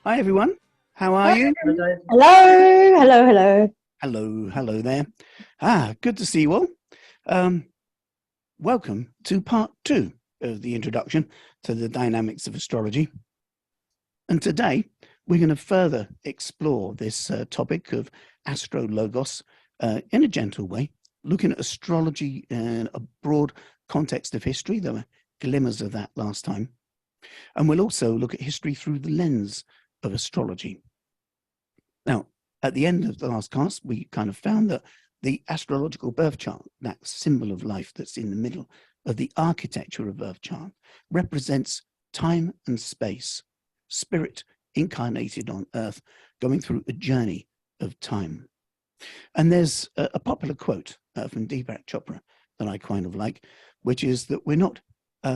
Hi everyone, how are Hi. you? Hello, hello, hello. Hello there. Good to see you all. Um, Welcome to part 2 of the introduction to the dynamics of astrology. And today we're going to further explore this topic of astrologos in a gentle way, looking at astrology in a broad context of history. There were glimmers of that last time. And we'll also look at history through the lens of astrology. Now, at the end of the last class, we kind of found that the astrological birth chart, that symbol of life that's in the middle of the architecture of birth chart, represents time and space, spirit incarnated on earth, going through a journey of time. And there's a popular quote from Deepak Chopra that I kind of like, which is that we're not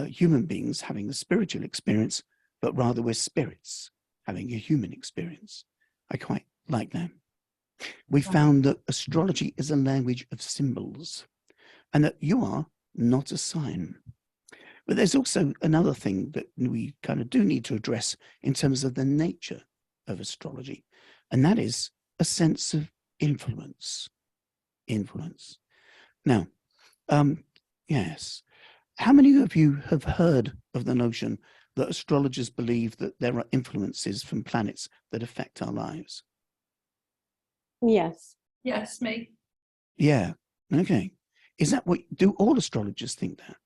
human beings having a spiritual experience, but rather we're spirits having a human experience. I quite like that. We found that astrology is a language of symbols and that you are not a sign. But there's also another thing that we kind of do need to address in terms of the nature of astrology, and that is a sense of influence. Influence. Now, yes, how many of you have heard of the notion that astrologers believe that there are influences from planets that affect our lives? Yes. Yes, me. Yeah. Okay. Is that what, do all astrologers think that?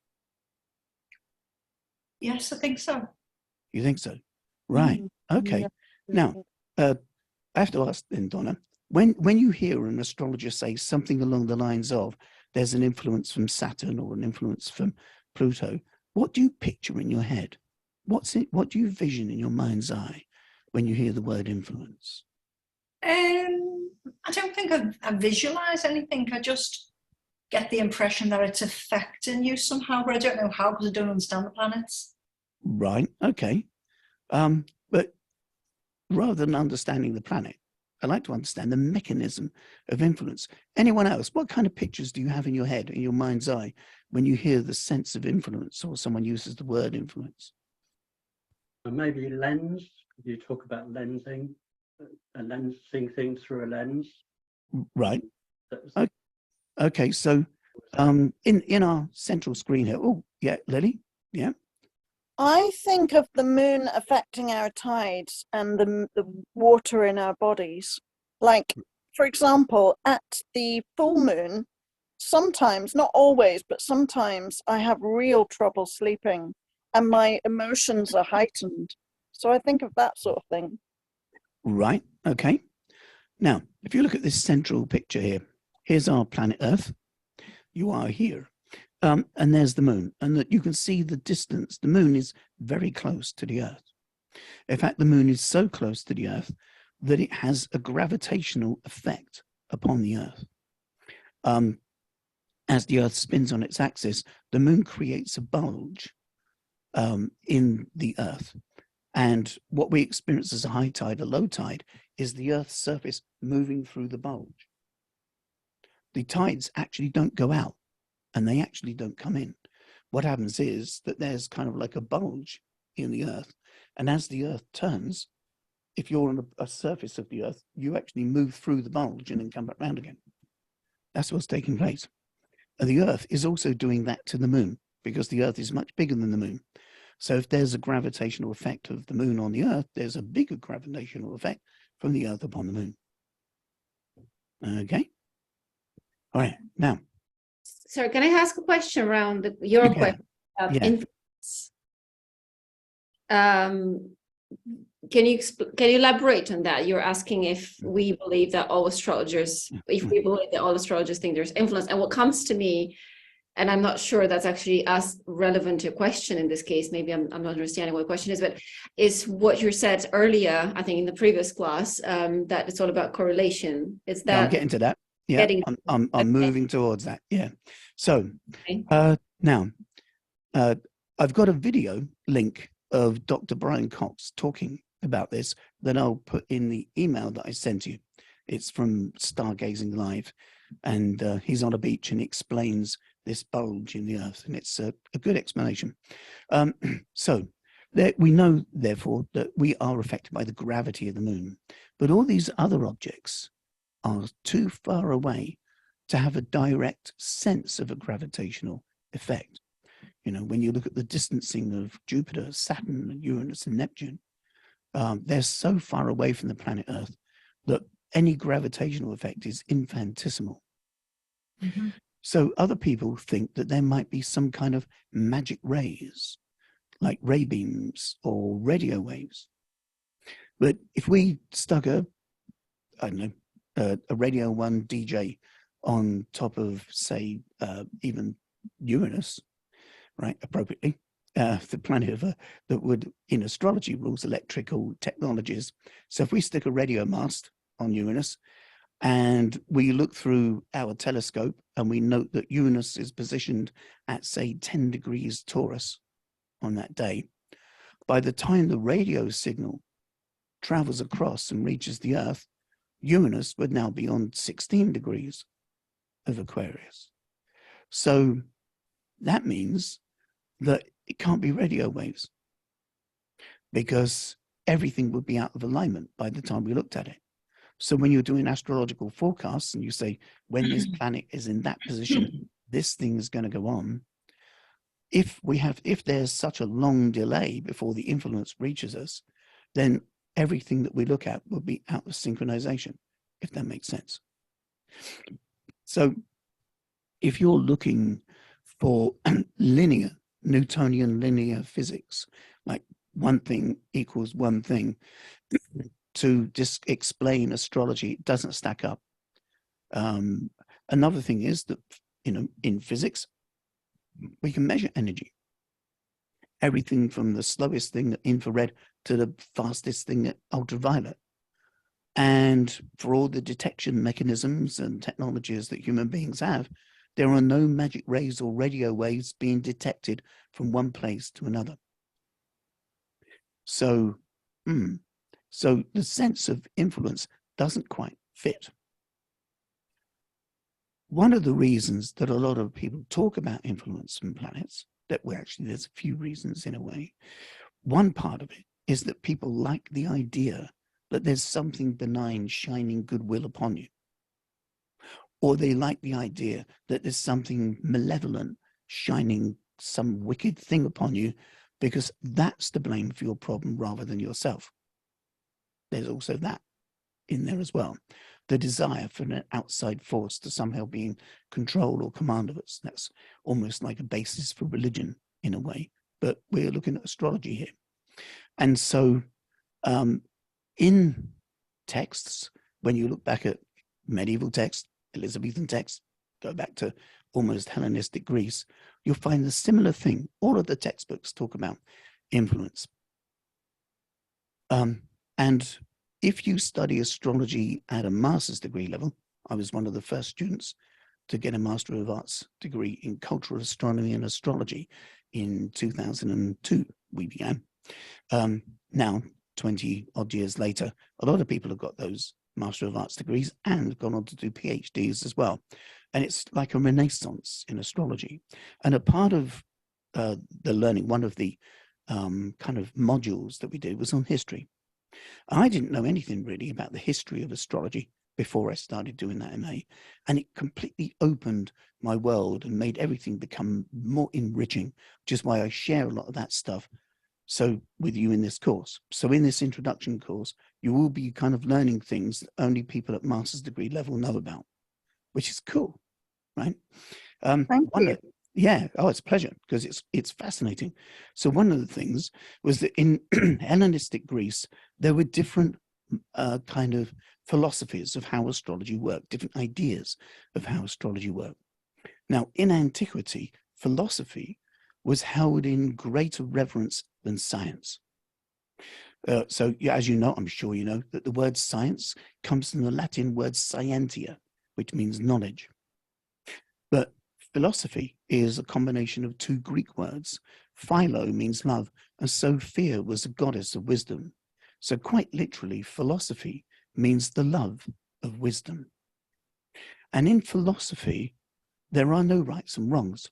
Yes, I think so. You think so? Right. Okay. Yeah. Now, I have to ask then, Donna, when you hear an astrologer say something along the lines of there's an influence from Saturn or an influence from Pluto, what do you picture in your head? What do you vision in your mind's eye when you hear the word influence? I don't think I visualize anything. I just get the impression that it's affecting you somehow, but I don't know how because I don't understand the planets. Right. Okay. But rather than understanding the planet, I like to understand the mechanism of influence. Anyone else, what kind of pictures do you have in your head, in your mind's eye, when you hear the sense of influence or someone uses the word influence? Maybe lens. You talk about lensing, a lens, seeing things through a lens. Right. Okay. So in our central screen here, oh, yeah, Lily, yeah. I think of the moon affecting our tides and the water in our bodies. Like, for example, at the full moon, sometimes, not always, but sometimes I have real trouble sleeping and my emotions are heightened. So I think of that sort of thing. Right. Okay. Now, if you look at this central picture here, here's our planet Earth. You are here. And there's the moon, and that you can see the distance. The moon is very close to the Earth. In fact, the moon is so close to the Earth that it has a gravitational effect upon the Earth. As the Earth spins on its axis, the moon creates a bulge in the Earth. And what we experience as a high tide, a low tide, is the Earth's surface moving through the bulge. The tides actually don't go out and they actually don't come in. What happens is that there's kind of like a bulge in the Earth. And as the Earth turns, if you're on a surface of the Earth, you actually move through the bulge and then come back round again. That's what's taking place. And the Earth is also doing that to the moon because the Earth is much bigger than the moon. So if there's a gravitational effect of the moon on the Earth, there's a bigger gravitational effect from the Earth upon the moon. Okay. All right. Now. Sorry, can I ask a question around your question about influence? Can you elaborate on that? You're asking if we believe that all astrologers, if we believe that all astrologers think there's influence, and what comes to me, and I'm not sure that's actually as relevant to a question in this case, maybe I'm not understanding what the question is, but is what you said earlier, I think in the previous class, that it's all about correlation. Is that? Yeah, I'm getting to that. Yeah, I'm moving towards that. Yeah. So now I've got a video link of Dr. Brian Cox talking about this that I'll put in the email that I sent you. It's from Stargazing Live, and he's on a beach and explains this bulge in the Earth, and it's a good explanation. So We know, therefore, that we are affected by the gravity of the moon, but all these other objects are too far away to have a direct sense of a gravitational effect. You know, when you look at the distancing of Jupiter, Saturn, and Uranus and Neptune, they're so far away from the planet Earth that any gravitational effect is infinitesimal. Mm-hmm. So other people think that there might be some kind of magic rays, like ray beams or radio waves. But if we stuck a Radio 1 DJ on top of, say, even Uranus, right, appropriately, the planet of that would, in astrology rules, electrical technologies. So if we stick a radio mast on Uranus and we look through our telescope and we note that Uranus is positioned at, say, 10 degrees Taurus on that day, by the time the radio signal travels across and reaches the Earth, Uranus would now be on 16 degrees of Aquarius. So that means that it can't be radio waves because everything would be out of alignment by the time we looked at it. So when you're doing astrological forecasts and you say, when this planet is in that position, this thing is going to go on. If there's such a long delay before the influence reaches us, then everything that we look at will be out of synchronization, if that makes sense. So if you're looking for Newtonian linear physics, like one thing equals one thing, to just explain astrology, it doesn't stack up. Another thing is that, you know, in physics, we can measure energy. Everything from the slowest thing at infrared to the fastest thing at ultraviolet. And for all the detection mechanisms and technologies that human beings have, there are no magic rays or radio waves being detected from one place to another. So, so the sense of influence doesn't quite fit. One of the reasons that a lot of people talk about influence from planets, there's a few reasons in a way. One part of it is that people like the idea that there's something benign shining goodwill upon you. Or they like the idea that there's something malevolent shining some wicked thing upon you, because that's to blame for your problem rather than yourself. There's also that in there as well. The desire for an outside force to somehow be in control or command of us. That's almost like a basis for religion in a way, but we're looking at astrology here. And so in texts, when you look back at medieval texts, Elizabethan texts, go back to almost Hellenistic Greece, you'll find a similar thing. All of the textbooks talk about influence. And if you study astrology at a master's degree level, I was one of the first students to get a Master of Arts degree in cultural astronomy and astrology in 2002, we began. Now, 20 odd years later, a lot of people have got those Master of Arts degrees and gone on to do PhDs as well. And it's like a renaissance in astrology. And a part of the learning, one of the kind of modules that we did was on history. I didn't know anything really about the history of astrology before I started doing that MA, and it completely opened my world and made everything become more enriching, which is why I share a lot of that stuff with you in this course. So in this introduction course, you will be kind of learning things that only people at master's degree level know about, which is cool, right? Thank you. Yeah, oh, it's a pleasure, because it's fascinating. So one of the things was that in Hellenistic Greece, there were different kind of philosophies of how astrology worked, different ideas of how astrology worked. Now, in antiquity, philosophy was held in greater reverence than science. So yeah, as you know, I'm sure you know, that the word science comes from the Latin word scientia, which means knowledge. But philosophy is a combination of two Greek words. Philo means love, and Sophia was a goddess of wisdom. So quite literally, philosophy means the love of wisdom. And in philosophy, there are no rights and wrongs.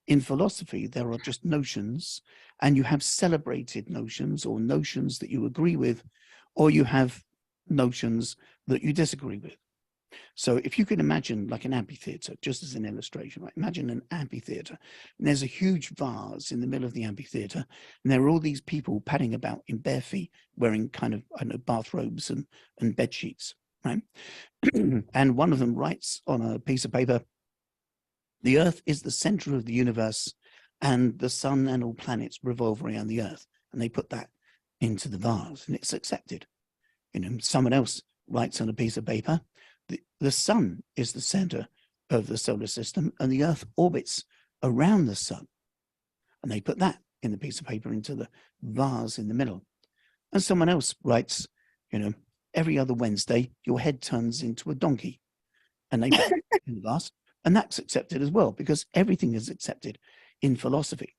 In philosophy, there are just notions, and you have celebrated notions or notions that you agree with, or you have notions that you disagree with. So if you can imagine like an amphitheater, just as an illustration, right? Imagine an amphitheater, and there's a huge vase in the middle of the amphitheater, and there are all these people padding about in bare feet, wearing kind of, I don't know, bathrobes and bed sheets, right? And one of them writes on a piece of paper, "The Earth is the center of the universe, and the sun and all planets revolve around the Earth." And they put that into the vase, and it's accepted. You know, someone else writes on a piece of paper, the sun is the center of the solar system, and the Earth orbits around the sun. And they put that in the piece of paper into the vase in the middle. And someone else writes, you know, every other Wednesday, your head turns into a donkey. And they put it in the vase. And that's accepted as well, because everything is accepted in philosophy.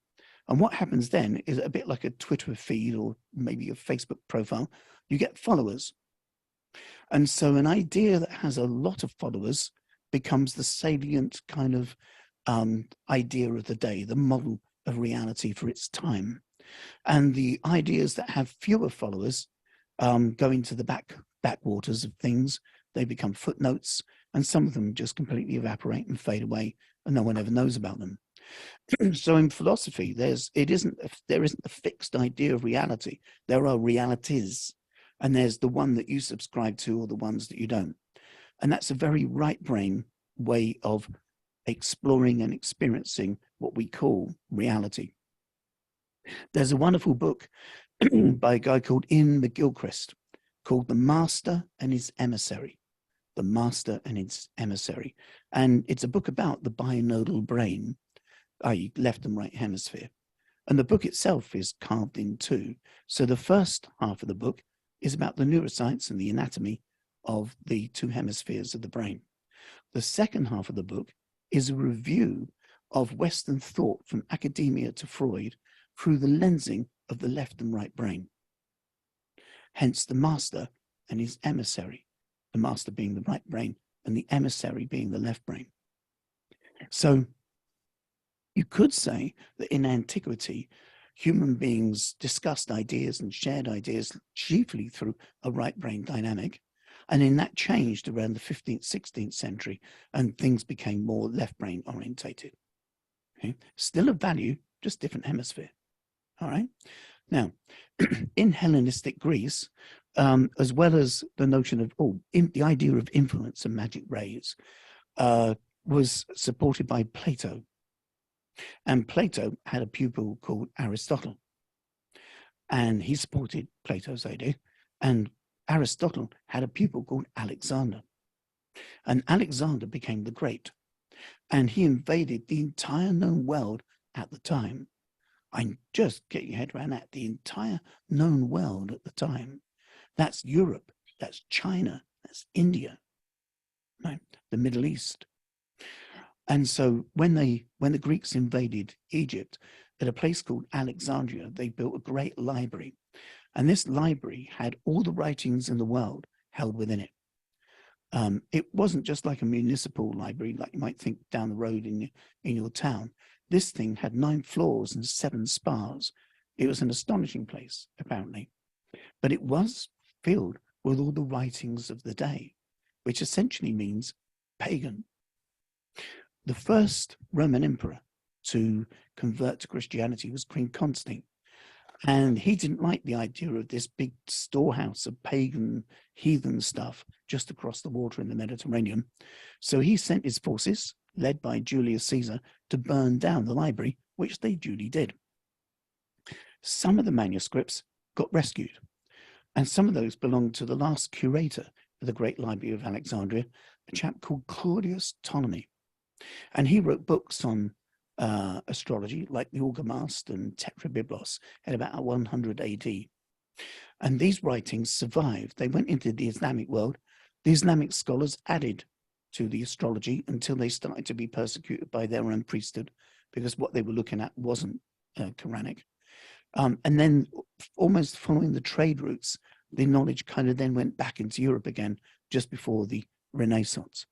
And what happens then is a bit like a Twitter feed or maybe a Facebook profile, you get followers. And so an idea that has a lot of followers becomes the salient kind of idea of the day, the model of reality for its time. And the ideas that have fewer followers go into the backwaters of things. They become footnotes, and some of them just completely evaporate and fade away, and no one ever knows about them. So in philosophy, there isn't a fixed idea of reality. There are realities, and there's the one that you subscribe to or the ones that you don't. And that's a very right brain way of exploring and experiencing what we call reality. There's a wonderful book by a guy called Ian McGilchrist called The Master and His Emissary. The Master and His Emissary. And it's a book about the binodal brain, i.e. left and right hemisphere. And the book itself is carved in two. So the first half of the book is about the neuroscience and the anatomy of the two hemispheres of the brain. The second half of the book is a review of Western thought from academia to Freud through the lensing of the left and right brain. Hence the master and his emissary, the master being the right brain and the emissary being the left brain. So you could say that in antiquity, human beings discussed ideas and shared ideas chiefly through a right brain dynamic. And then that changed around the 15th, 16th century, and things became more left brain orientated. Okay? Still of value, just different hemisphere. All right. Now, in Hellenistic Greece, as well as the notion of, the idea of influence and magic rays was supported by Plato. And Plato had a pupil called Aristotle. And he supported Plato's idea. And Aristotle had a pupil called Alexander. And Alexander became the Great. And he invaded the entire known world at the time. I just get your head around that. The entire known world at the time. That's Europe, that's China, that's India, right? The Middle East. And so when the Greeks invaded Egypt, at a place called Alexandria, they built a great library. And this library had all the writings in the world held within it. It wasn't just like a municipal library, like you might think down the road in your town. This thing had 9 floors and 7 spas. It was an astonishing place, apparently. But it was filled with all the writings of the day, which essentially means pagan. The first Roman emperor to convert to Christianity was Queen Constantine. And he didn't like the idea of this big storehouse of pagan, heathen stuff just across the water in the Mediterranean. So he sent his forces, led by Julius Caesar, to burn down the library, which they duly did. Some of the manuscripts got rescued, and some of those belonged to the last curator of the Great Library of Alexandria, a chap called Claudius Ptolemy. And he wrote books on astrology, like the Almagest and Tetrabiblos, at about 100 AD. And these writings survived. They went into the Islamic world. The Islamic scholars added to the astrology until they started to be persecuted by their own priesthood, because what they were looking at wasn't Quranic. And then almost following the trade routes, the knowledge kind of then went back into Europe again, just before the Renaissance.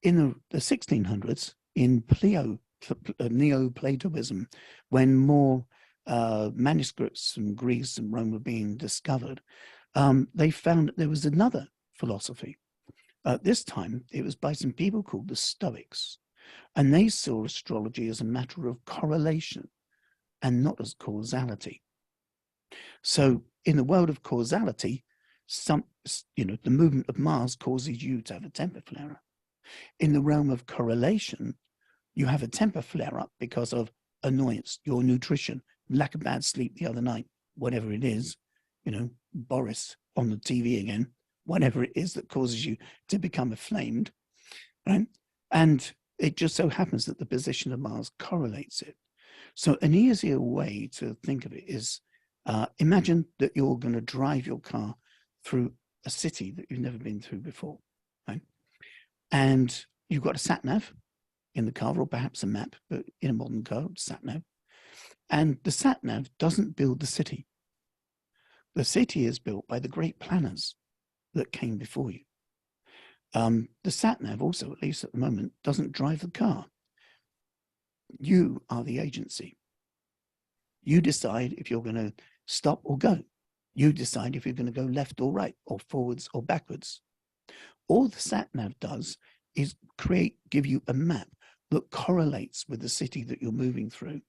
In the 1600s, in Neoplatoism, when more manuscripts from Greece and Rome were being discovered, they found that there was another philosophy. This time, it was by some people called the Stoics, and they saw astrology as a matter of correlation and not as causality. So in the world of causality, the movement of Mars causes you to have a temper flare-up. In the realm of correlation, you have a temper flare-up because of annoyance, your nutrition, lack of bad sleep the other night, whatever it is, Boris on the TV again, whatever it is that causes you to become inflamed, right? And it just so happens that the position of Mars correlates it. So an easier way to think of it is, imagine that you're going to drive your car through a city that you've never been through before, right? And you've got a sat-nav in the car, or perhaps a map, but in a modern car, sat-nav. And the sat-nav doesn't build the city. The city is built by the great planners that came before you. The sat-nav also, at least at the moment, doesn't drive the car. You are the agency. You decide if you're going to stop or go. You decide if you're going to go left or right, or forwards or backwards. All the sat-nav does is give you a map that correlates with the city that you're moving through.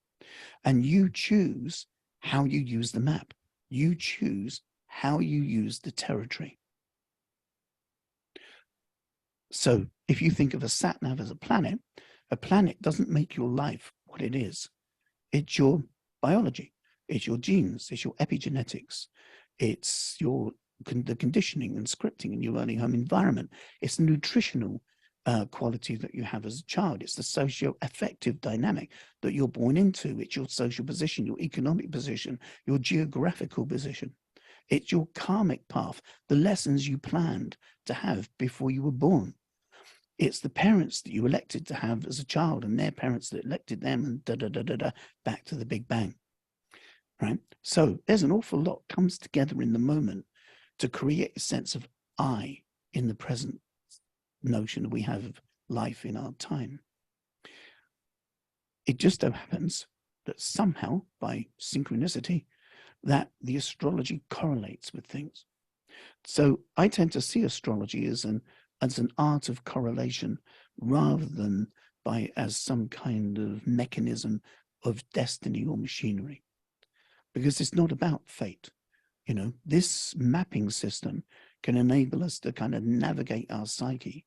And you choose how you use the map. You choose how you use the territory. So if you think of a sat-nav as a planet doesn't make your life what it is. It's your biology, it's your genes, it's your epigenetics, it's the conditioning and scripting in your learning home environment. It's the nutritional quality that you have as a child. It's the socio-affective dynamic that you're born into. It's your social position, your economic position, your geographical position. It's your karmic path, the lessons you planned to have before you were born. It's the parents that you elected to have as a child and their parents that elected them, and back to the Big Bang, right? So there's an awful lot comes together in the moment to create a sense of I in the present notion that we have of life in our time. It just so happens that somehow, by synchronicity, that the astrology correlates with things. So I tend to see astrology as an art of correlation rather than as some kind of mechanism of destiny or machinery, because it's not about fate. This mapping system can enable us to kind of navigate our psyche.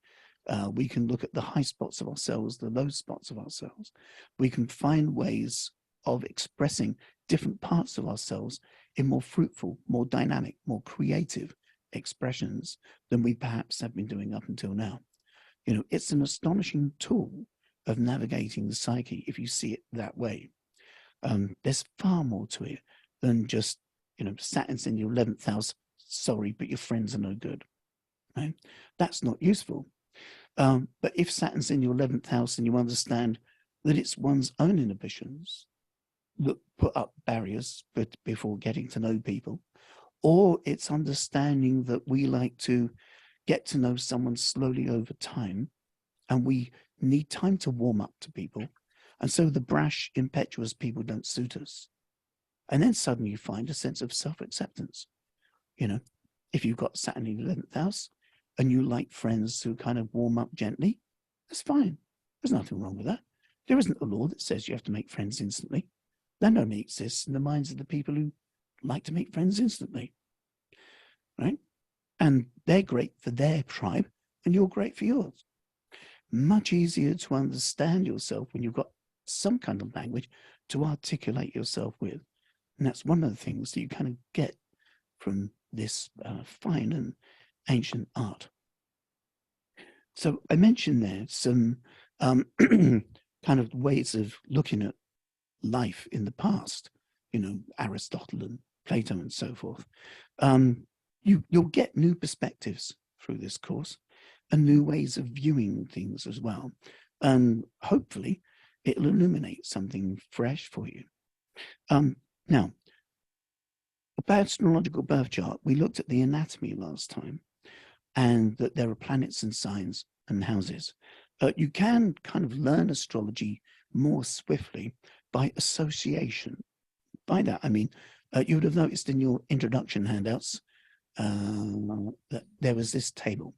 We can look at the high spots of ourselves, the low spots of ourselves. We can find ways of expressing different parts of ourselves in more fruitful, more dynamic, more creative expressions than we perhaps have been doing up until now. It's an astonishing tool of navigating the psyche if you see it that way. There's far more to it than just, Saturn's in your 11th house, sorry, but your friends are no good, right? That's not useful. But if Saturn's in your 11th house and you understand that it's one's own inhibitions that put up barriers before getting to know people, or it's understanding that we like to get to know someone slowly over time, and we need time to warm up to people. And so the brash, impetuous people don't suit us. And then suddenly you find a sense of self-acceptance. If you've got Saturn in the 11th house and you like friends who kind of warm up gently, that's fine. There's nothing wrong with that. There isn't a law that says you have to make friends instantly. That only exists in the minds of the people who like to make friends instantly, right? And they're great for their tribe and you're great for yours. Much easier to understand yourself when you've got some kind of language to articulate yourself with. And that's one of the things that you kind of get from this fine and ancient art. So I mentioned there some kind of ways of looking at life in the past, Aristotle and Plato and so forth. You'll get new perspectives through this course and new ways of viewing things as well. And hopefully it'll illuminate something fresh for you. Now, about astrological birth chart, we looked at the anatomy last time, and that there are planets and signs and houses. You can kind of learn astrology more swiftly by association. By that, I mean, you would have noticed in your introduction handouts that there was this table.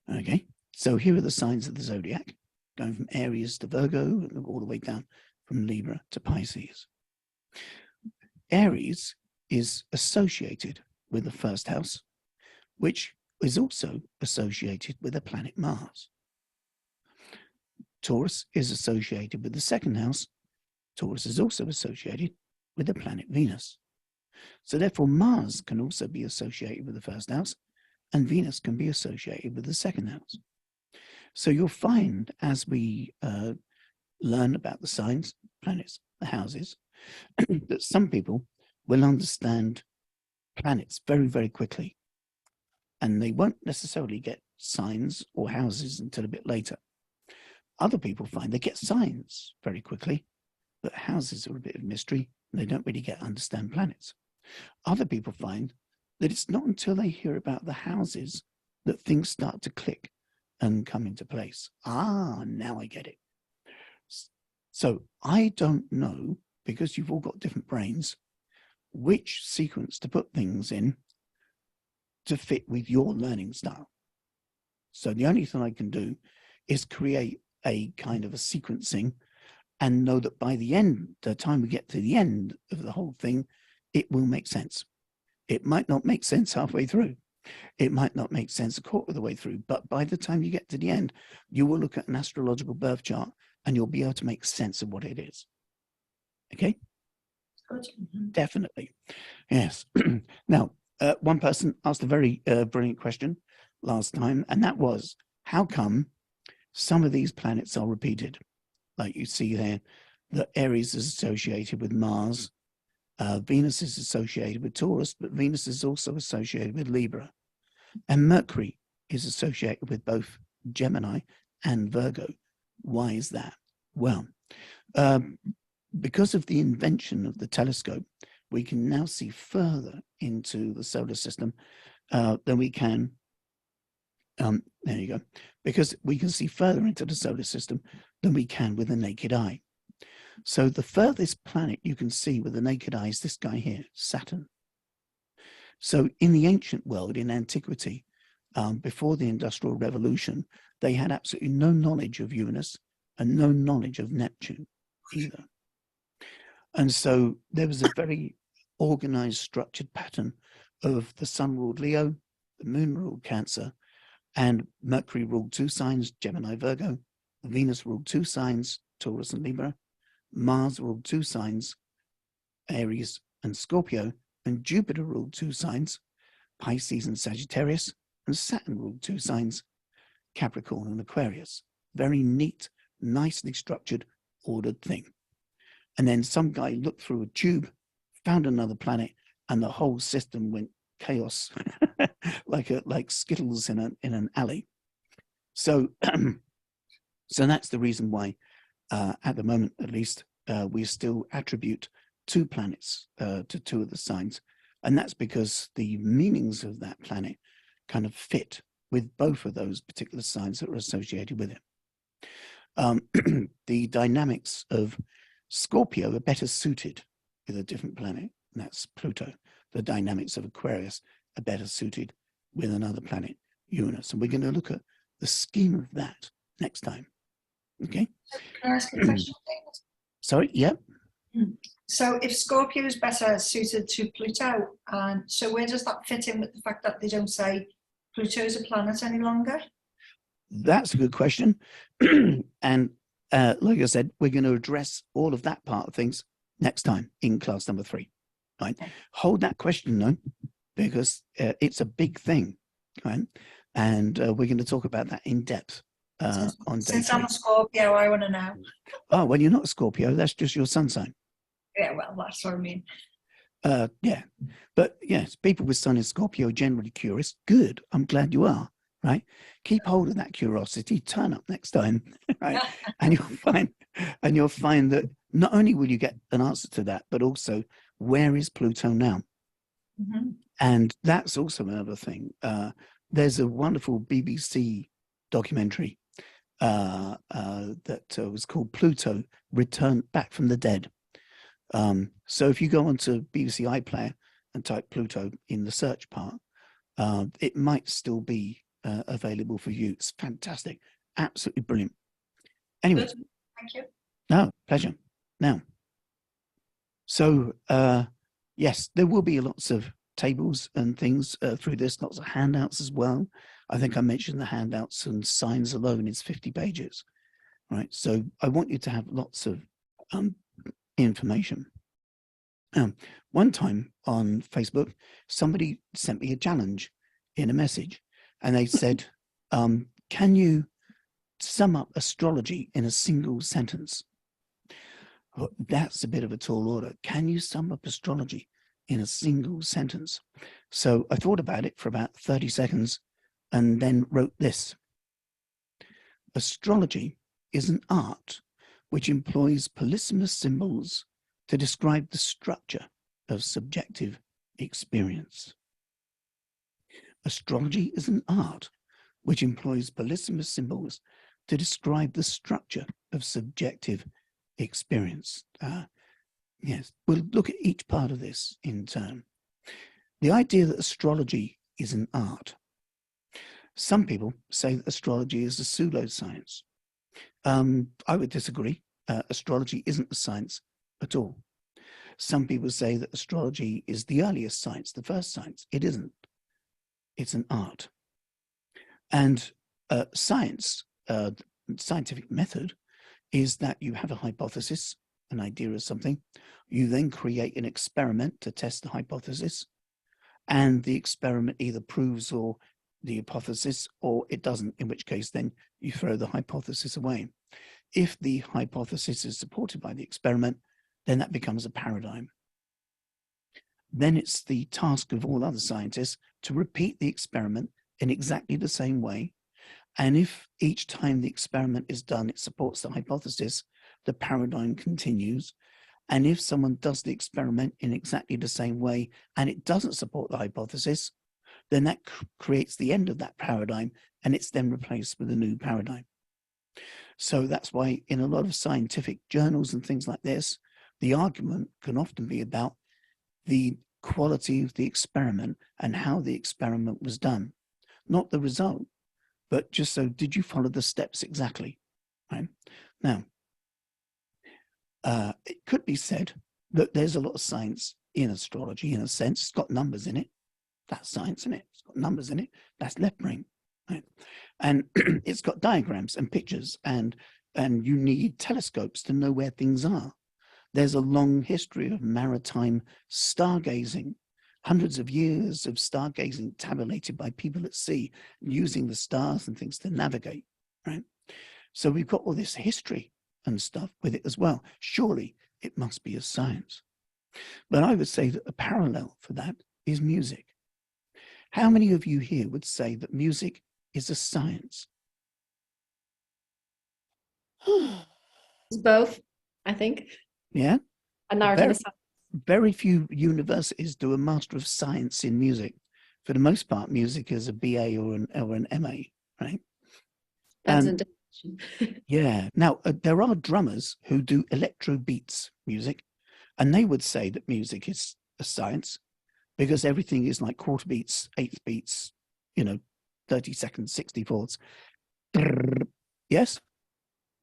Okay, so here are the signs of the zodiac, going from Aries to Virgo, all the way down from Libra to Pisces. Aries is associated with the first house, which is also associated with the planet Mars. Taurus is associated with the second house. Taurus is also associated with the planet Venus. So therefore, Mars can also be associated with the first house, and Venus can be associated with the second house. So you'll find, as we learn about the signs, planets, the houses, that some people will understand planets very, very quickly. And they won't necessarily get signs or houses until a bit later. Other people find they get signs very quickly, but houses are a bit of mystery, and they don't really understand planets. Other people find that it's not until they hear about the houses that things start to click and come into place. Ah, now I get it. So I don't know, because you've all got different brains, which sequence to put things in to fit with your learning style. So the only thing I can do is create a kind of a sequencing and know that by the end, the time we get to the end of the whole thing, it will make sense. It might not make sense halfway through. It might not make sense a quarter of the way through, but by the time you get to the end, you will look at an astrological birth chart and you'll be able to make sense of what it is. Okay? Good. Definitely. Yes. Now, one person asked a very brilliant question last time, and that was, how come some of these planets are repeated? Like you see there, that Aries is associated with Mars, Venus is associated with Taurus, but Venus is also associated with Libra. And Mercury is associated with both Gemini and Virgo. Why is that? Well, because of the invention of the telescope, we can now see further into the solar system than we can. There you go. Because we can see further into the solar system than we can with the naked eye. So the furthest planet you can see with the naked eye is this guy here, Saturn. So in the ancient world, in antiquity, before the Industrial Revolution, they had absolutely no knowledge of Uranus and no knowledge of Neptune either. And so there was a very organized, structured pattern of the sun ruled Leo, the moon ruled Cancer, and Mercury ruled two signs, Gemini, Virgo. Venus ruled two signs, Taurus and Libra. Mars ruled two signs, Aries and Scorpio, and Jupiter ruled two signs, Pisces and Sagittarius, and Saturn ruled two signs, Capricorn and Aquarius. Very neat, nicely structured, ordered thing. And then some guy looked through a tube, found another planet, and the whole system went chaos, like Skittles in an alley. So, so that's the reason why, at the moment at least, we still attribute two planets to two of the signs, and that's because the meanings of that planet kind of fit with both of those particular signs that are associated with it. The dynamics of Scorpio are better suited with a different planet, and that's Pluto. The dynamics of Aquarius are better suited with another planet, Uranus. And we're going to look at the scheme of that next time. Okay? Can I ask a question? Sorry, yeah. So if Scorpio is better suited to Pluto, and so where does that fit in with the fact that they don't say Pluto is a planet any longer? That's a good question. And like I said, we're going to address all of that part of things next time in class number 3. Right? Hold that question though, because it's a big thing, right? And we're going to talk about that in depth on day 3. Since I'm a Scorpio, I want to know. Oh, well, you're not a Scorpio. That's just your sun sign. Yeah, well, that's what I mean. Yeah, but yes, people with sun in Scorpio are generally curious. Good. I'm glad you are. Right? Keep hold of that curiosity. Turn up next time, right? and you'll find that not only will you get an answer to that, but also where is Pluto now? Mm-hmm. And that's also another thing. There's a wonderful BBC documentary that was called Pluto Returned Back from the Dead. So if you go onto BBC iPlayer and type Pluto in the search part, it might still be available for you. It's fantastic, absolutely brilliant. Anyway, Good. Thank you. no, pleasure. Now, so yes, there will be lots of tables and things through this, lots of handouts as well. I think I mentioned the handouts and signs alone is 50 pages, right? So I want you to have lots of information. One time on Facebook, somebody sent me a challenge in a message, and they said, can you sum up astrology in a single sentence? Well, that's a bit of a tall order. Can you sum up astrology in a single sentence? So I thought about it for about 30 seconds and then wrote this. Astrology is an art which employs polysemous symbols to describe the structure of subjective experience. Astrology is an art which employs polysemous symbols to describe the structure of subjective experience. Yes, we'll look at each part of this in turn. The idea that astrology is an art. Some people say that astrology is a pseudoscience. I would disagree. Astrology isn't a science at all. Some people say that astrology is the earliest science, the first science. It isn't. It's an art. And science, scientific method, is that you have a hypothesis, an idea of something. You then create an experiment to test the hypothesis. And the experiment either proves or the hypothesis or it doesn't, in which case then you throw the hypothesis away. If the hypothesis is supported by the experiment, then that becomes a paradigm. Then it's the task of all other scientists to repeat the experiment in exactly the same way. And if each time the experiment is done, it supports the hypothesis, the paradigm continues. And if someone does the experiment in exactly the same way and it doesn't support the hypothesis, then that creates the end of that paradigm and it's then replaced with a new paradigm. So that's why in a lot of scientific journals and things like this, the argument can often be about the quality of the experiment and how the experiment was done, not the result, but just so did you follow the steps exactly, right? Now, it could be said that there's a lot of science in astrology in a sense. It's got numbers in it. That's science in it. It's got numbers in it. That's left brain, right? And it's got diagrams and pictures and you need telescopes to know where things are. There's a long history of maritime stargazing, hundreds of years of stargazing tabulated by people at sea, using the stars and things to navigate, right? So we've got all this history and stuff with it as well. Surely it must be a science. But I would say that a parallel for that is music. How many of you here would say that music is a science? It's both, I think. Yeah? An art and a science. Very few universities do a Master of Science in music. For the most part, music is a BA or an MA, right? That's And yeah. Now, there are drummers who do electro beats music, and they would say that music is a science because everything is like quarter beats, eighth beats, 30 seconds, 64ths. Yes?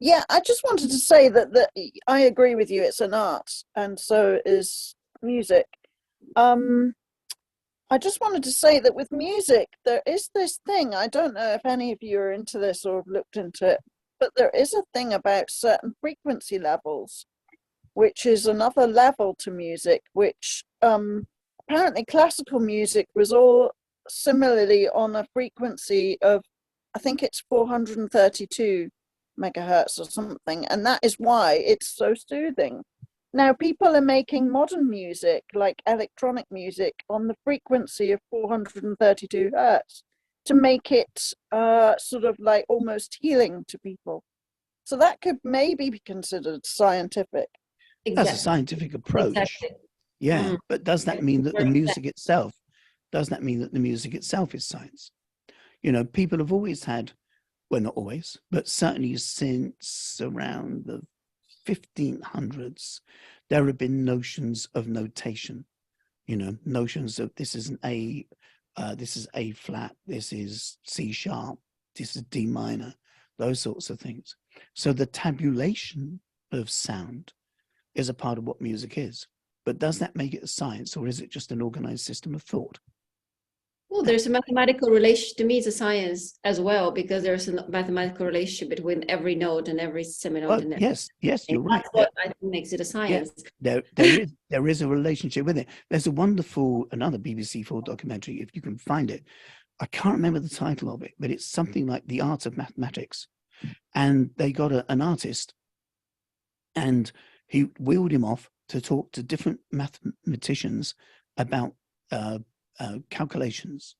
Yeah, I just wanted to say that I agree with you. It's an art, and so is music. I just wanted to say that with music, there is this thing. I don't know if any of you are into this or have looked into it, but there is a thing about certain frequency levels, which is another level to music, which apparently classical music was all similarly on a frequency of, I think it's 432 megahertz or something, and that is why it's so soothing. Now people are making modern music, like electronic music, on the frequency of 432 hertz to make it sort of like almost healing to people. So that could maybe be considered scientific. That's a scientific approach. Exactly. Yeah, but does that mean that the music itself, is science? People have always had well, not always, but certainly since around the 1500s, there have been notions of notation, you know, notions of this is an A, this is A flat, this is C sharp, this is D minor, those sorts of things. So the tabulation of sound is a part of what music is. But does that make it a science, or is it just an organized system of thought? Well, there's a mathematical relation. To me, it's a science as well, because there's a mathematical relationship between every note and every seminode. Well, And yes, you're right. that's what I think makes it a science. There is a relationship with it. There's a wonderful, another BBC4 documentary, if you can find it. I can't remember the title of it, but it's something like The Art of Mathematics. And they got an artist, and he wheeled him off to talk to different mathematicians about calculations,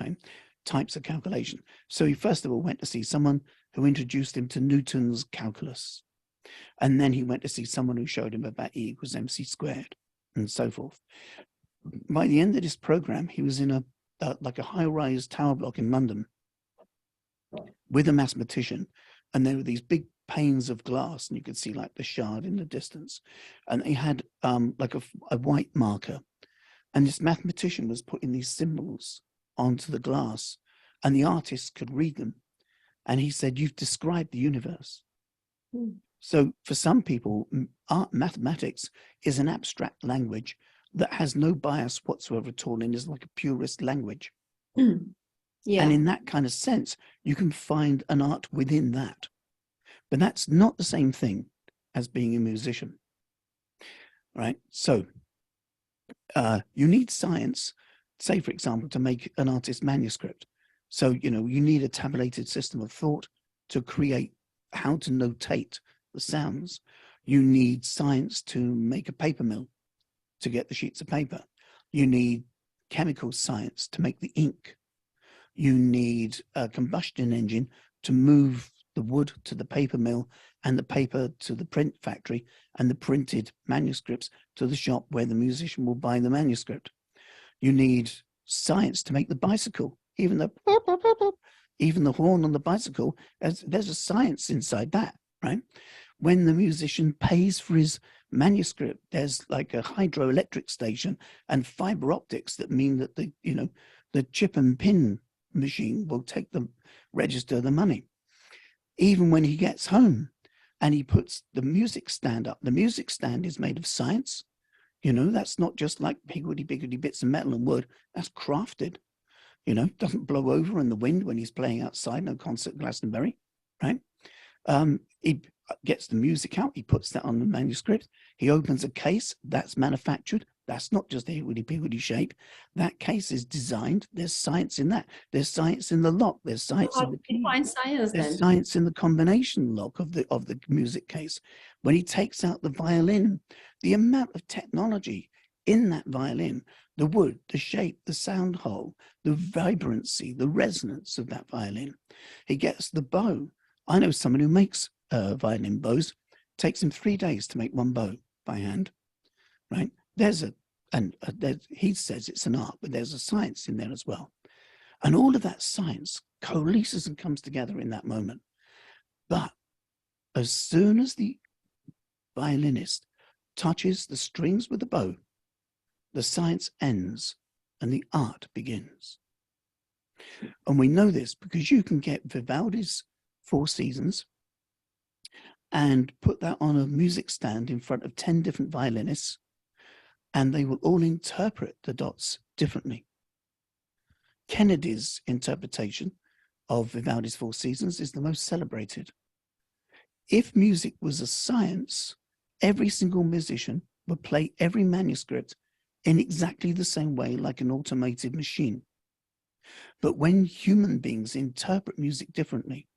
right? Types of calculation. So he first of all went to see someone who introduced him to Newton's calculus. And then he went to see someone who showed him about E equals mc squared and so forth. By the end of this program, he was in a like a high-rise tower block in London with a mathematician. And there were these big panes of glass, and you could see like the shard in the distance. And he had like a white marker. And this mathematician was putting these symbols onto the glass, and the artist could read them. And he said, "You've described the universe." So for some people, mathematics is an abstract language that has no bias whatsoever at all, and is like a purist language. Yeah. And in that kind of sense, you can find an art within that. But that's not the same thing as being a musician, right? So you need science, say, for example, to make an artist's manuscript. So, you know, you need a tabulated system of thought to create how to notate the sounds. You need science to make a paper mill to get the sheets of paper. You need chemical science to make the ink. You need a combustion engine to move the wood to the paper mill, and the paper to the print factory, and the printed manuscripts to the shop where the musician will buy the manuscript. You need science to make the bicycle, even the horn on the bicycle, there's a science inside that, right? When the musician pays for his manuscript, there's like a hydroelectric station and fiber optics that mean that the chip and pin machine will register the money. Even when he gets home and he puts the music stand up, the music stand is made of science. You know, that's not just like higgledy-piggledy bits of metal and wood. That's crafted. You know, doesn't blow over in the wind when he's playing outside, no concert Glastonbury, right? He gets the music out, he puts that on the manuscript, he opens a case, that's manufactured. That's not just a higgledy-piggledy shape. That case is designed. There's science in that. There's science in the lock. There's science in the key. Find science There's then. science in the combination lock of the music case. When he takes out the violin, the amount of technology in that violin, the wood, the shape, the sound hole, the vibrancy, the resonance of that violin. He gets the bow. I know someone who makes violin bows. Takes him 3 days to make one bow by hand, right? He says it's an art, but there's a science in there as well. And all of that science coalesces and comes together in that moment. But as soon as the violinist touches the strings with the bow, the science ends and the art begins. And we know this because you can get Vivaldi's Four Seasons and put that on a music stand in front of 10 different violinists, and they will all interpret the dots differently. Kennedy's interpretation of Vivaldi's Four Seasons is the most celebrated. If music was a science, every single musician would play every manuscript in exactly the same way, like an automated machine. But when human beings interpret music differently,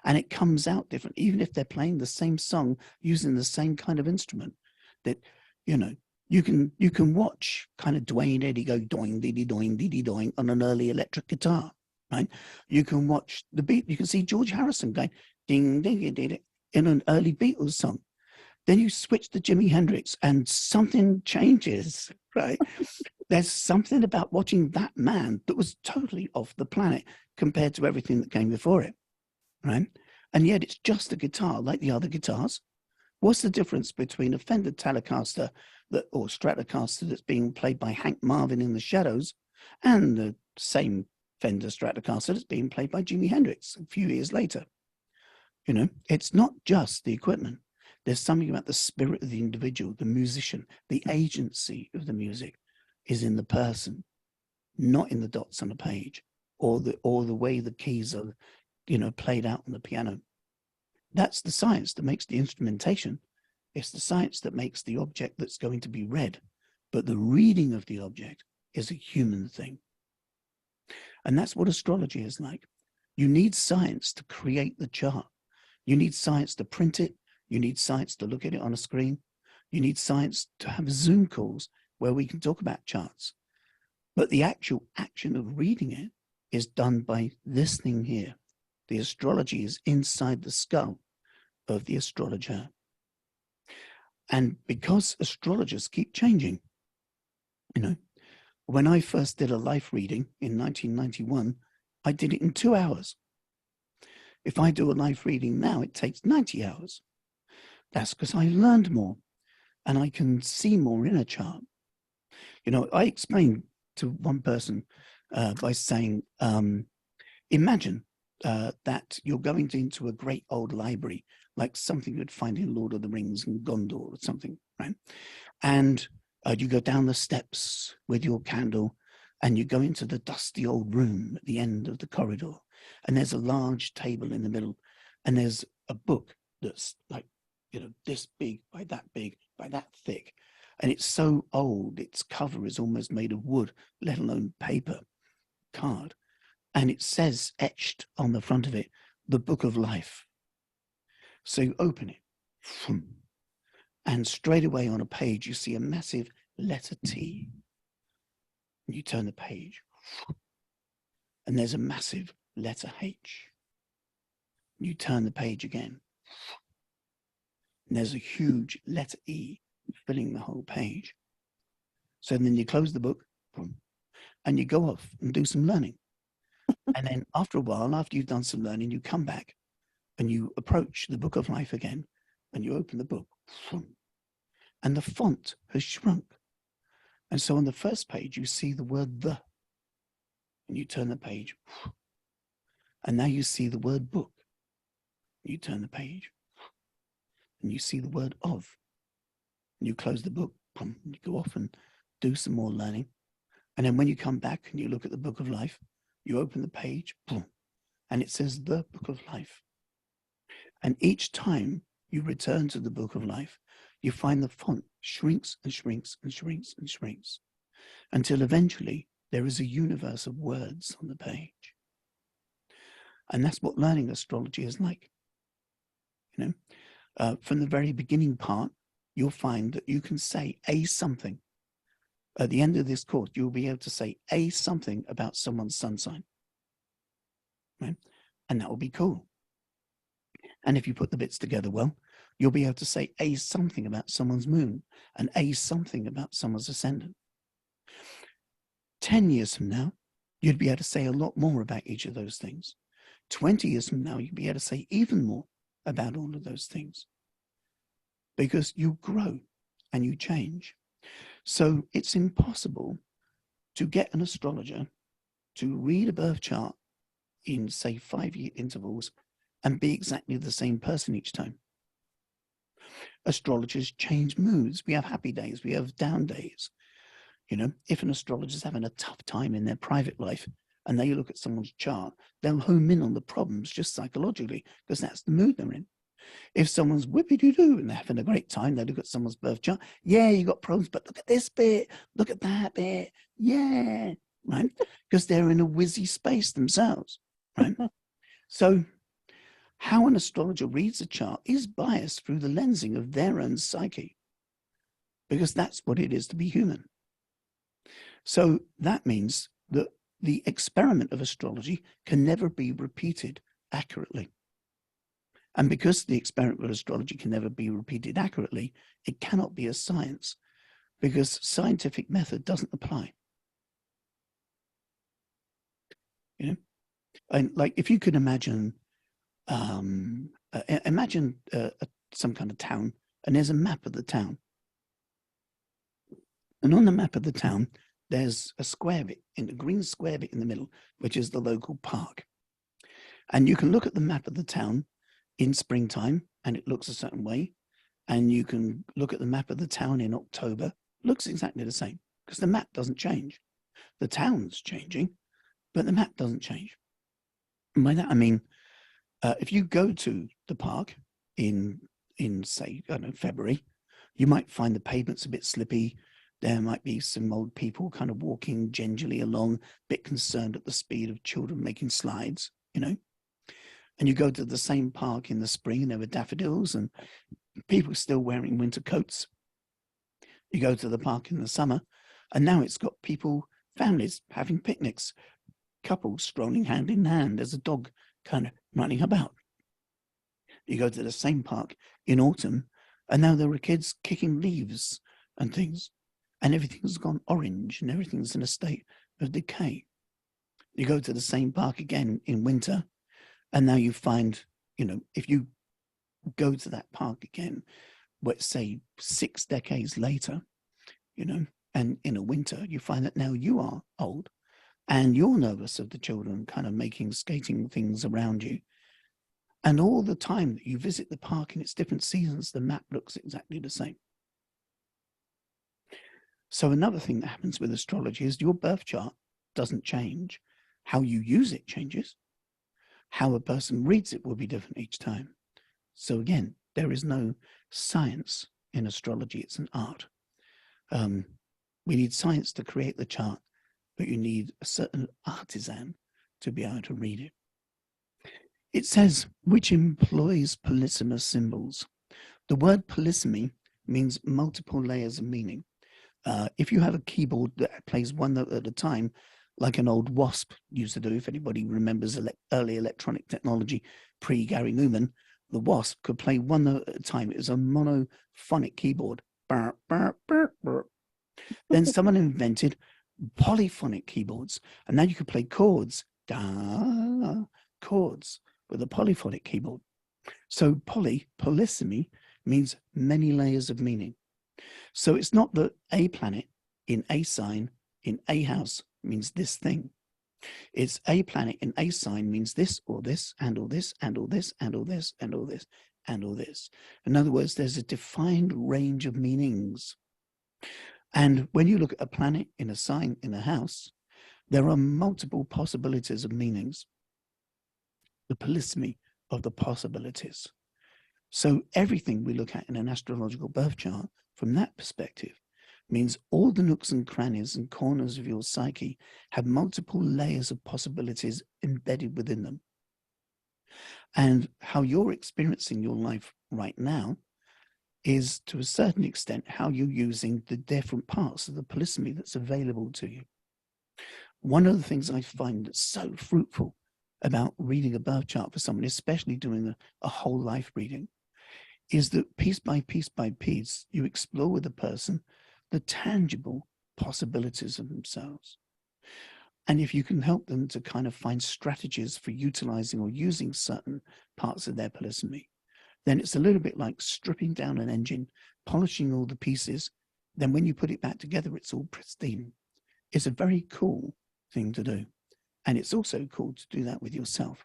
and it comes out different, even if they're playing the same song using the same kind of instrument, that, you know, you can watch kind of Dwayne Eddy go doing, diddy doing, diddy doing on an early electric guitar, right? You can watch the beat, you can see George Harrison going ding, ding, ding, in an early Beatles song. Then you switch to Jimi Hendrix and something changes, right? There's something about watching that man that was totally off the planet compared to everything that came before it. right? And yet it's just a guitar like the other guitars. What's the difference between a Fender Telecaster or Stratocaster that's being played by Hank Marvin in the Shadows and the same Fender Stratocaster that's being played by Jimi Hendrix a few years later? You know, it's not just the equipment. There's something about the spirit of the individual, the musician, the agency of the music is in the person, not in the dots on a page or the way the keys are, you know, played out on the piano. That's the science that makes the instrumentation. It's the science that makes the object that's going to be read. But the reading of the object is a human thing. And that's what astrology is like. You need science to create the chart. You need science to print it. You need science to look at it on a screen. You need science to have Zoom calls where we can talk about charts. But the actual action of reading it is done by this thing here. The astrology is inside the skull of the astrologer. And because astrologers keep changing, you know, when I first did a life reading in 1991, I did it in 2 hours. If I do a life reading now, it takes 90 hours. That's because I learned more and I can see more in a chart. You know, I explained to one person by saying, imagine that you're going into a great old library, like something you'd find in Lord of the Rings and Gondor or something, right? And you go down the steps with your candle and you go into the dusty old room at the end of the corridor. And there's a large table in the middle and there's a book that's like, you know, this big by that thick. And it's so old, its cover is almost made of wood, let alone paper, card. And it says, etched on the front of it, the Book of Life. So you open it, and straight away on a page, you see a massive letter T. And you turn the page, and there's a massive letter H. You turn the page again, and there's a huge letter E filling the whole page. So then you close the book, and you go off and do some learning. And then after a while, after you've done some learning, you come back and you approach the Book of Life again, and you open the book, and the font has shrunk. And so on the first page, you see the word the, and you turn the page, and now you see the word book. You turn the page, and you see the word of. And you close the book, and you go off and do some more learning. And then when you come back and you look at the Book of Life, you open the page, and it says the Book of Life. And each time you return to the Book of Life, you find the font shrinks and shrinks and shrinks and shrinks until eventually there is a universe of words on the page. And that's what learning astrology is like. You know, from the very beginning part, you'll find that you can say a something. At the end of this course, you'll be able to say a something about someone's sun sign. Right? And that will be cool. And if you put the bits together well, you'll be able to say a something about someone's moon and a something about someone's ascendant. 10 years from now, you'd be able to say a lot more about each of those things. 20 years from now, you'd be able to say even more about all of those things. Because you grow and you change. So it's impossible to get an astrologer to read a birth chart in, say, 5-year intervals and be exactly the same person each time. Astrologers change moods. We have happy days, we have down days. You know, if an astrologer's having a tough time in their private life and they look at someone's chart, they'll home in on the problems just psychologically because that's the mood they're in. If someone's whippy-doo-doo and they're having a great time, they look at someone's birth chart. Yeah, you got problems, but look at this bit, look at that bit. Yeah, right? Because they're in a whizzy space themselves, right? So how an astrologer reads a chart is biased through the lensing of their own psyche, because that's what it is to be human. So that means that the experiment of astrology can never be repeated accurately. And because the experiment of astrology can never be repeated accurately, it cannot be a science because scientific method doesn't apply. You know, and like if you could imagine Imagine some kind of town, and there's a map of the town. And on the map of the town, there's a square bit, in the green square bit in the middle, which is the local park. And you can look at the map of the town in springtime, and it looks a certain way. And you can look at the map of the town in October, looks exactly the same, because the map doesn't change. The town's changing, but the map doesn't change. And by that, I mean, if you go to the park in say, I don't know, February, you might find the pavements a bit slippy. There might be some old people kind of walking gingerly along, a bit concerned at the speed of children making slides, you know. And you go to the same park in the spring, and there are daffodils and people still wearing winter coats. You go to the park in the summer, and now it's got people, families having picnics, couples strolling hand in hand. There's a dog kind of running about. You go to the same park in autumn, and now there are kids kicking leaves and things, and everything's gone orange and everything's in a state of decay. You go to the same park again in winter, and now you find, you know, if you go to that park again, let's say 6 decades later, you know, and in a winter, you find that now you are old and you're nervous of the children kind of making skating things around you. And all the time that you visit the park in its different seasons, the map looks exactly the same. So another thing that happens with astrology is your birth chart doesn't change. How you use it changes. How a person reads it will be different each time. So again, there is no science in astrology, it's an art. We need science to create the chart, but you need a certain artisan to be able to read it. It says, which employs polysemous symbols. The word polysemy means multiple layers of meaning. If you have a keyboard that plays one note at a time, like an old WASP used to do, if anybody remembers early electronic technology pre-Gary Newman, the WASP could play one note at a time. It was a monophonic keyboard. Burr, burr, burr, burr. Then someone invented polyphonic keyboards, and now you could play chords, chords with a polyphonic keyboard. So polysemy means many layers of meaning. So it's not that a planet in a sign in a house means this thing. It's a planet in a sign means this or this and or this and or this and or this and or this and or this. In other words, there's a defined range of meanings. And when you look at a planet in a sign in a house, there are multiple possibilities of meanings. The polysemy of the possibilities. So everything we look at in an astrological birth chart from that perspective means all the nooks and crannies and corners of your psyche have multiple layers of possibilities embedded within them. And how you're experiencing your life right now is, to a certain extent, how you're using the different parts of the polysemy that's available to you. One of the things I find that's so fruitful about reading a birth chart for someone, especially doing a whole life reading, is that piece by piece by piece, you explore with the person the tangible possibilities of themselves. And if you can help them to kind of find strategies for utilizing or using certain parts of their polysemy, then it's a little bit like stripping down an engine, polishing all the pieces. Then when you put it back together, it's all pristine. It's a very cool thing to do. And it's also cool to do that with yourself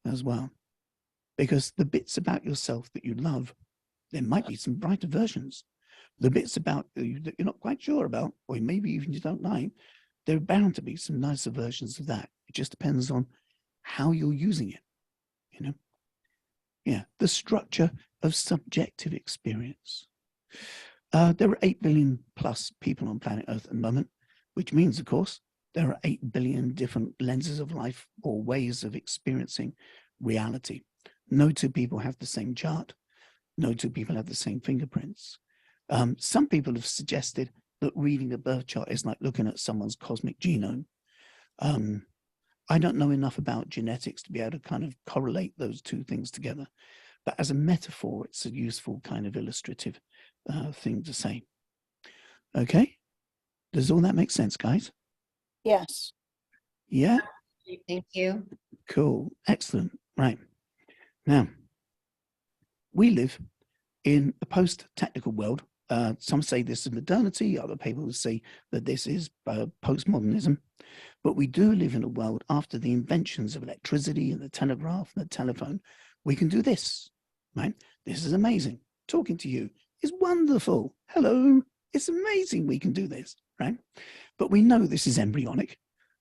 as well. Because the bits about yourself that you love, there might be some brighter versions. The bits about you that you're not quite sure about, or maybe even you don't like, there are bound to be some nicer versions of that. It just depends on how you're using it, you know? Yeah, the structure of subjective experience. There are 8 billion plus people on planet Earth at the moment, which means, of course, there are 8 billion different lenses of life or ways of experiencing reality. No two people have the same chart. No two people have the same fingerprints. Some people have suggested that reading a birth chart is like looking at someone's cosmic genome. I don't know enough about genetics to be able to kind of correlate those two things together. But as a metaphor, it's a useful kind of illustrative thing to say. Okay? Does all that make sense, guys? Yes. Yeah? Thank you. Cool. Excellent. Right. Now, we live in a post-technical world. Some say this is modernity, other people say that this is postmodernism. But we do live in a world after the inventions of electricity and the telegraph and the telephone. We can do this, right? This is amazing. Talking to you is wonderful. Hello, it's amazing we can do this, right? But we know this is embryonic.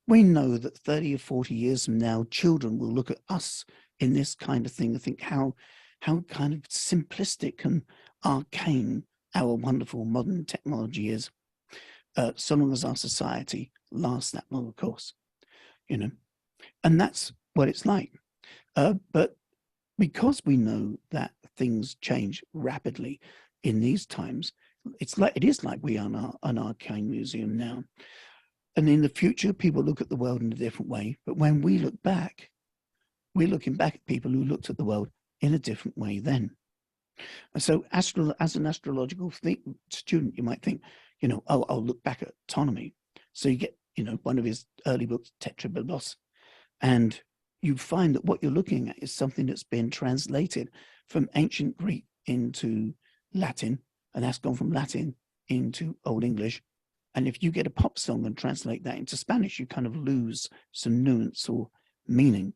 We know that 30 or 40 years from now, children will look at us in this kind of thing and think how kind of simplistic and arcane our wonderful modern technology is, so long as our society lasts that long, of course, you know, and that's what it's like. But because we know that things change rapidly in these times, it is like we are an arcane museum now. And in the future, people look at the world in a different way. But when we look back, we're looking back at people who looked at the world in a different way then. And so as an astrological student, you might think, you know, oh, I'll look back at autonomy. So you get, you know, one of his early books, Tetrabiblos, and you find that what you're looking at is something that's been translated from ancient Greek into Latin, and that's gone from Latin into Old English. And if you get a pop song and translate that into Spanish, you kind of lose some nuance or meaning.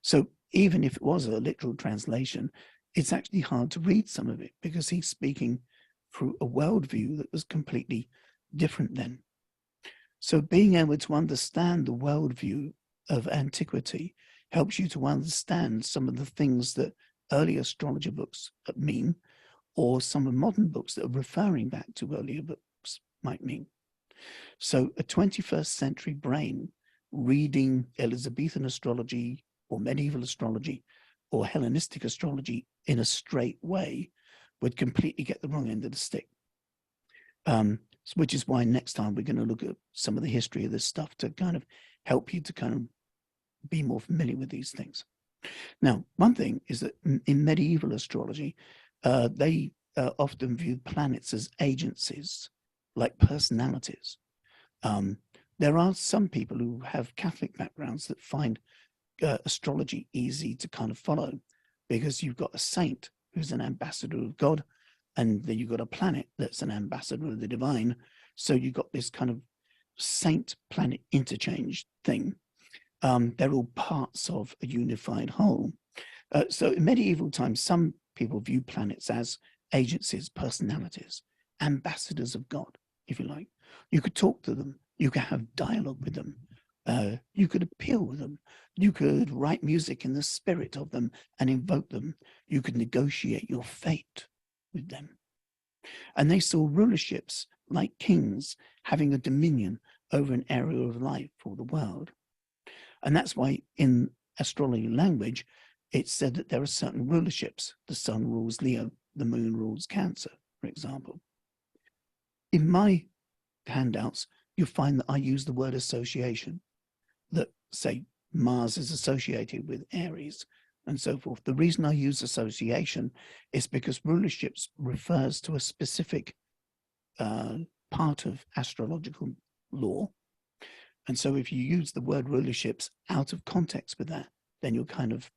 So even if it was a literal translation, it's actually hard to read some of it because he's speaking through a worldview that was completely different then. So being able to understand the worldview of antiquity helps you to understand some of the things that early astrologer books mean, or some of modern books that are referring back to earlier books might mean. So a 21st century brain reading Elizabethan astrology or medieval astrology or Hellenistic astrology in a straight way would completely get the wrong end of the stick. Which is why next time we're going to look at some of the history of this stuff to kind of help you to kind of be more familiar with these things. Now, one thing is that in medieval astrology, they often viewed planets as agencies, like personalities. There are some people who have Catholic backgrounds that find astrology easy to kind of follow, because you've got a saint who's an ambassador of God, and then you've got a planet that's an ambassador of the divine. So you've got this kind of saint-planet interchange thing. They're all parts of a unified whole. So in medieval times, some people view planets as agencies, personalities, ambassadors of God, if you like. You could talk to them. You could have dialogue with them. You could appeal with them. You could write music in the spirit of them and invoke them. You could negotiate your fate with them. And they saw rulerships like kings having a dominion over an area of life or the world. And that's why in astrology language, it's said that there are certain rulerships. The sun rules Leo, the moon rules Cancer, for example. In my handouts, you'll find that I use the word association, that say Mars is associated with Aries and so forth. The reason I use association is because rulerships refers to a specific part of astrological law. And so if you use the word rulerships out of context with that, then you're kind of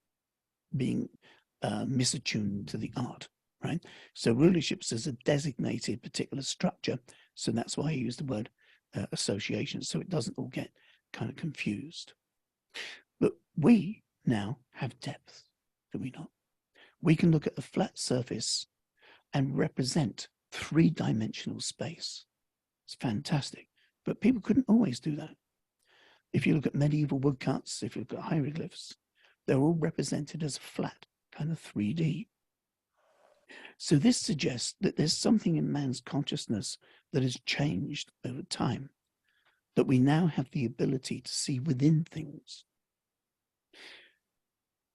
being misattuned to the art, right? So rulerships is a designated particular structure. So that's why I use the word association, so it doesn't all get kind of confused. But we now have depth, do we not? We can look at a flat surface and represent three-dimensional space. It's fantastic, but people couldn't always do that. If you look at medieval woodcuts, if you look at hieroglyphs, they're all represented as flat, kind of 3D. So this suggests that there's something in man's consciousness that has changed over time, that we now have the ability to see within things.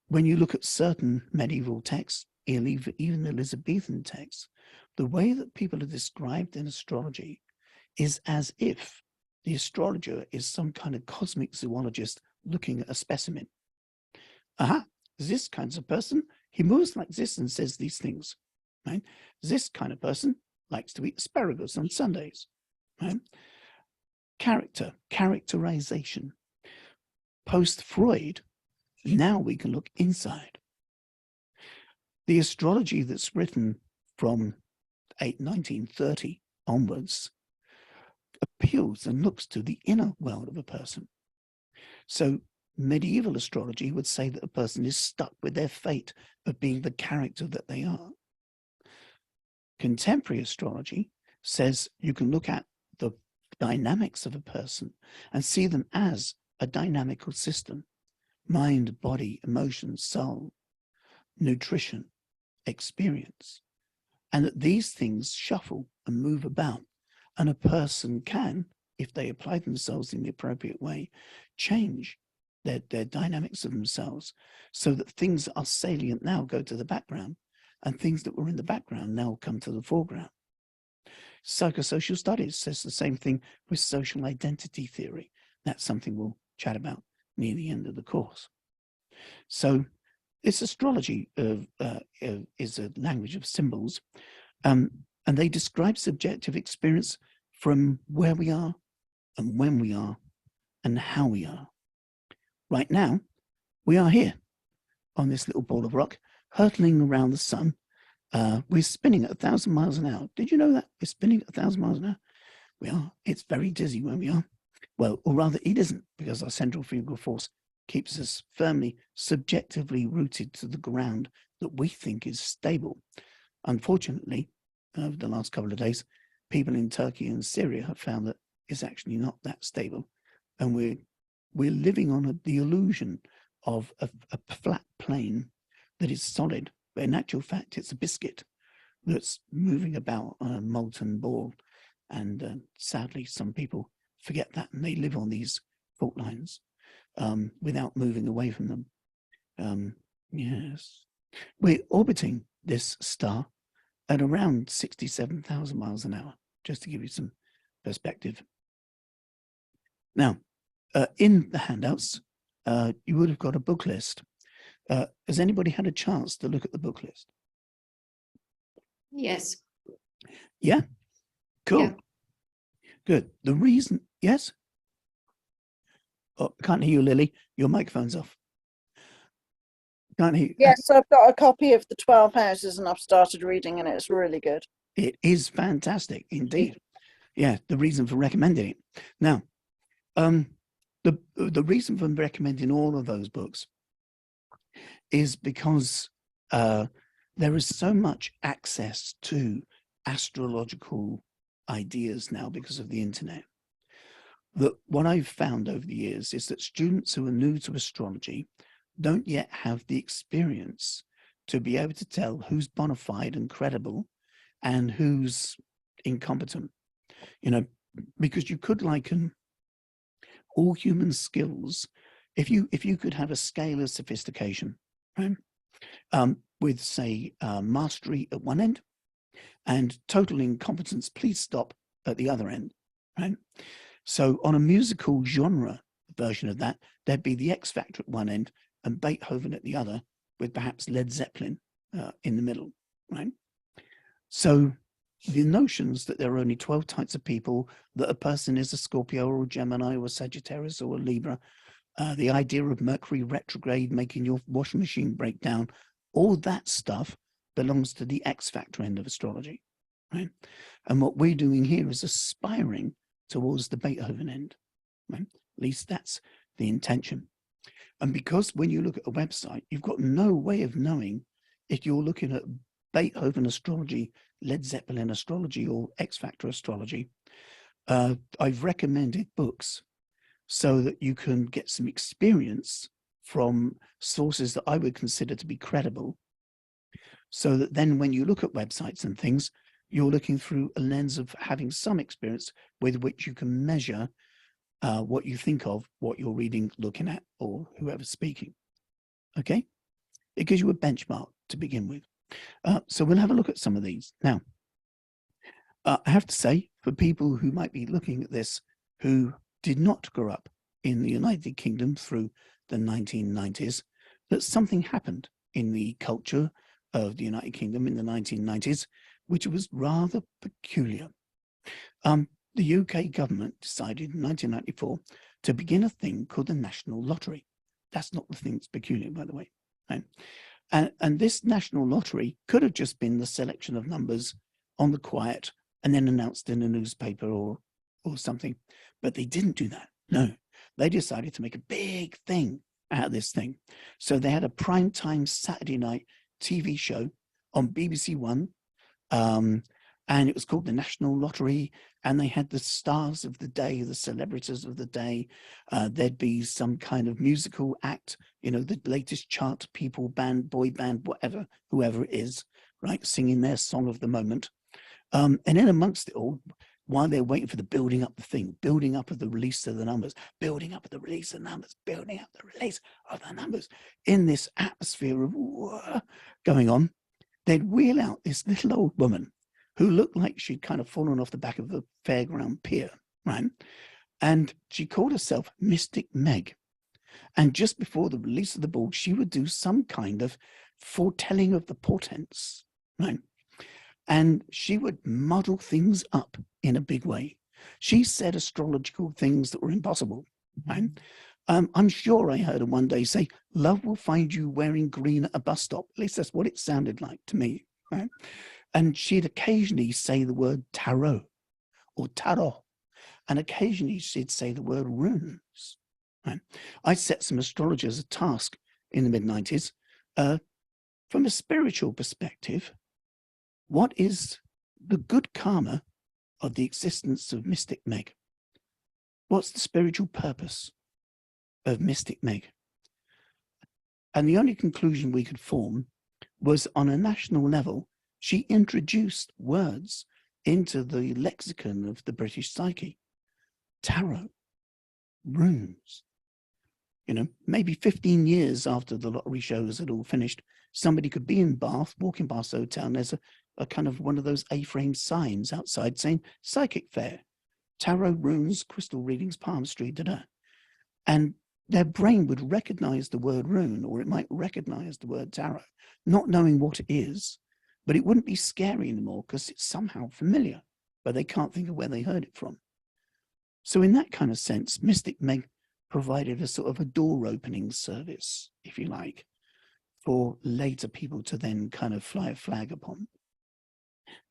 When you look at certain medieval texts, even Elizabethan texts, the way that people are described in astrology is as if the astrologer is some kind of cosmic zoologist looking at a specimen. Aha, this kind of person, he moves like this and says these things, right? This kind of person likes to eat asparagus on Sundays, right? Characterization. Post-Freud, now we can look inside. The astrology that's written from 1930 onwards appeals and looks to the inner world of a person. So medieval astrology would say that a person is stuck with their fate of being the character that they are. Contemporary astrology says you can look at the dynamics of a person and see them as a dynamical system: mind, body, emotion, soul, nutrition, experience, and that these things shuffle and move about, and a person can, if they apply themselves in the appropriate way, change their dynamics of themselves, so that things that are salient now go to the background, and things that were in the background now come to the foreground. Psychosocial studies says the same thing with social identity theory. That's something we'll chat about near the end of the course. So this astrology is a language of symbols, and they describe subjective experience from where we are and when we are and how we are. Right now, we are here on this little ball of rock, hurtling around the sun. We're spinning at 1,000 miles an hour. Did you know that? We're spinning at 1,000 miles an hour. We are. It's very dizzy where we are. Well, or rather it isn't, because our centrifugal force keeps us firmly, subjectively rooted to the ground that we think is stable. Unfortunately, over the last couple of days, people in Turkey and Syria have found that it's actually not that stable. And we're living on the illusion of a flat plane that is solid, but in actual fact, it's a biscuit that's moving about on a molten ball. And sadly, some people forget that, and they live on these fault lines without moving away from them. Yes, we're orbiting this star at around 67,000 miles an hour, just to give you some perspective. Now, in the handouts, you would have got a book list. Has anybody had a chance to look at the book list? Yes. Yeah, cool. Yeah. Good. The reason, yes? Oh, I can't hear you, Lily. Your microphone's off. Can't hear you. Yes, I've got a copy of the 12 Houses and I've started reading and it's really good. It is fantastic indeed. Yeah, the reason for recommending it. Now, the reason for recommending all of those books is because there is so much access to astrological ideas now because of the internet, that what I've found over the years is that students who are new to astrology don't yet have the experience to be able to tell who's bona fide and credible and who's incompetent. You know, because you could liken all human skills, if you could have a scale of sophistication, right? With say mastery at one end and total incompetence, please stop, at the other end, right? So on a musical genre version of that, there'd be the X Factor at one end and Beethoven at the other, with perhaps Led Zeppelin in the middle, right? So the notions that there are only 12 types of people, that a person is a Scorpio or a Gemini or a Sagittarius or a Libra, the idea of Mercury retrograde making your washing machine break down, all that stuff belongs to the X Factor end of astrology, right? And what we're doing here is aspiring towards the Beethoven end, right? At least that's the intention. And because when you look at a website, you've got no way of knowing if you're looking at Beethoven astrology, Led Zeppelin astrology, or X Factor astrology, I've recommended books so that you can get some experience from sources that I would consider to be credible, so that then when you look at websites and things, you're looking through a lens of having some experience with which you can measure what you think of what you're reading, looking at, or whoever's speaking. Okay? It gives you a benchmark to begin with. So we'll have a look at some of these. Now, I have to say, for people who might be looking at this who did not grow up in the United Kingdom through the 1990s, that something happened in the culture of the United Kingdom in the 1990s, which was rather peculiar. The UK government decided in 1994 to begin a thing called the National Lottery. That's not the thing that's peculiar, by the way. Right? And this national lottery could have just been the selection of numbers on the quiet and then announced in a newspaper or something. But they didn't do that. No, they decided to make a big thing out of this thing. So they had a primetime Saturday night TV show on BBC One, and it was called the National Lottery, and they had the stars of the day, the celebrities of the day. There'd be some kind of musical act, you know, the latest chart people, band, boy band, whatever, whoever it is, right, singing their song of the moment. And then amongst it all, while they're waiting for the building up the thing, building up of the release of the numbers, building up of the release of the numbers, building up the release of the numbers, in this atmosphere of going on, they'd wheel out this little old woman who looked like she'd kind of fallen off the back of a fairground pier, right? And she called herself Mystic Meg. And just before the release of the ball, she would do some kind of foretelling of the portents, right? And she would muddle things up in a big way. She said astrological things that were impossible, right? I'm sure I heard her one day say, "Love will find you wearing green at a bus stop." At least that's what it sounded like to me, right? And she'd occasionally say the word tarot or tarot. And occasionally she'd say the word runes, right? I set some astrologers a task in the mid-90s. From a spiritual perspective, what is the good karma of the existence of Mystic Meg? What's the spiritual purpose of Mystic Meg? And the only conclusion we could form was, on a national level, she introduced words into the lexicon of the British psyche. Tarot, runes. You know, maybe 15 years after the lottery shows had all finished, somebody could be in Bath, walking past the hotel, and there's a kind of one of those A-frame signs outside saying psychic fair, tarot, runes, crystal readings, palmistry, da-da. And their brain would recognize the word rune, or it might recognize the word tarot, not knowing what it is, but it wouldn't be scary anymore because it's somehow familiar, but they can't think of where they heard it from. So in that kind of sense, Mystic Meg provided a sort of a door opening service, if you like, for later people to then kind of fly a flag upon.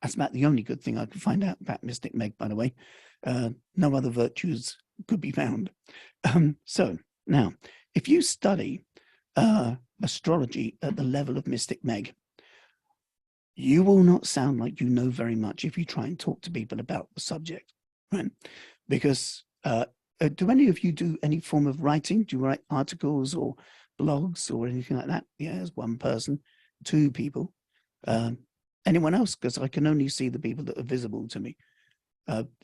That's about the only good thing I could find out about Mystic Meg, by the way. No other virtues could be found. So now, if you study astrology at the level of Mystic Meg, you will not sound like you know very much if you try and talk to people about the subject, right? Because do any of you do any form of writing? Do you write articles or blogs or anything like that? Yeah, as one person, two people. Anyone else? Because I can only see the people that are visible to me.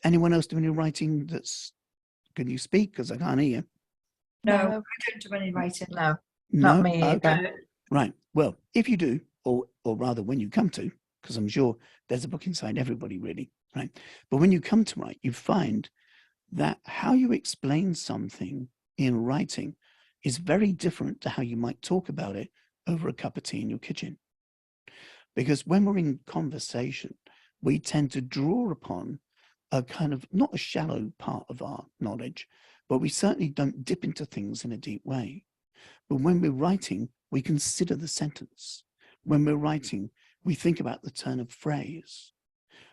Anyone else do any writing that's, can you speak? Because I can't hear you. No, I don't do any writing. No, No? not me either. Okay. Right. Well, if you do, or rather when you come to, because I'm sure there's a book inside everybody really, right? But when you come to write, you find that how you explain something in writing is very different to how you might talk about it over a cup of tea in your kitchen. Because when we're in conversation, we tend to draw upon a kind of, not a shallow part of our knowledge, but we certainly don't dip into things in a deep way. But when we're writing, we consider the sentence. When we're writing, we think about the turn of phrase.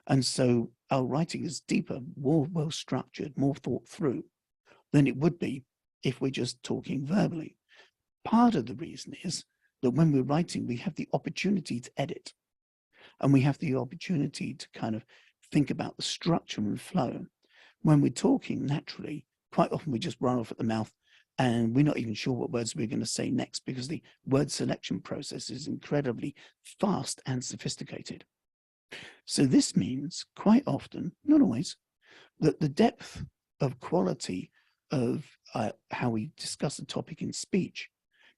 And so our writing is deeper, more well-structured, more thought through than it would be if we're just talking verbally. Part of the reason is that when we're writing, we have the opportunity to edit, and we have the opportunity to kind of think about the structure and flow. When we're talking naturally, quite often we just run off at the mouth and we're not even sure what words we're going to say next because the word selection process is incredibly fast and sophisticated. So this means quite often, not always, that the depth of quality of how we discuss a topic in speech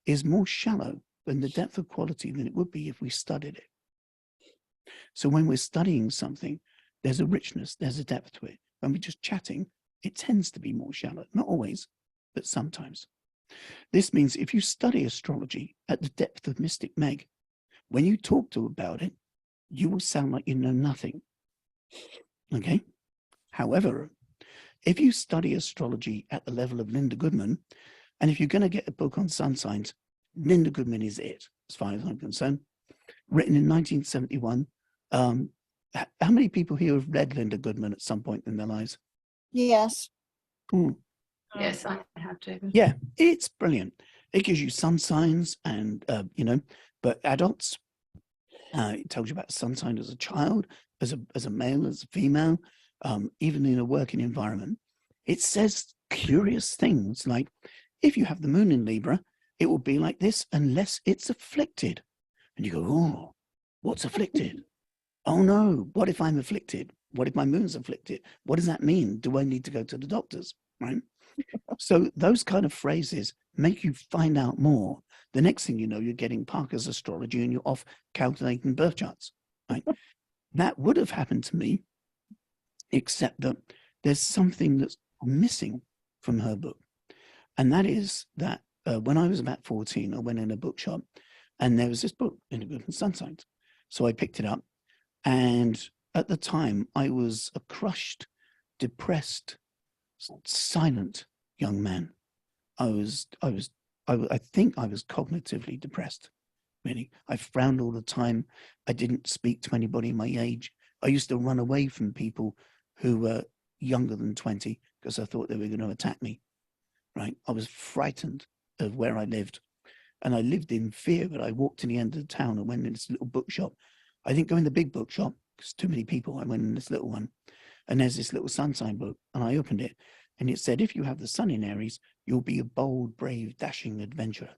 is more shallow than the depth of quality than it would be if we studied it. So when we're studying something, there's a richness, there's a depth to it. When we're just chatting, it tends to be more shallow, not always, but sometimes. This means if you study astrology at the depth of Mystic Meg, when you talk to about it, you will sound like you know nothing. Okay? However, if you study astrology at the level of Linda Goodman, and if you're going to get a book on sun signs, Linda Goodman is it. as far as I'm concerned. Written in 1971. How many people here have read Linda Goodman at some point in their lives? Yes. Mm. Yes, I have to. Yeah, it's brilliant. It gives you sun signs and, but adults, it tells you about sun sign as a child, as a male, as a female, even in a working environment. It says curious things like, if you have the moon in Libra, it will be like this unless it's afflicted. And you go, oh, what's afflicted? Oh no, what if I'm afflicted? What if my moon's afflicted? What does that mean? Do I need to go to the doctors? Right? So those kind of phrases make you find out more. The next thing you know, you're getting Parker's astrology and you're off calculating birth charts. Right? That would have happened to me, except that there's something that's missing from her book. And that is that when I was about 14, I went in a bookshop and there was this book, Linda Goodman Sun Signs. So I picked it up. And at the time, I was a crushed, depressed, silent young man. I think I was cognitively depressed. Really, I frowned all the time. I didn't speak to anybody my age. I used to run away from people who were younger than 20 because I thought they were going to attack me. Right? I was frightened of where I lived, and I lived in fear. But I walked to the end of the town and went in this little bookshop. I didn't go in the big bookshop because too many people. I went in this little one, and there's this little sun sign book, and I opened it, and it said, if you have the sun in Aries, you'll be a bold, brave, dashing adventurer.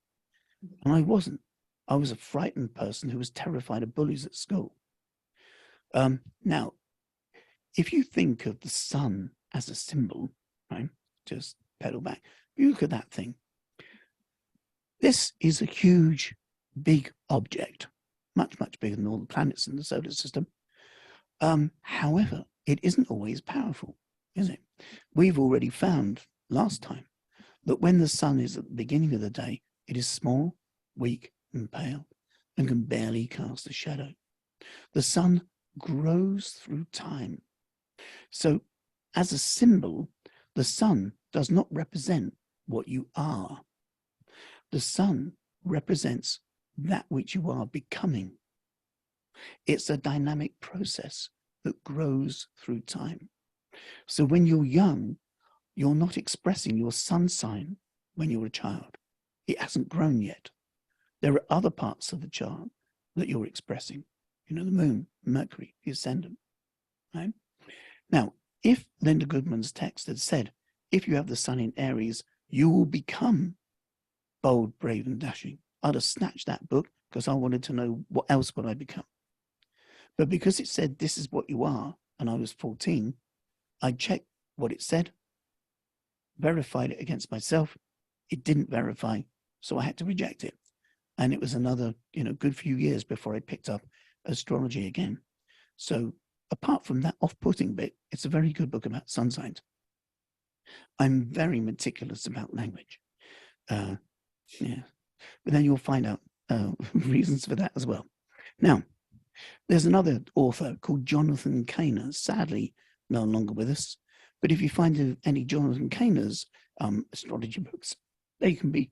And I wasn't. I was a frightened person who was terrified of bullies at school. Now, if you think of the sun as a symbol, right, just pedal back, you look at that thing. This is a huge, big object, much, much bigger than all the planets in the solar system. However, it isn't always powerful, is it? We've already found last time that when the sun is at the beginning of the day, it is small, weak, and pale, and can barely cast a shadow. The sun grows through time. So, as a symbol, the sun does not represent what you are. The sun represents that which you are becoming. It's a dynamic process that grows through time. So when you're young, you're not expressing your sun sign when you're a child. It hasn't grown yet. There are other parts of the chart that you're expressing. You know, the moon, Mercury, the ascendant. Right? Now, if Linda Goodman's text had said, if you have the sun in Aries, you will become bold, brave, and dashing, I'd have snatched that book because I wanted to know what else would I become. But because it said, this is what you are, and I was 14, I checked what it said, verified it against myself. It didn't verify, so I had to reject it. And it was another, good few years before I picked up astrology again. So apart from that off-putting bit, it's a very good book about sun signs. I'm very meticulous about language. Yeah, but then you'll find out reasons for that as well. Now, there's another author called Jonathan Kaner, sadly no longer with us. But if you find any Jonathan Kaner's astrology books, they can be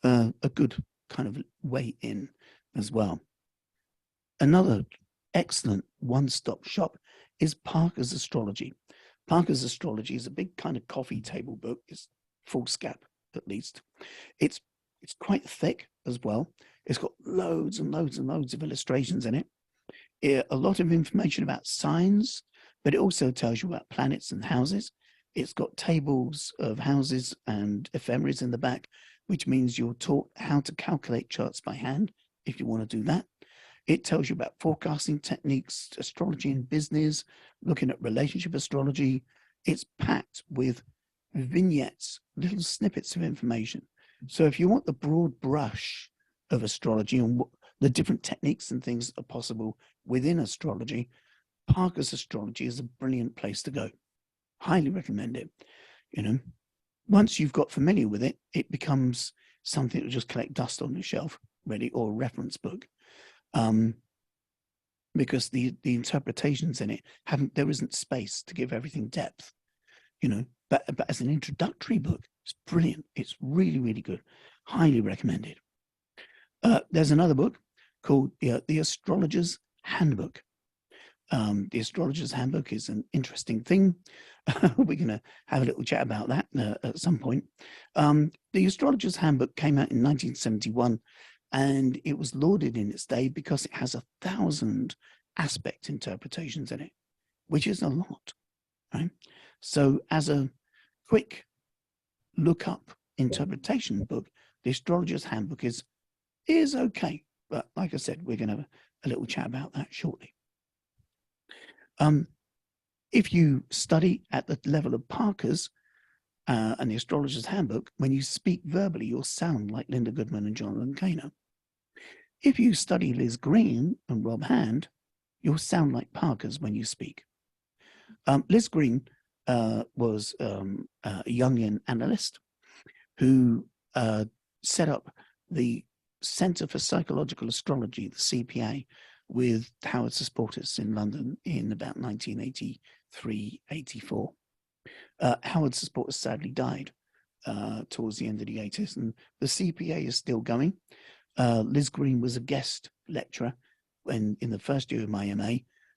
a good kind of way in as well. Another excellent one-stop shop is Parker's Astrology. Parker's Astrology is a big kind of coffee table book. It's foolscap, at least. It's quite thick as well. It's got loads and loads and loads of illustrations in it. A lot of information about signs, but it also tells you about planets and houses. It's got tables of houses and ephemeris in the back, which means you're taught how to calculate charts by hand if you want to do that. It tells you about forecasting techniques, astrology in business, looking at relationship astrology. It's packed with vignettes, little snippets of information. So if you want the broad brush of astrology and the different techniques and things that are possible within astrology, Parker's Astrology is a brilliant place to go. Highly recommend it. Once you've got familiar with it, it becomes something to just collect dust on your shelf, really, or a reference book. Because the interpretations in it there isn't space to give everything depth, but as an introductory book, it's brilliant. It's really, really good. Highly recommended. There's another book called The Astrologer's Handbook. The Astrologer's Handbook is an interesting thing. We're going to have a little chat about that at some point. The Astrologer's Handbook came out in 1971, and it was lauded in its day because it has 1,000 aspect interpretations in it, which is a lot, right? So as a quick look up interpretation book, the Astrologer's Handbook is okay. But like I said, we're going to have a little chat about that shortly. If you study at the level of Parker's and the Astrologer's Handbook, when you speak verbally, you'll sound like Linda Goodman and Jonathan Kano. If you study Liz Green and Rob Hand, you'll sound like Parker's when you speak. Liz Green was a Jungian analyst who set up the Centre for Psychological Astrology, the CPA, with Howard Susportis in London in about 1983-84. Howard Susportis sadly died towards the end of the 80s, and the CPA is still going. Liz Green was a guest lecturer in the first year of my MA,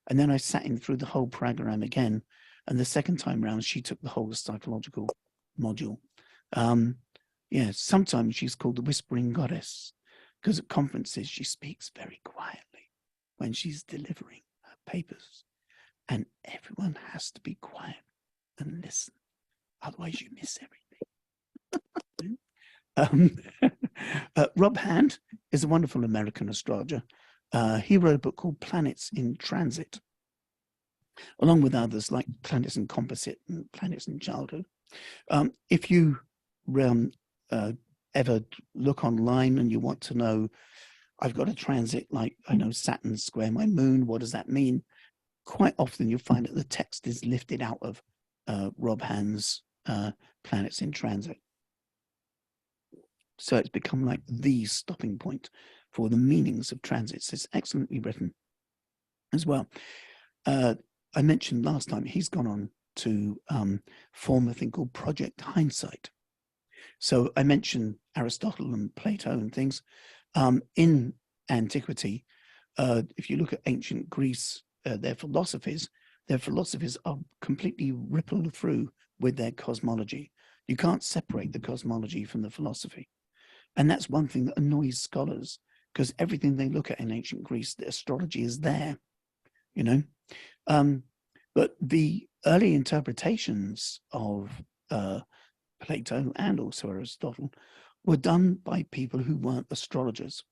and then I sat in through the whole program again, and the second time round she took the whole psychological module. Yeah, sometimes she's called the Whispering Goddess, because at conferences she speaks very quietly when she's delivering her papers, and everyone has to be quiet and listen, otherwise you miss everything. Rob Hand is a wonderful American astrologer. He wrote a book called Planets in Transit, along with others like Planets in Composite and Planets in Childhood. If you ever look online and you want to know, I've got a transit like, I know, Saturn square my moon, what does that mean? Quite often you'll find that the text is lifted out of Rob Hand's Planets in Transit. So it's become like the stopping point for the meanings of transits. It's excellently written as well. I mentioned last time he's gone on to form a thing called Project Hindsight. So I mentioned Aristotle and Plato and things. In antiquity, if you look at ancient Greece, their philosophies are completely rippled through with their cosmology. You can't separate the cosmology from the philosophy. And that's one thing that annoys scholars, because everything they look at in ancient Greece, the astrology is there, you know. But the early interpretations of Plato and also Aristotle were done by people who weren't astrologers.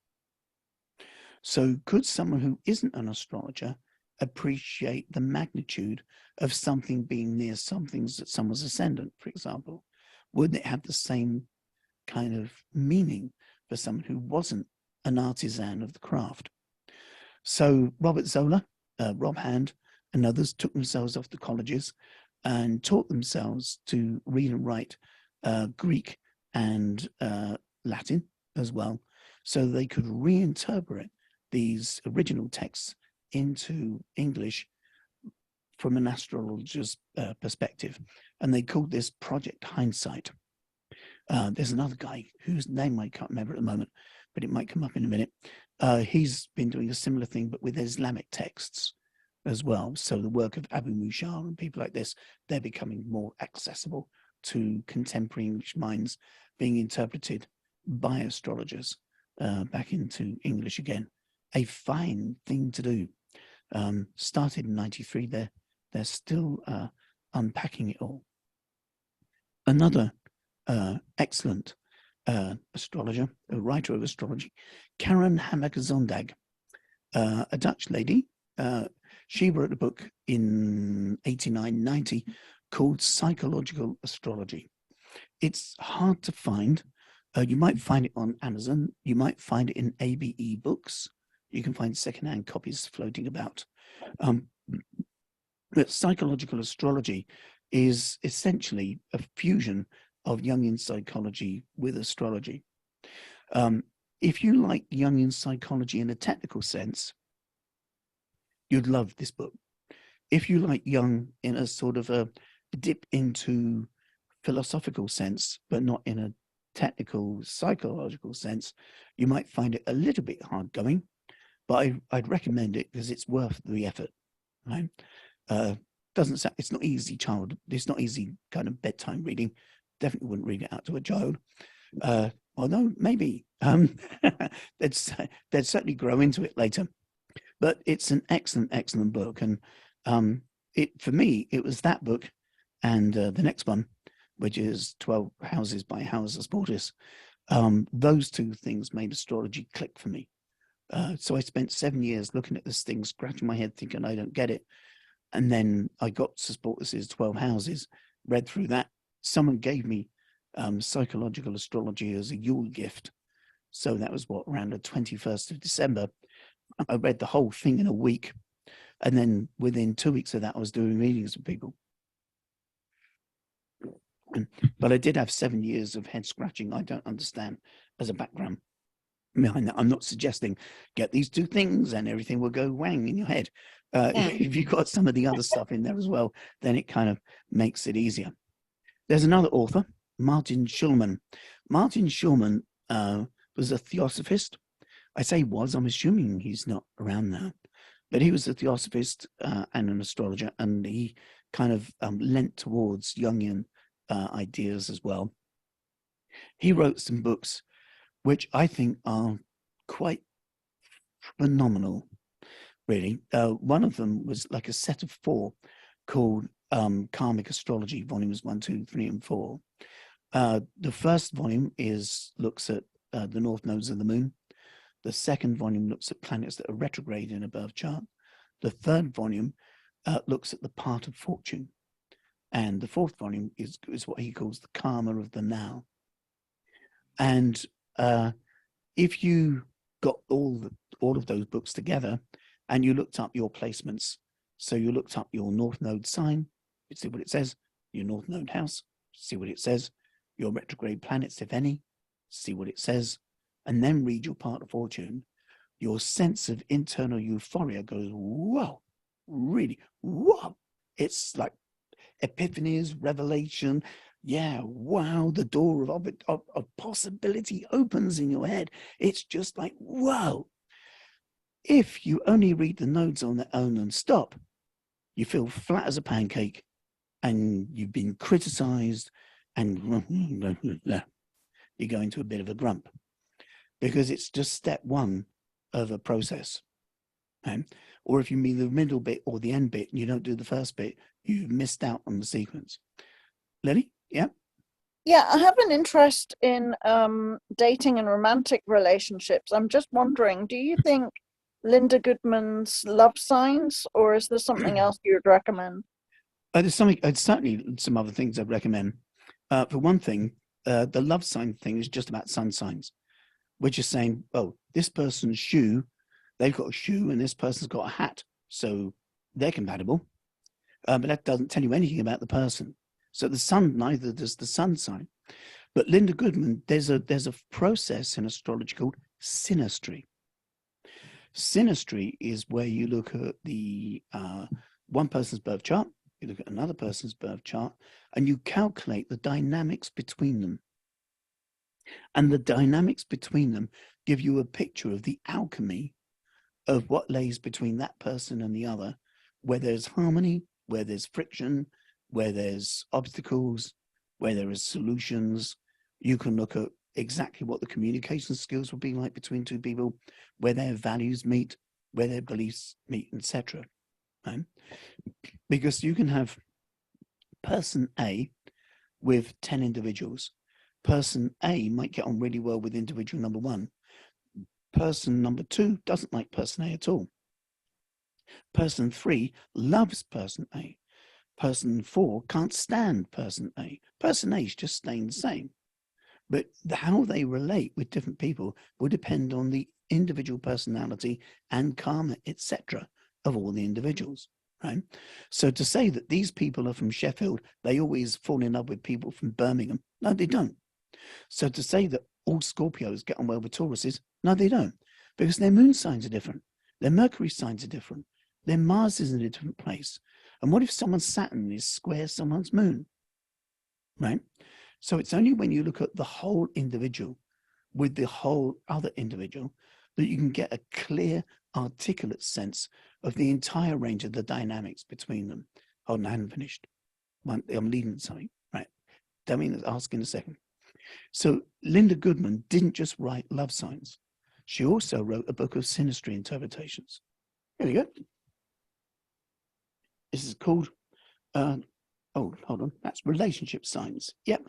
So could someone who isn't an astrologer appreciate the magnitude of something being near something's that someone's ascendant, for example? Wouldn't it have the same kind of meaning for someone who wasn't an artisan of the craft? So Robert Zola, Rob Hand, and others took themselves off to colleges and taught themselves to read and write Greek and Latin as well, so they could reinterpret these original texts into English from an astrologer's perspective. And they called this Project Hindsight. There's another guy whose name I can't remember at the moment, but it might come up in a minute. He's been doing a similar thing, but with Islamic texts as well. So the work of Abu Mushar and people like this, they're becoming more accessible to contemporary English minds, being interpreted by astrologers back into English again. A fine thing to do. Started in '93, they're still unpacking it all. Another excellent astrologer, a writer of astrology, Karen Hammaker-Zondag, a Dutch lady. She wrote a book in 89-90 called Psychological Astrology. It's hard to find. You might find it on Amazon. You might find it in ABE books. You can find secondhand copies floating about. But psychological astrology is essentially a fusion of Jungian psychology with astrology. If you like Jungian psychology in a technical sense, you'd love this book. If you like Jung in a sort of a dip into philosophical sense, but not in a technical, psychological sense, you might find it a little bit hard going, but I'd recommend it because it's worth the effort, right? Doesn't sound, it's not easy it's not easy kind of bedtime reading. Definitely wouldn't read it out to a child. Although maybe they'd certainly grow into it later. But it's an excellent book. And for me, it was that book and the next one, which is 12 Houses by Howard Portis. Those two things made astrology click for me. So I spent 7 years looking at this thing, scratching my head, thinking I don't get it. And then I got Portis's 12 Houses, read through that. Someone gave me psychological astrology as a Yule gift. So that was around the 21st of December. I read the whole thing in a week. And then within 2 weeks of that, I was doing readings with people. But I did have 7 years of head scratching I don't understand as a background behind that. I'm not suggesting get these two things and everything will go wang in your head. If you've got some of the other stuff in there as well, then it kind of makes it easier. There's another author, Martin Schulman. Martin Schulman was a theosophist. I say was, I'm assuming he's not around now. But he was a theosophist and an astrologer, and he kind of lent towards Jungian ideas as well. He wrote some books which I think are quite phenomenal, really. One of them was like a set of 4 called Karmic Astrology, volumes 1, 2, 3, and 4. The first volume looks at the north nodes of the moon. The second volume looks at planets that are retrograde in a birth chart. The third volume looks at the part of fortune. And the fourth volume is what he calls the karma of the now. And if you got all of those books together and you looked up your placements, so you looked up your north node sign, you see what it says, your north node house, see what it says, your retrograde planets, if any, see what it says, and then read your part of fortune, your sense of internal euphoria goes, whoa, really, whoa. It's like epiphanies, revelation. Yeah, wow, the door of possibility opens in your head. It's just like, whoa. If you only read the nodes on their own and stop, you feel flat as a pancake and you've been criticized and you go into a bit of a grump because it's just step 1 of a process. Or if you mean the middle bit or the end bit and you don't do the first bit, you've missed out on the sequence. Lily? Yeah? Yeah, I have an interest in dating and romantic relationships. I'm just wondering, do you think Linda Goodman's love signs, or is there something else you would recommend? There's certainly some other things I'd recommend. For one thing, the love sign thing is just about sun signs, which is saying, oh, this person's shoe, they've got a shoe and this person's got a hat, so they're compatible. But that doesn't tell you anything about the person. So the sun, neither does the sun sign. But Linda Goodman, there's a process in astrology called synastry. Synastry is where you look at the one person's birth chart, you look at another person's birth chart, and you calculate the dynamics between them. And the dynamics between them give you a picture of the alchemy of what lays between that person and the other, where there's harmony, where there's friction, where there's obstacles, where there is solutions. You can look at exactly what the communication skills will be like between two people, where their values meet, where their beliefs meet, etc. Right? Because you can have person A with 10 individuals. Person A might get on really well with individual number 1. Person number 2 doesn't like person A at all. Person 3 loves person A. Person 4 can't stand person A. Person A is just staying the same. But how they relate with different people will depend on the individual personality and karma, etc., of all the individuals, right? So to say that these people are from Sheffield, they always fall in love with people from Birmingham, no, they don't. So to say that all Scorpios get on well with Tauruses, no, they don't, because their moon signs are different, their Mercury signs are different, their Mars is in a different place. And what if someone's Saturn is square someone's moon, right? So it's only when you look at the whole individual with the whole other individual that you can get a clear, articulate sense of the entire range of the dynamics between them. Hold on, I haven't finished. I'm leading something. Right. Tell me, ask in a second. So Linda Goodman didn't just write love signs. She also wrote a book of synastry interpretations. Here we go. This is called, oh, hold on. That's relationship signs. Yep.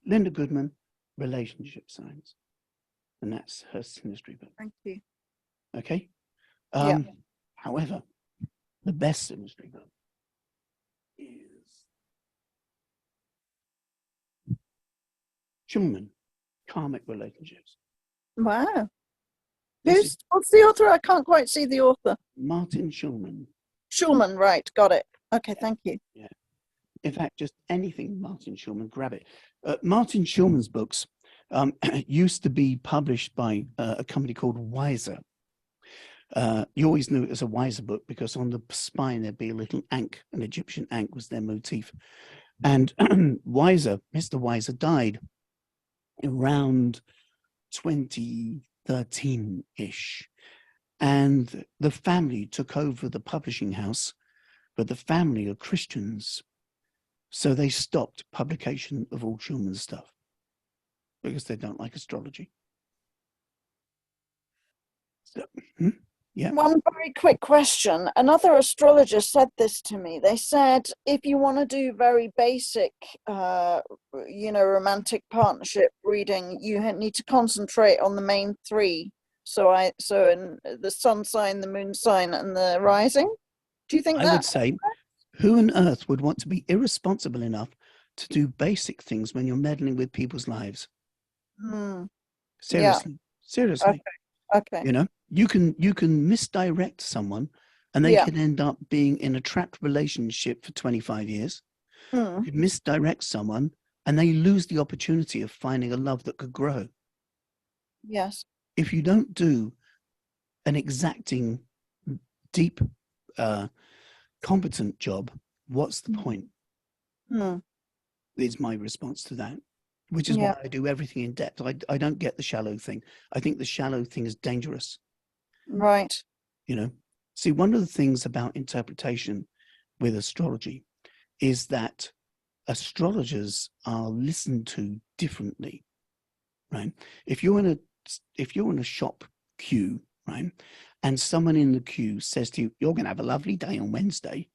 Linda Goodman, relationship signs. And that's her synastry book. Thank you. Okay. Yeah. However, the best synastry book is Schulman, Karmic Relationships. Wow. This is What's the author? I can't quite see the author. Martin Schulman. Schulman, right, got it. Okay, thank you. Yeah. In fact, just anything Martin Schulman, grab it. Martin Schulman's books used to be published by a company called Wiser. You always knew it as a Wiser book because on the spine there'd be a little ankh, an Egyptian ankh was their motif. And Wiser, Mr. Wiser died around 2013-ish. And the family took over the publishing house, but the family are Christians. So they stopped publication of all Schulman's stuff because they don't like astrology. So, yeah. One very quick question. Another astrologer said this to me. They said, if you want to do very basic, romantic partnership reading, you need to concentrate on the main three. So in the sun sign, the moon sign, and the rising. Do you think I would say, who on earth would want to be irresponsible enough to do basic things when you're meddling with people's lives? Seriously, seriously. Okay. You know, you can misdirect someone and they can end up being in a trapped relationship for 25 years. You could misdirect someone and they lose the opportunity of finding a love that could grow. Yes. If you don't do an exacting, deep, competent job, what's the point? Is my response to that, which is why I do everything in depth. I don't get the shallow thing. I think the shallow thing is dangerous. Right. You know, see, one of the things about interpretation with astrology is that astrologers are listened to differently, right? If you're in a shop queue, right, and someone in the queue says to you, "You're going to have a lovely day on Wednesday,"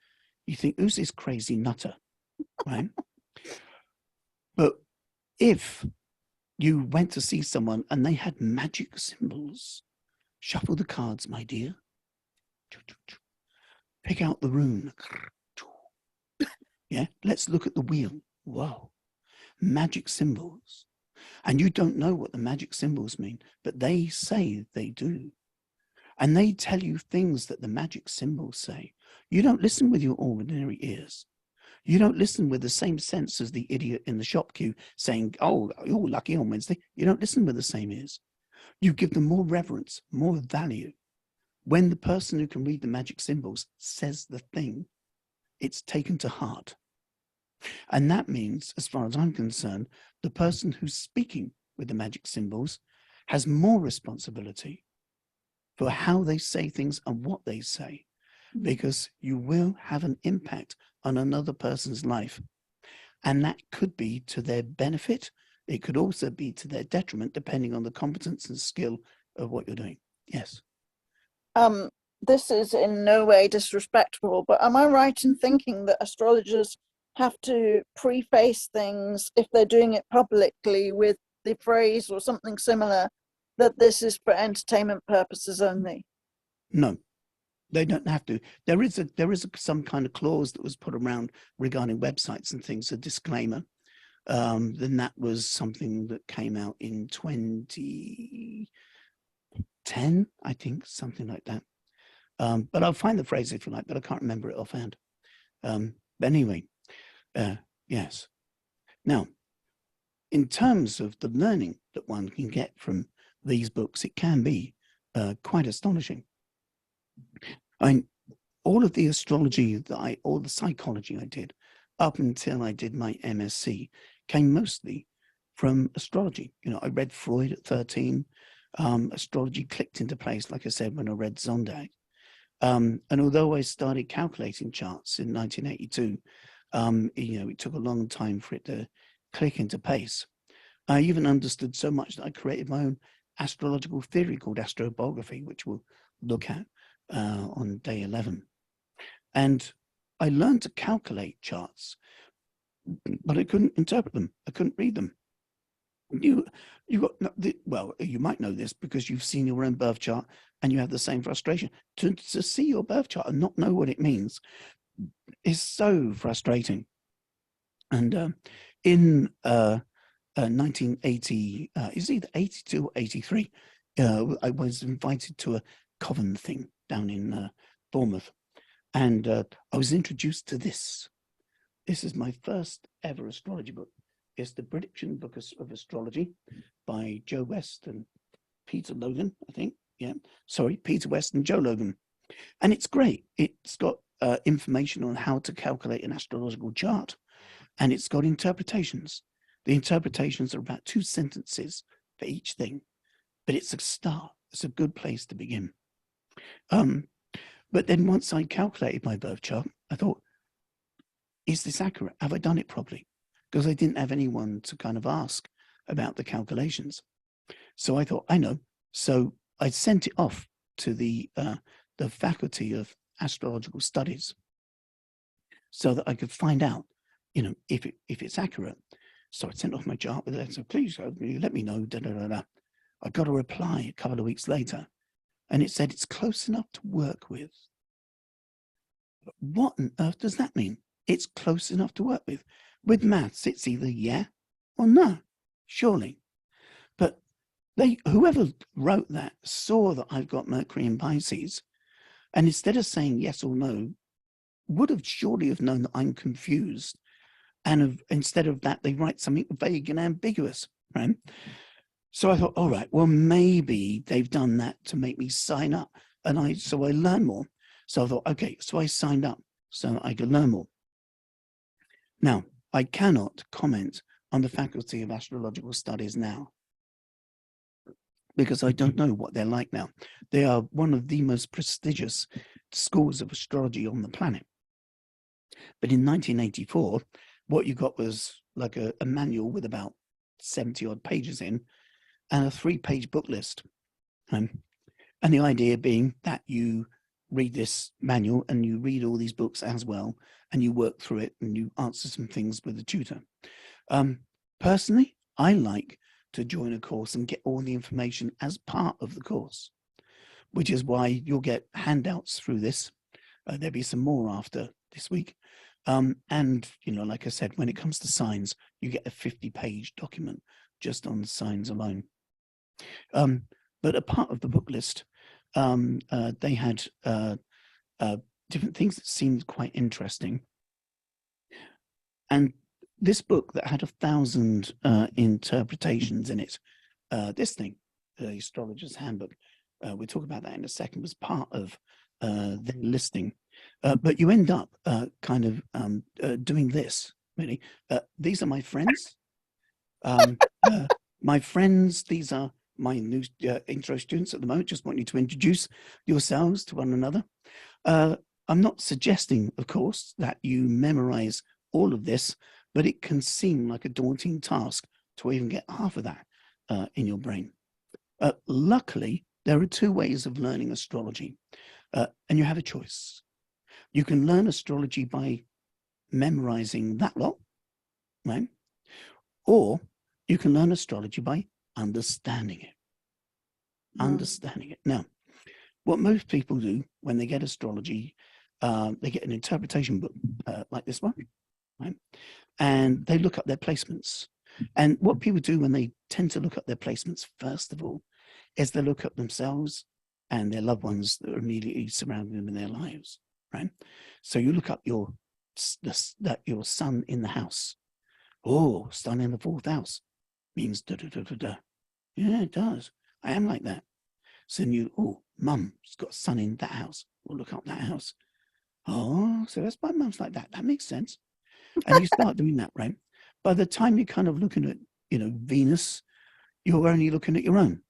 you think, "Who's this crazy nutter?" Right? But if you went to see someone and they had magic symbols, shuffle the cards, my dear. Pick out the rune. Yeah, let's look at the wheel. Whoa, magic symbols. And you don't know what the magic symbols mean, but they say they do. And they tell you things that the magic symbols say. You don't listen with your ordinary ears. You don't listen with the same sense as the idiot in the shop queue saying, "Oh, you're lucky on Wednesday." You don't listen with the same ears. You give them more reverence, more value. When the person who can read the magic symbols says the thing, it's taken to heart. And that means, as far as I'm concerned, the person who's speaking with the magic symbols has more responsibility for how they say things and what they say, because you will have an impact on another person's life. And that could be to their benefit. It could also be to their detriment, depending on the competence and skill of what you're doing. Yes. This is in no way disrespectful, but am I right in thinking that astrologers have to preface things if they're doing it publicly with the phrase or something similar that this is for entertainment purposes only? No, they don't have to. There is some kind of clause that was put around regarding websites and things, a disclaimer. Then that was something that came out in 2010, I think, something like that. But I'll find the phrase if you like, but I can't remember it offhand. But anyway, yes. Now, in terms of the learning that one can get from these books, it can be quite astonishing. I mean, all of the astrology all the psychology I did up until I did my MSc came mostly from astrology. You know, I read Freud at 13. Astrology clicked into place, like I said, when I read Zondag. And although I started calculating charts in 1982, you know, it took a long time for it to click into place. I even understood so much that I created my own astrological theory called Astrobiography, which we'll look at on day 11. And I learned to calculate charts, but I couldn't interpret them. I couldn't read them. You got well, you might know this because you've seen your own birth chart and you have the same frustration. To see your birth chart and not know what it means is so frustrating. And in 1980, it's either 82 or 83, I was invited to a coven thing down in Bournemouth, and I was introduced to this. This is my first ever astrology book. It's the Prediction Book of Astrology by Joe West and Peter Logan, I think. Yeah, sorry, Peter West and Joe Logan. And it's great. It's got information on how to calculate an astrological chart, and it's got interpretations. The interpretations are about 2 sentences for each thing, but it's a start. It's a good place to begin. But then once I calculated my birth chart, I thought, is this accurate? Have I done it properly? Because I didn't have anyone to kind of ask about the calculations. So I thought, I know. So I sent it off to the Faculty of Astrological Studies so that I could find out, you know, if it's accurate. So I sent off my chart with a letter, please let me know, da, da, da, da. I got a reply a couple of weeks later, and it said it's close enough to work with. But what on earth does that mean? It's close enough to work with. With maths, it's either yeah or no, surely. But whoever wrote that saw that I've got Mercury in Pisces, and instead of saying yes or no, would have surely have known that I'm confused. And instead of that, they write something vague and ambiguous, right? So I thought, all right, well, maybe they've done that to make me sign up. And so I learned more. So I thought, okay, so I signed up so I could learn more. Now, I cannot comment on the Faculty of Astrological Studies now, because I don't know what they're like now. They are one of the most prestigious schools of astrology on the planet. But in 1984, what you got was like a manual with about 70 odd pages in and a 3-page book list. And the idea being that you read this manual and you read all these books as well, and you work through it and you answer some things with a tutor. Personally, I like to join a course and get all the information as part of the course, which is why you'll get handouts through this. There'll be some more after this week. And, you know, like I said, when it comes to signs, you get a 50-page document just on signs alone. But a part of the book list, they had different things that seemed quite interesting. And this book that had 1,000 interpretations in it, this thing, the Astrologer's Handbook, we'll talk about that in a second, was part of the listing. But you end up kind of doing this, really. These are my friends. My friends, these are my new intro students at the moment. Just want you to introduce yourselves to one another. I'm not suggesting, of course, that you memorize all of this, but it can seem like a daunting task to even get half of that in your brain. Luckily, there are 2 ways of learning astrology, and you have a choice. You can learn astrology by memorizing that lot, right? Or you can learn astrology by understanding it. Understanding it. Now, what most people do when they get astrology, they get an interpretation book like this one, right? And they look up their placements. And what people do when they tend to look up their placements, first of all, is they look up themselves and their loved ones that are immediately surrounding them in their lives, right? So you look up your sun in the house. Oh, sun in the 4th house means da da da da da. Yeah, it does. I am like that. So then mum's got sun in that house. We'll look up that house. Oh, so that's why mum's like that. That makes sense. And you start doing that, right? By the time you're kind of looking at Venus, you're only looking at your own.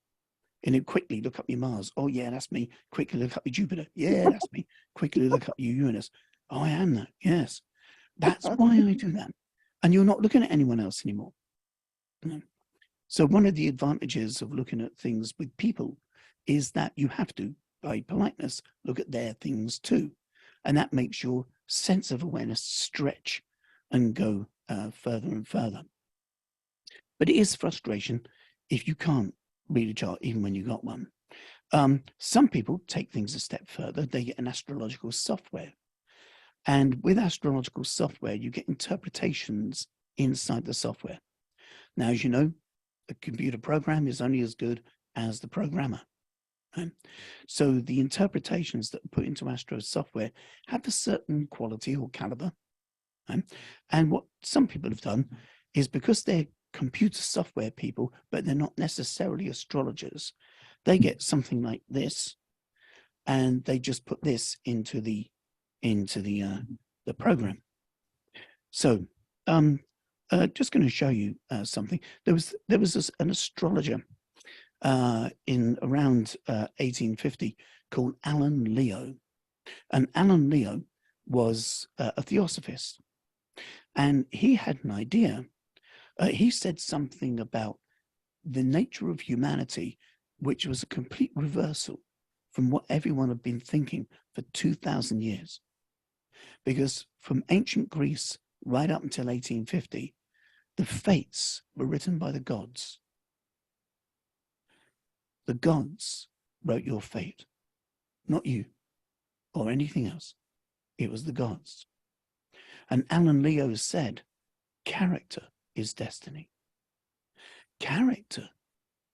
And then quickly look up your Mars. Oh, yeah, that's me. Quickly look up your Jupiter. Yeah, that's me. Quickly look up your Uranus. Oh, I am that. Yes. That's why I do that. And you're not looking at anyone else anymore. So one of the advantages of looking at things with people is that you have to, by politeness, look at their things too. And that makes your sense of awareness stretch and go further and further. But it is frustration if you can't read a chart, even when you got one. Some people take things a step further. They get an astrological software. And with astrological software, you get interpretations inside the software. Now, as you know, a computer program is only as good as the programmer. Right? So the interpretations that are put into Astro software have a certain quality or caliber. Right? And what some people have done is, because they're computer software people, but they're not necessarily astrologers, they get something like this, and they just put this into the program. So just going to show you something. There was an astrologer in around 1850 called Alan Leo, and Alan Leo was a theosophist, and he had an idea. He said something about the nature of humanity, which was a complete reversal from what everyone had been thinking for 2,000 years. Because from ancient Greece right up until 1850, the fates were written by the gods. The gods wrote your fate, not you or anything else. It was the gods. And Alan Leo said, character is destiny. Character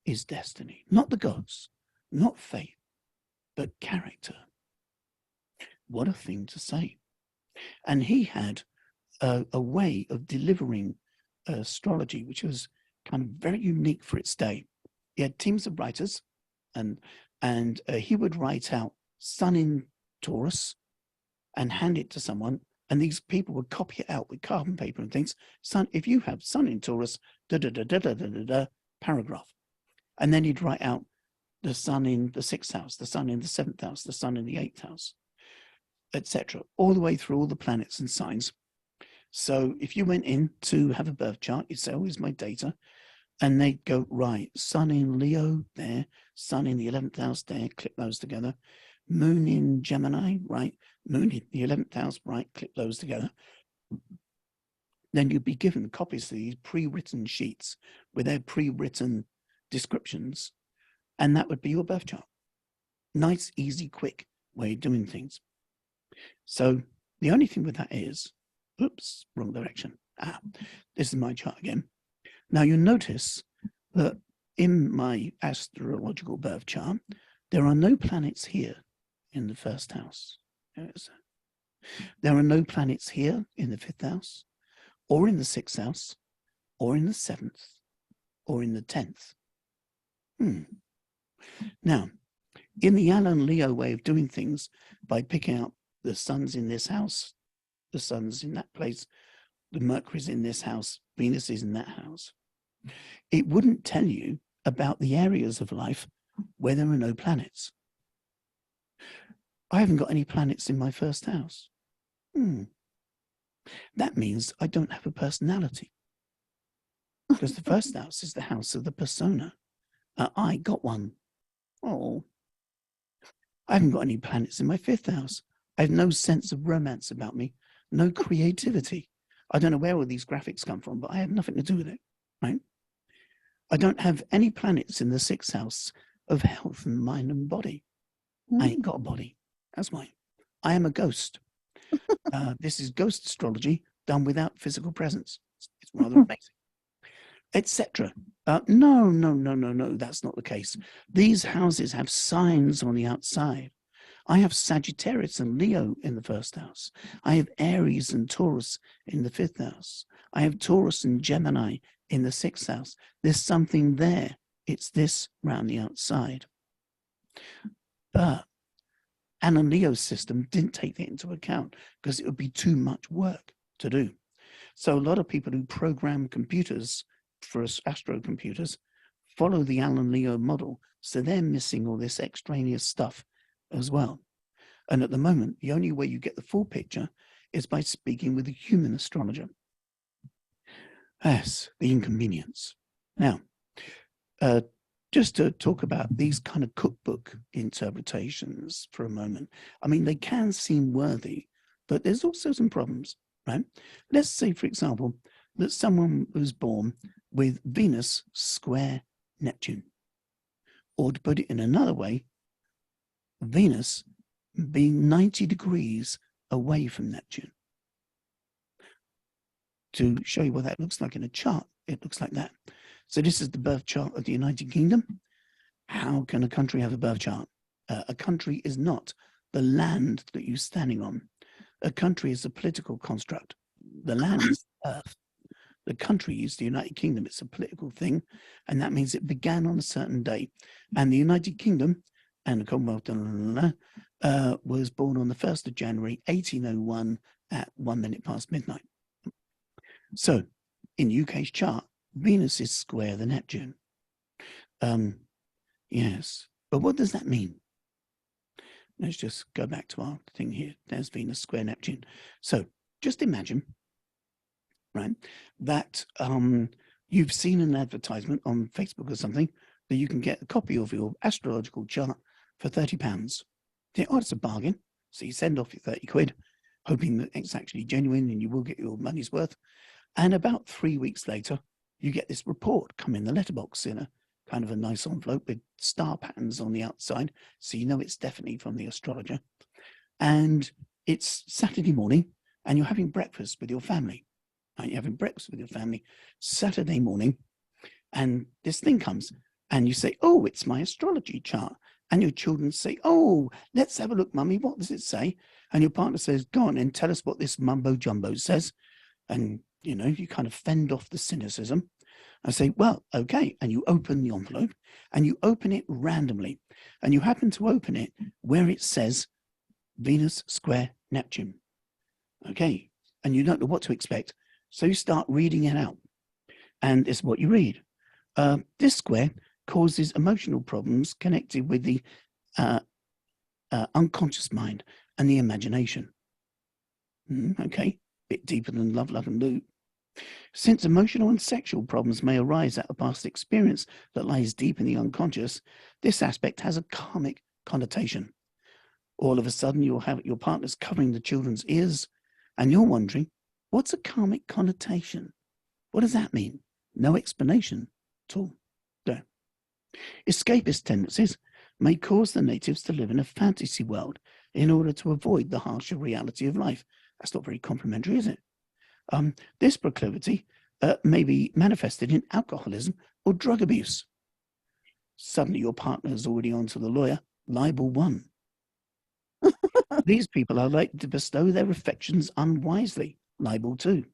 is destiny, not the gods, not fate, but character. What a thing to say. And he had a way of delivering astrology, which was kind of very unique for its day. He had teams of writers, and he would write out Sun in Taurus and hand it to someone, and these people would copy it out with carbon paper and things. Sun, if you have Sun in Taurus, paragraph. And then he'd write out the Sun in the 6th house, the Sun in the 7th house, the Sun in the 8th house, etc., all the way through all the planets and signs. So if you went in to have a birth chart, you'd say, oh, here's my data. And they'd go, right, Sun in Leo there, Sun in the 11th house there, clip those together. Moon in Gemini, right, Moon in the 11th house, right, clip those together. Then you'd be given copies of these pre-written sheets with their pre-written descriptions, and that would be your birth chart. Nice, easy, quick way of doing things. So the only thing with that is, oops, wrong direction. This is my chart again. Now you'll notice that in my astrological birth chart, there are no planets here in the 1st house. There are no planets here in the 5th house, or in the 6th house, or in the 7th, or in the 10th. Now, in the Alan Leo way of doing things, by picking out the suns in this house, the suns in that place, the Mercury's in this house, Venus is in that house, it wouldn't tell you about the areas of life where there are no planets. I haven't got any planets in my 1st house. That means I don't have a personality, because the 1st house is the house of the persona. I got one. Oh, I haven't got any planets in my 5th house. I have no sense of romance about me, no creativity. I don't know where all these graphics come from, but I have nothing to do with it, right? I don't have any planets in the 6th house of health and mind and body. I ain't got a body. That's why. I am a ghost. This is ghost astrology done without physical presence. It's rather amazing, etc. No, that's not the case. These houses have signs on the outside. I have Sagittarius and Leo in the 1st house. I have Aries and Taurus in the 5th house. I have Taurus and Gemini in the 6th house. There's something there. It's this round the outside. But Alan Leo's system didn't take that into account because it would be too much work to do. So a lot of people who program computers for us astro computers follow the Alan Leo model, so they're missing all this extraneous stuff as well. And at the moment, the only way you get the full picture is by speaking with a human astrologer. Yes, the inconvenience. Now, just to talk about these kind of cookbook interpretations for a moment. I mean, they can seem worthy, but there's also some problems, right? Let's say, for example, that someone was born with Venus square Neptune. Or to put it in another way, Venus being 90 degrees away from Neptune. To show you what that looks like in a chart, it looks like that. So this is the birth chart of the United Kingdom. How can a country have a birth chart? A country is not the land that you're standing on. A country is a political construct. The land is Earth. The country is the United Kingdom. It's a political thing, and that means it began on a certain day. And the United Kingdom and the Commonwealth was born on the 1st of January, 1801 at 1 minute past midnight. So in UK's chart, Venus is square the Neptune. Yes, but what does that mean? Let's just go back to our thing here. There's Venus square Neptune. So just imagine, right, that you've seen an advertisement on Facebook or something that you can get a copy of your astrological chart for £30. You think, oh, it's a bargain. So you send off your 30 quid, hoping that it's actually genuine and you will get your money's worth. And about 3 weeks later, you get this report come in the letterbox in a kind of a nice envelope with star patterns on the outside. So you know it's definitely from the astrologer. And it's Saturday morning and you're having breakfast with your family. Right? You're having breakfast with your family Saturday morning. And this thing comes and you say, oh, it's my astrology chart. And your children say, oh, let's have a look, mummy. What does it say? And your partner says, go on and tell us what this mumbo jumbo says. And, you know, you kind of fend off the cynicism. I say, well, okay. And you open the envelope and you open it randomly. And you happen to open it where it says Venus square Neptune. Okay. And you don't know what to expect. So you start reading it out. And it's what you read. This square causes emotional problems connected with the unconscious mind and the imagination. Okay. Bit deeper than love, love and loot. Since emotional and sexual problems may arise out of past experience that lies deep in the unconscious, this aspect has a karmic connotation. All of a sudden, you'll have your partner's covering the children's ears, and you're wondering, what's a karmic connotation? What does that mean? No explanation at all. No. Escapist tendencies may cause the natives to live in a fantasy world in order to avoid the harsher reality of life. That's not very complimentary, is it? This proclivity may be manifested in alcoholism or drug abuse. Suddenly your partner is already on to the lawyer, libel 1. These people are likely to bestow their affections unwisely, libel 2.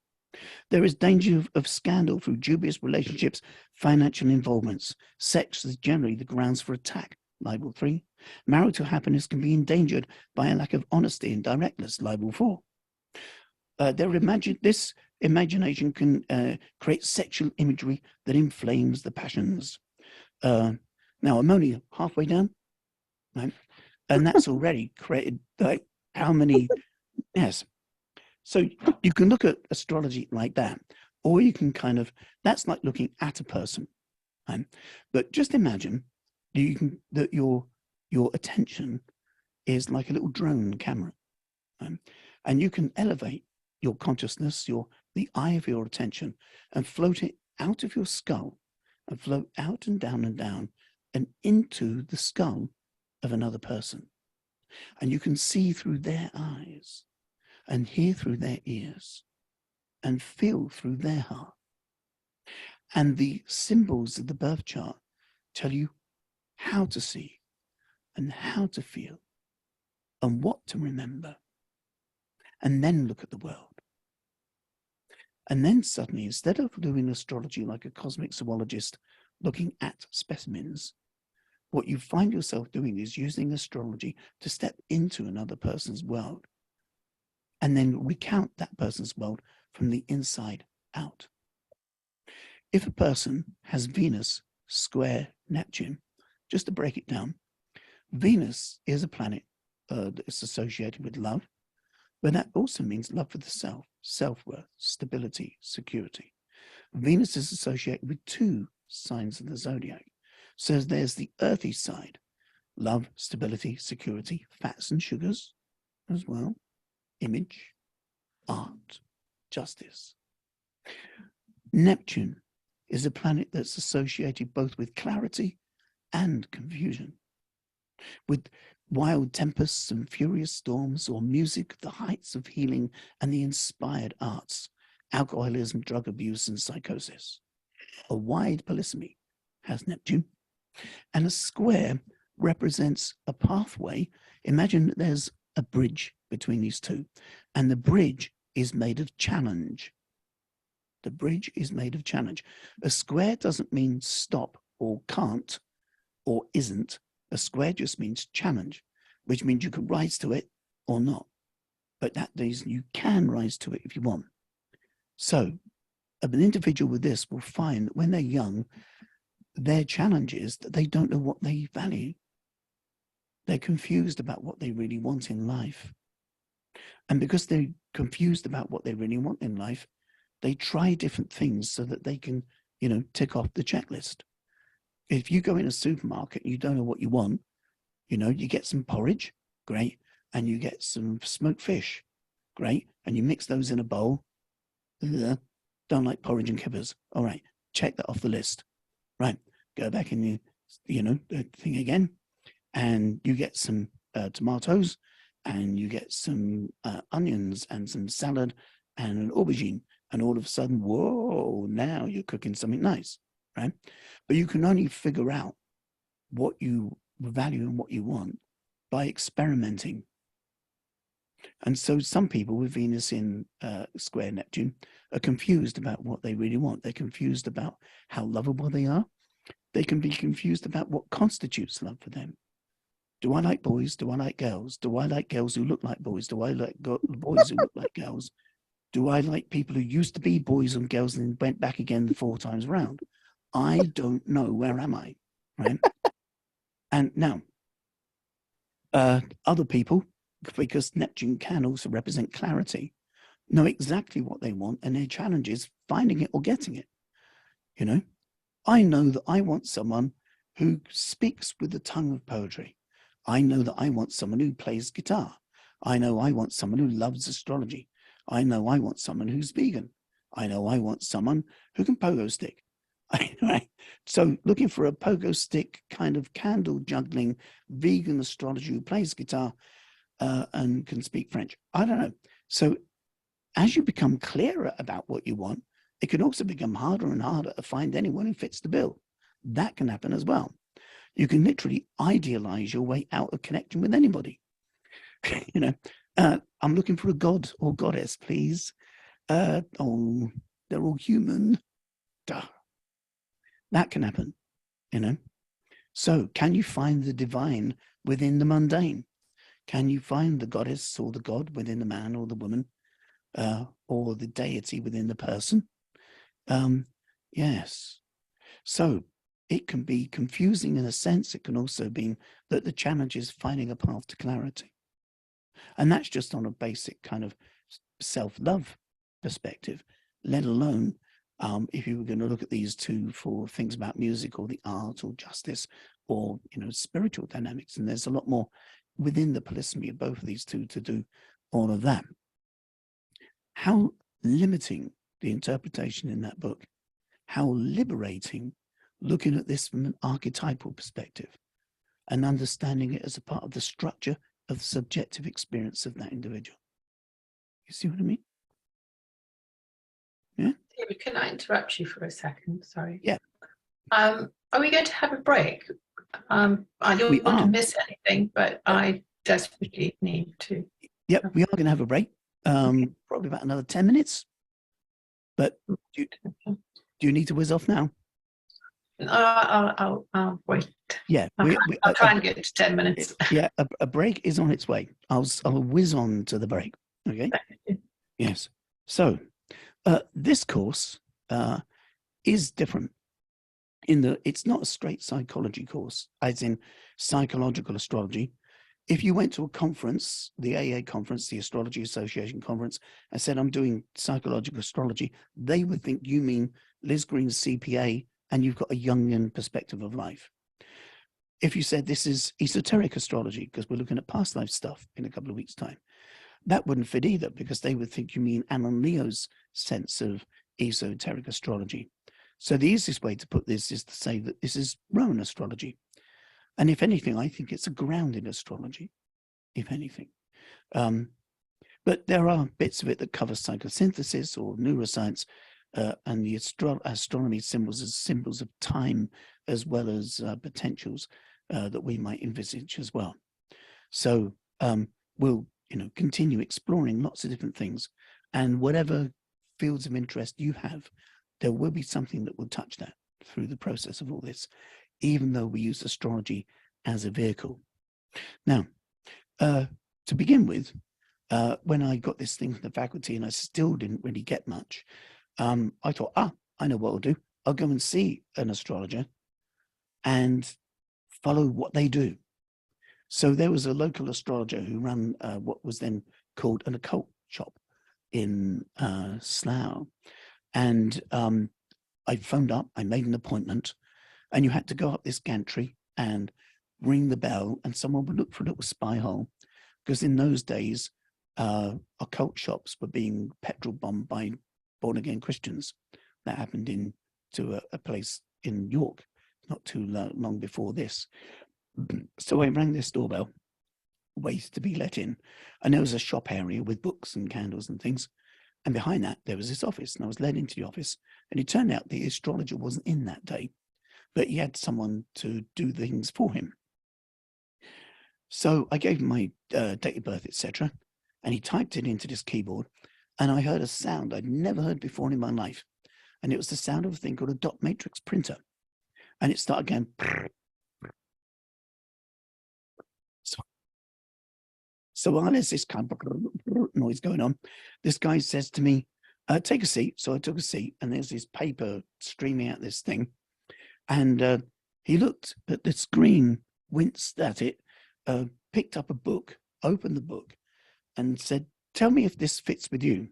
There is danger of scandal through dubious relationships, financial involvements. Sex is generally the grounds for attack, libel 3. Marital happiness can be endangered by a lack of honesty and directness, libel 4. This imagination can create sexual imagery that inflames the passions. Now, I'm only halfway down, right? And that's already created like how many, yes. So you can look at astrology like that, or you can kind of, that's like looking at a person. Right? But just imagine that your attention is like a little drone camera. Right? And you can elevate your consciousness, the eye of your attention, and float it out of your skull and float out and down and into the skull of another person. And you can see through their eyes and hear through their ears and feel through their heart. And the symbols of the birth chart tell you how to see and how to feel and what to remember. And then look at the world. And then suddenly, instead of doing astrology like a cosmic zoologist looking at specimens, what you find yourself doing is using astrology to step into another person's world and then recount that person's world from the inside out. if a person has Venus square Neptune, just to break it down, Venus is a planet that is associated with love, but that also means love for the self, self-worth, stability, security. Venus is associated with 2 signs of the zodiac. So there's the earthy side, love, stability, security, fats and sugars as well, image, art, justice. Neptune is a planet that's associated both with clarity and confusion, with wild tempests and furious storms, or music, the heights of healing and the inspired arts, alcoholism, drug abuse, and psychosis. A wide polysemy has Neptune, and a square represents a pathway. Imagine that there's a bridge between these two, and the bridge is made of challenge. The bridge is made of challenge. A square doesn't mean stop or can't or isn't. A square just means challenge, which means you can rise to it or not. But that means you can rise to it if you want. So an individual with this will find that when they're young, their challenge is that they don't know what they value. They're confused about what they really want in life. And because they're confused about what they really want in life, they try different things so that they can, tick off the checklist. If you go in a supermarket and you don't know what you want, you get some porridge, great, and you get some smoked fish, great, and you mix those in a bowl. Don't like porridge and kibbers. All right, check that off the list. Right, go back in the thing again, and you get some tomatoes, and you get some onions and some salad and an aubergine, and all of a sudden, whoa, now you're cooking something nice, right? But you can only figure out what you value and what you want by experimenting. And so some people with Venus in square Neptune are confused about what they really want. They're confused about how lovable they are. They can be confused about what constitutes love for them. Do I like boys? Do I like girls? Do I like girls who look like boys? Do I like boys who look like girls? Do I like people who used to be boys and girls and then went back again 4 times around? I don't know. Where am I? Right? And now, other people, because Neptune can also represent clarity, know exactly what they want, and their challenge is finding it or getting it. I know that I want someone who speaks with the tongue of poetry. I know that I want someone who plays guitar. I know I want someone who loves astrology. I know I want someone who's vegan. I know I want someone who can pogo stick. So looking for a pogo stick kind of candle juggling vegan astrologer who plays guitar and can speak French. I don't know. So as you become clearer about what you want, it can also become harder and harder to find anyone who fits the bill. That can happen as well. You can literally idealize your way out of connecting with anybody. I'm looking for a god or goddess, please. They're all human. Duh. That can happen, So can you find the divine within the mundane? Can you find the goddess or the god within the man or the woman, or the deity within the person? Yes. So it can be confusing in a sense. It can also be that the challenge is finding a path to clarity. And that's just on a basic kind of self-love perspective, let alone if you were going to look at these two for things about music or the art or justice or, spiritual dynamics. And there's a lot more within the polysemy of both of these two to do all of that. How limiting the interpretation in that book, how liberating looking at this from an archetypal perspective and understanding it as a part of the structure of the subjective experience of that individual. You see what I mean? Yeah. Can I interrupt you for a second? Sorry. Yeah. Are we going to have a break? I don't want to miss anything, but I desperately need to. Yep, we are going to have a break. Probably about another 10 minutes. But do you need to whiz off now? I'll wait. Yeah, I'll try and get to 10 minutes. Yeah, a break is on its way. I'll whiz on to the break. Okay. Yes. So this course is different in that it's not a straight psychology course, as in psychological astrology. If you went to a conference, the AA conference, the Astrology Association conference, and said, I'm doing psychological astrology, they would think you mean Liz Green's CPA and you've got a Jungian perspective of life. If you said this is esoteric astrology, because we're looking at past life stuff in a couple of weeks' time, that wouldn't fit either, because they would think you mean Alan Leo's sense of esoteric astrology. So the easiest way to put this is to say that this is Rowan astrology. And if anything, I think it's a grounded astrology, if anything. But there are bits of it that cover psychosynthesis or neuroscience, and the astronomy symbols as symbols of time, as well as potentials that we might envisage as well. So we'll continue exploring lots of different things, and whatever fields of interest you have, there will be something that will touch that through the process of all this, even though we use astrology as a vehicle. Now, to begin with, when I got this thing from the faculty and I still didn't really get much, I thought, I know what I'll do. I'll go and see an astrologer and follow what they do. So there was a local astrologer who ran what was then called an occult shop in Slough. And I phoned up, I made an appointment, and you had to go up this gantry and ring the bell, and someone would look for a little spy hole, because in those days, occult shops were being petrol bombed by born-again Christians. That happened to a place in York not too long before this. So I rang this doorbell, waited to be let in, and there was a shop area with books and candles and things. And behind that, there was this office, and I was led into the office, and it turned out the astrologer wasn't in that day, but he had someone to do things for him. So I gave him my date of birth, etc., and he typed it into this keyboard, and I heard a sound I'd never heard before in my life, and it was the sound of a thing called a dot matrix printer, and it started going. So while there's this kind of noise going on, this guy says to me, take a seat. So I took a seat, and there's this paper streaming out this thing. And he looked at the screen, winced at it, picked up a book, opened the book, and said, tell me if this fits with you.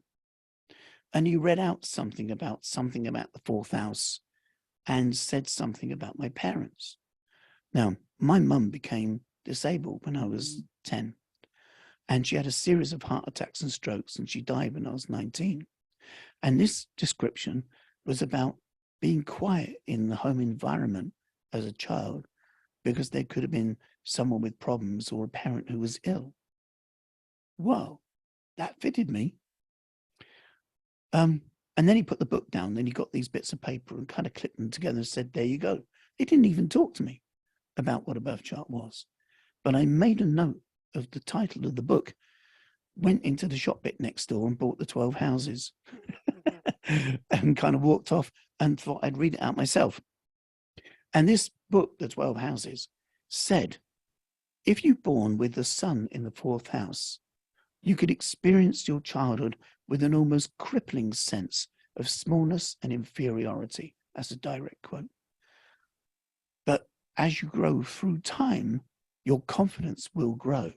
And he read out something about the fourth house and said something about my parents. Now, my mum became disabled when I was 10. And she had a series of heart attacks and strokes, and she died when I was 19. And this description was about being quiet in the home environment as a child, because there could have been someone with problems or a parent who was ill. Well, that fitted me. And then he put the book down, then he got these bits of paper and kind of clipped them together and said, there you go. He didn't even talk to me about what a birth chart was. But I made a note of the title of the book, went into the shop bit next door and bought the 12 houses and kind of walked off and thought I'd read it out myself. And this book, the 12 houses, said, if you're born with the sun in the fourth house, you could experience your childhood with an almost crippling sense of smallness and inferiority. That's a direct quote. But as you grow through time, your confidence will grow.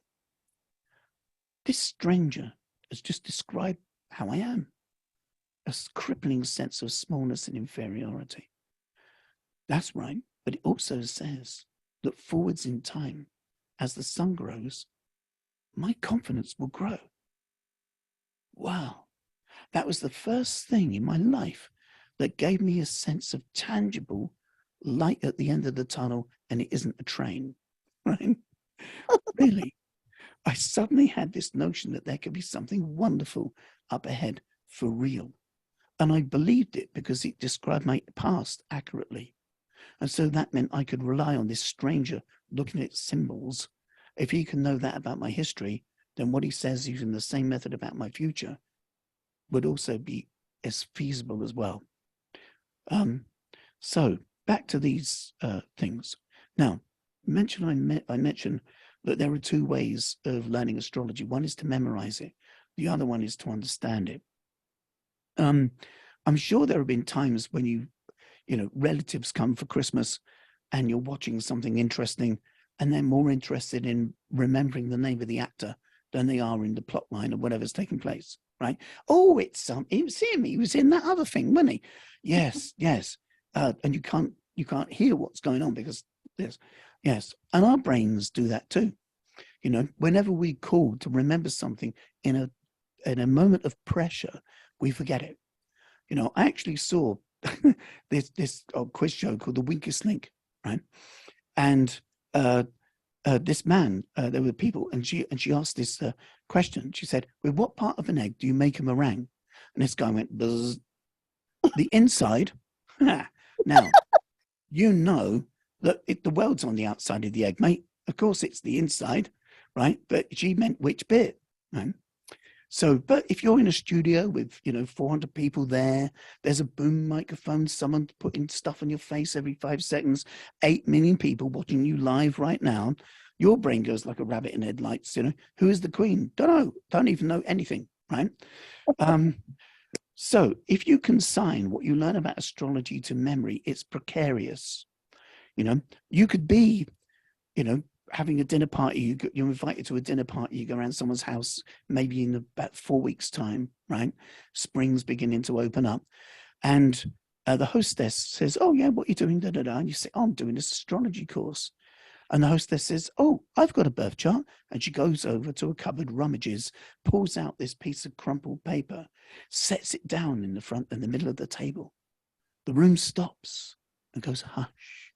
This stranger has just described how I am. A crippling sense of smallness and inferiority. That's right, but it also says that forwards in time, as the sun grows, my confidence will grow. Wow, that was the first thing in my life that gave me a sense of tangible light at the end of the tunnel, and it isn't a train, right? Really, I suddenly had this notion that there could be something wonderful up ahead for real. And I believed it because it described my past accurately. And so that meant I could rely on this stranger looking at symbols. If he can know that about my history, then what he says using the same method about my future would also be as feasible as well. So back to these things. Now, I mentioned that there are two ways of learning astrology. One is to memorize it. The other one is to understand it. I'm sure there have been times when you you know, relatives come for Christmas and you're watching something interesting and they're more interested in remembering the name of the actor than they are in the plot line of whatever's taking place, right? Oh, it's it was him. He was in that other thing, wasn't he? Yes, yes. And you can't hear what's going on because this, yes. And our brains do that too. You know, whenever we call to remember something in a moment of pressure, we forget it. You know, I actually saw this quiz show called The Weakest Link, right? And this man, there were people, and she asked this question. She said, "With what part of an egg do you make a meringue?" And this guy went, "Buzz." The inside. Now, you know that the world's on the outside of the egg, mate. Of course, it's the inside, right? But she meant which bit, right? So, but if you're in a studio with, you know, 400 people there, there's a boom microphone, someone putting stuff on your face every 5 seconds, 8 million people watching you live right now, your brain goes like a rabbit in headlights, you know. Who is the queen? Don't know. Don't even know anything, right? So if you consign what you learn about astrology to memory, it's precarious. You know, you could be, you know, having a dinner party, you're invited to a dinner party, you go around someone's house, maybe in about 4 weeks' time, right? Spring's beginning to open up. And the hostess says, "Oh, yeah, what are you doing? Da, da, da." And you say, "Oh, I'm doing this astrology course." And the hostess says, "Oh, I've got a birth chart." And she goes over to a cupboard, rummages, pulls out this piece of crumpled paper, sets it down in the middle of the table. The room stops and goes, hush.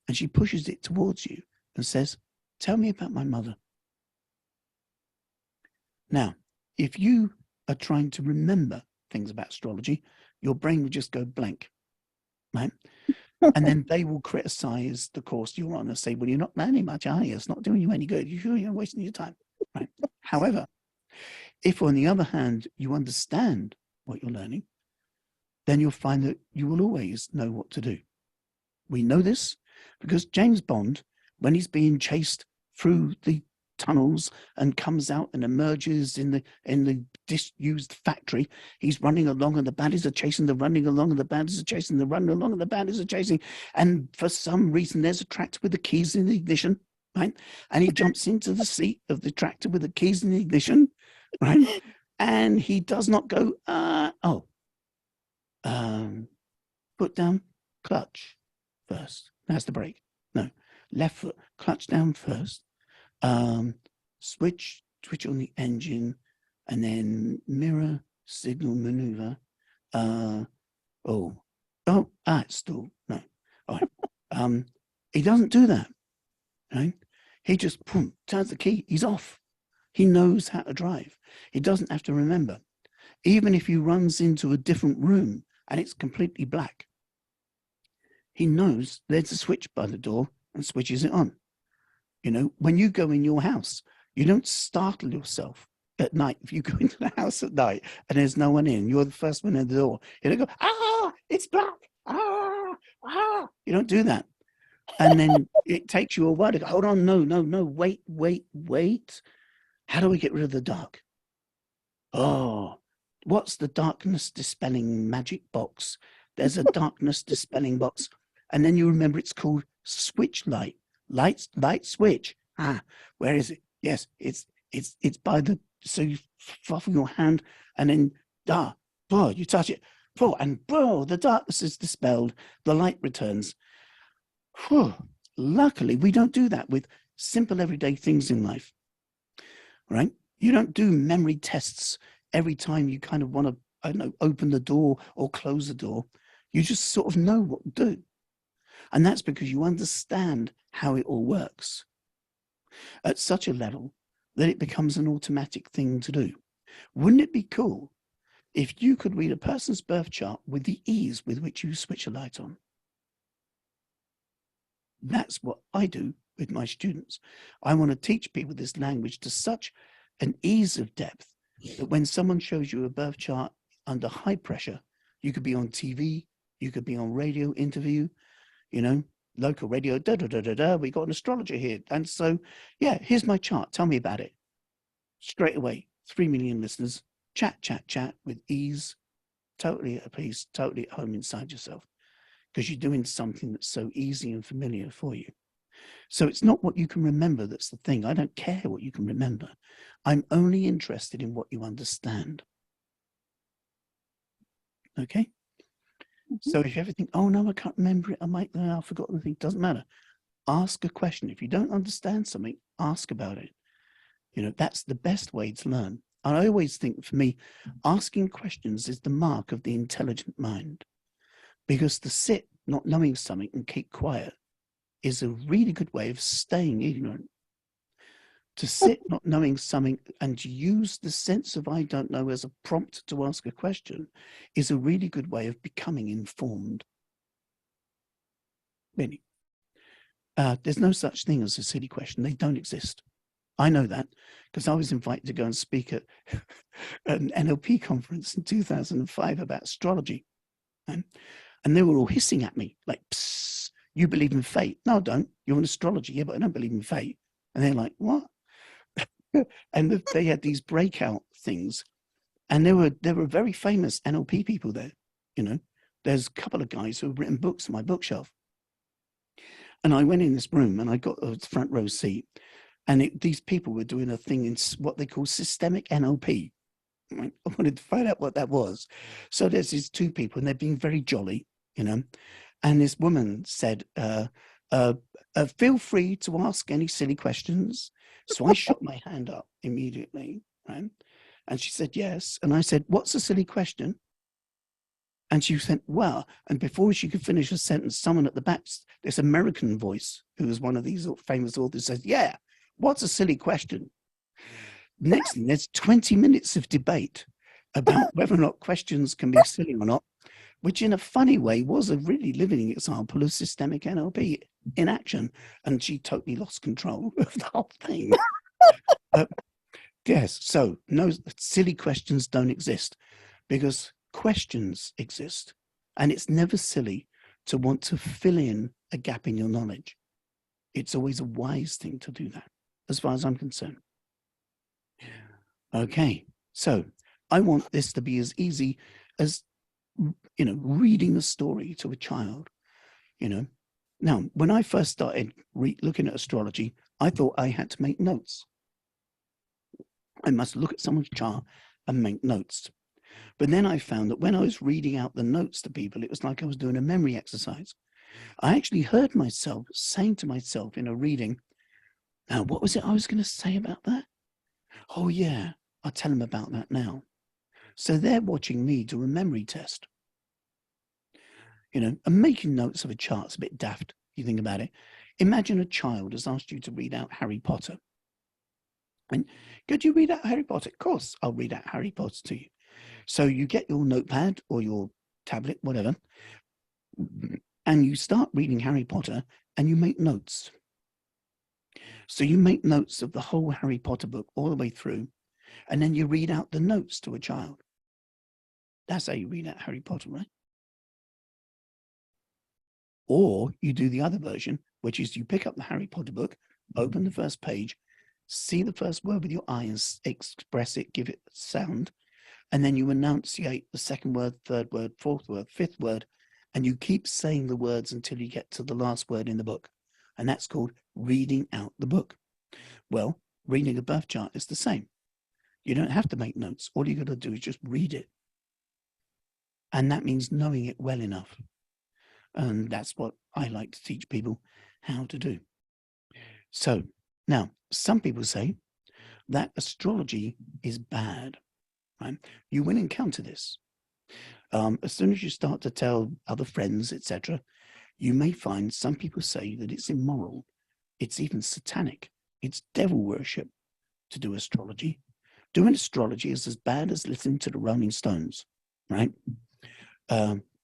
And she pushes it towards you and says, "Tell me about my mother." Now, if you are trying to remember things about astrology, your brain will just go blank, right? And then they will criticize the course you're on and say, "Well, you're not learning much, are you? It's not doing you any good. You're wasting your time," right? However, if on the other hand, you understand what you're learning, then you'll find that you will always know what to do. We know this because James Bond, when he's being chased through the tunnels and comes out and emerges in the disused factory, he's running along and the baddies are chasing the running along and the baddies are chasing the running along and the baddies are chasing, and for some reason there's a tractor with the keys in the ignition, right? And he jumps into the seat of the tractor with the keys in the ignition, right? And he does not go, put down clutch first. That's the brake. No, left foot, clutch down first. Switch on the engine, and then mirror signal maneuver. It's stalled. No, all right. He doesn't do that, right? He just turns the key. He's off. He knows how to drive. He doesn't have to remember. Even if he runs into a different room and it's completely black, he knows there's a switch by the door and switches it on. You know, when you go in your house, you don't startle yourself at night. If you go into the house at night and there's no one in, you're the first one in the door. You don't go, it's black. You don't do that. And then it takes you a while to go, hold on, no, wait. How do we get rid of the dark? Oh, what's the darkness dispelling magic box? There's a darkness dispelling box. And then you remember it's called switch light. Light switch. Where is it? Yes, it's by the, so you fluff your hand and then you touch it. And the darkness is dispelled. The light returns. Luckily, we don't do that with simple everyday things in life, right? You don't do memory tests every time you kind of want to, I don't know, open the door or close the door. You just sort of know what to do. And that's because you understand how it all works at such a level that it becomes an automatic thing to do. Wouldn't it be cool if you could read a person's birth chart with the ease with which you switch a light on? That's what I do with my students. I want to teach people this language to such an ease of depth that when someone shows you a birth chart under high pressure, you could be on TV, you could be on radio interview, you know, local radio, we got an astrologer here. And so, yeah, here's my chart. Tell me about it. Straight away, 3 million listeners, chat with ease, totally at peace, totally at home inside yourself. because you're doing something that's so easy and familiar for you. So it's not what you can remember that's the thing. I don't care what you can remember. I'm only interested in what you understand. Okay? So if you ever think, oh no, I can't remember it, I've forgotten the thing, doesn't matter. Ask a question. If you don't understand something, ask about it. You know, that's the best way to learn. And I always think, for me, asking questions is the mark of the intelligent mind. Because to sit not knowing something and keep quiet is a really good way of staying ignorant. To sit not knowing something and to use the sense of I don't know as a prompt to ask a question is a really good way of becoming informed. Really. There's no such thing as a silly question. They don't exist. I know that because I was invited to go and speak at an NLP conference in 2005 about astrology. And they were all hissing at me like, psst, you believe in fate? No, I don't. You're in astrology. Yeah, but I don't believe in fate. And they're like, what? And they had these breakout things. And there were very famous NLP people there. You know, there's a couple of guys who have written books on my bookshelf. And I went in this room and I got a front row seat. And these people were doing a thing in what they call systemic NLP. I wanted to find out what that was. So there's these two people and they're being very jolly, you know. And this woman said, feel free to ask any silly questions. So I shot my hand up immediately, right? And she said, yes. And I said, what's a silly question? And she said, well, and before she could finish a sentence, someone at the back, this American voice, who was one of these famous authors, says, yeah, what's a silly question? Next thing, there's 20 minutes of debate about whether or not questions can be silly or not, which in a funny way was a really living example of systemic NLP in action. And she totally lost control of the whole thing. Yes, so no, silly questions don't exist because questions exist. And it's never silly to want to fill in a gap in your knowledge. It's always a wise thing to do that, as far as I'm concerned. Okay, so I want this to be as easy as, you know, reading a story to a child, you know. Now, when I first started looking at astrology, I thought I had to make notes. I must look at someone's chart and make notes. But then I found that when I was reading out the notes to people, it was like I was doing a memory exercise. I actually heard myself saying to myself in a reading, now, what was it I was going to say about that? Oh, yeah, I'll tell them about that now. So they're watching me do a memory test. You know, and making notes of a chart's a bit daft, if you think about it. Imagine a child has asked you to read out Harry Potter. And could you read out Harry Potter? Of course, I'll read out Harry Potter to you. So you get your notepad or your tablet, whatever, and you start reading Harry Potter and you make notes. So you make notes of the whole Harry Potter book all the way through, and then you read out the notes to a child. That's how you read out Harry Potter, right? Or you do the other version, which is you pick up the Harry Potter book, open the first page, see the first word with your eyes, express it, give it sound, and then you enunciate the second word, third word, fourth word, fifth word, and you keep saying the words until you get to the last word in the book. And that's called reading out the book. Well, reading a birth chart is the same. You don't have to make notes. All you got to do is just read it. And that means knowing it well enough. And that's what I like to teach people how to do. So now, some people say that astrology is bad, right? You will encounter this. As soon as you start to tell other friends, etc., you may find some people say that it's immoral. It's even satanic. It's devil worship to do astrology. Doing astrology is as bad as listening to the Rolling Stones, right?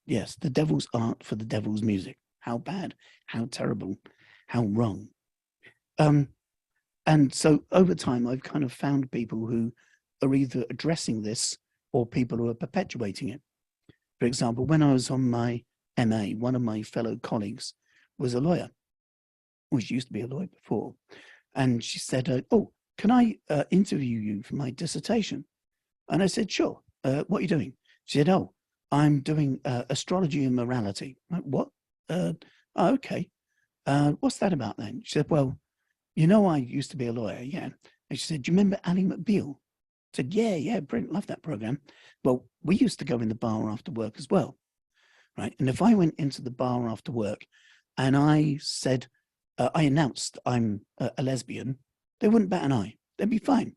Yes, the devil's art for the devil's music. How bad, how terrible, how wrong. And so over time, I've kind of found people who are either addressing this or people who are perpetuating it. For example, when I was on my MA, one of my fellow colleagues was a lawyer, which used to be a lawyer before. And she said, oh, can I interview you for my dissertation? And I said, sure. What are you doing? She said, oh, I'm doing astrology and morality. Like, what? oh, okay. What's that about then? She said, well, you know, I used to be a lawyer, yeah. And she said, do you remember Ally McBeal? I said, yeah, brilliant, love that program. Well, we used to go in the bar after work as well, right? And if I went into the bar after work and I said, I announced I'm a lesbian, they wouldn't bat an eye. They'd be fine.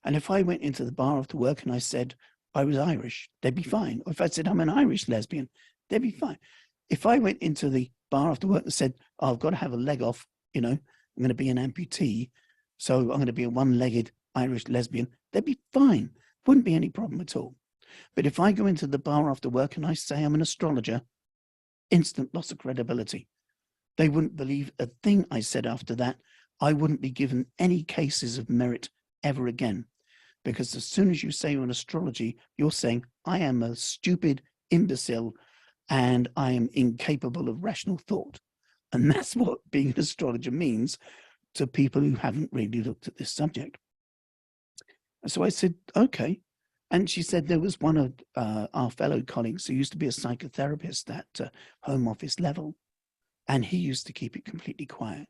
And if I went into the bar after work and I said I was Irish, they'd be fine. Or if I said I'm an Irish lesbian, they'd be fine. If I went into the bar after work and said, oh, I've got to have a leg off, you know, I'm going to be an amputee, so I'm going to be a one-legged Irish lesbian, they'd be fine. Wouldn't be any problem at all. But if I go into the bar after work and I say I'm an astrologer, instant loss of credibility. They wouldn't believe a thing I said after that. I wouldn't be given any cases of merit ever again. Because as soon as you say you're an astrology, you're saying, I am a stupid imbecile and I am incapable of rational thought. And that's what being an astrologer means to people who haven't really looked at this subject. And so I said, okay. And she said there was one of our fellow colleagues who used to be a psychotherapist at Home Office level. And he used to keep it completely quiet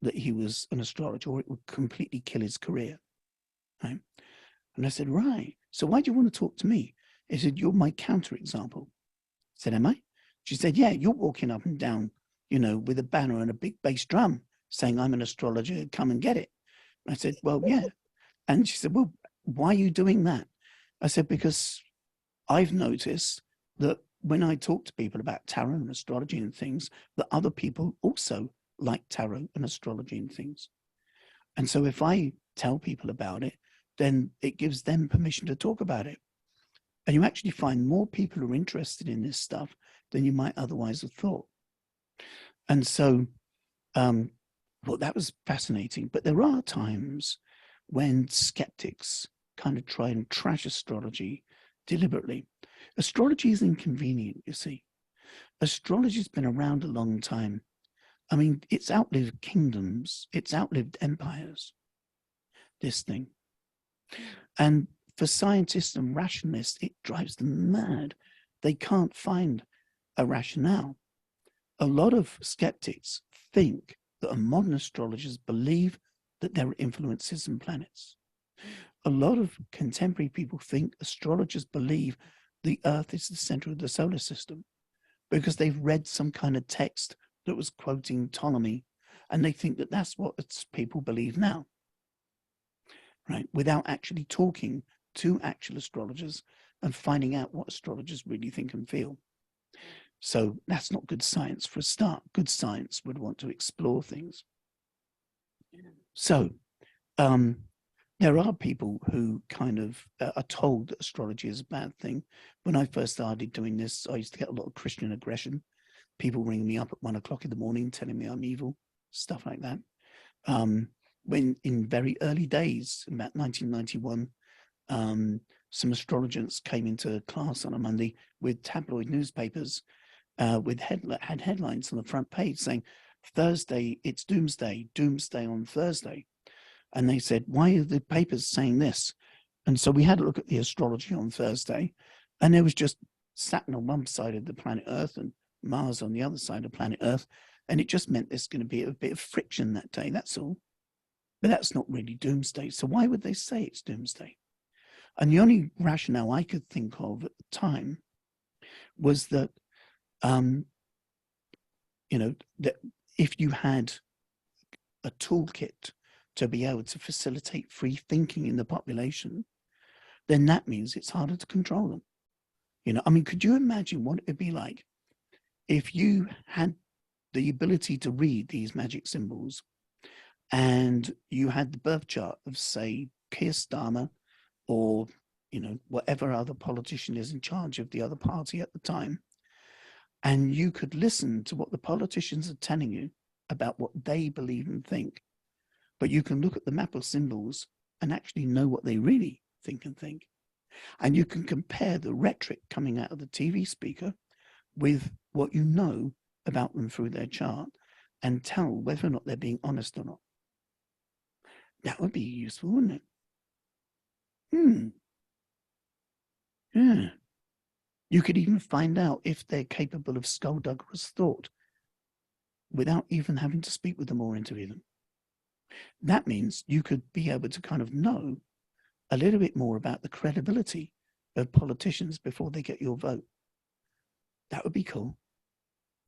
that he was an astrologer, or it would completely kill his career. Right? And I said, right. So why do you want to talk to me? He said, you're my counterexample. I said, am I? She said, yeah, you're walking up and down, you know, with a banner and a big bass drum saying, I'm an astrologer, come and get it. I said, well, yeah. And she said, well, why are you doing that? I said, because I've noticed that when I talk to people about tarot and astrology and things, that other people also like tarot and astrology and things. And so if I tell people about it, then it gives them permission to talk about it. And you actually find more people who are interested in this stuff than you might otherwise have thought. And so, well, that was fascinating. But there are times when skeptics kind of try and trash astrology deliberately. Astrology is inconvenient, you see. Astrology's been around a long time. I mean, it's outlived kingdoms, it's outlived empires, this thing. And for scientists and rationalists, it drives them mad. They can't find a rationale. A lot of skeptics think that modern astrologers believe that there are influences in planets. A lot of contemporary people think astrologers believe the Earth is the center of the solar system because they've read some kind of text that was quoting Ptolemy, and they think that that's what people believe now, right? Without actually talking to actual astrologers and finding out what astrologers really think and feel. So that's not good science for a start. Good science would want to explore things. So there are people who kind of are told that astrology is a bad thing. When I first started doing this, I used to get a lot of Christian aggression. People ringing me up at 1 o'clock in the morning, telling me I'm evil, stuff like that. When in very early days, about 1991, some astrologers came into class on a Monday with tabloid newspapers with headlines on the front page saying, Thursday, it's doomsday, doomsday on Thursday. And they said, why are the papers saying this? And so we had a look at the astrology on Thursday, and there was just Saturn on one side of the planet Earth and Mars on the other side of planet Earth. And it just meant there's going to be a bit of friction that day, that's all. But that's not really doomsday. So why would they say it's doomsday? And the only rationale I could think of at the time was that, you know, that if you had a toolkit to be able to facilitate free thinking in the population, then that means it's harder to control them. You know, I mean, could you imagine what it would be like if you had the ability to read these magic symbols and you had the birth chart of, say, Keir Starmer or, you know, whatever other politician is in charge of the other party at the time, and you could listen to what the politicians are telling you about what they believe and think, but you can look at the map of symbols and actually know what they really think and think. And you can compare the rhetoric coming out of the TV speaker with what you know about them through their chart and tell whether or not they're being honest or not. That would be useful, wouldn't it? Yeah. You could even find out if they're capable of skullduggerous thought without even having to speak with them or interview them. That means you could be able to kind of know a little bit more about the credibility of politicians before they get your vote. That would be cool.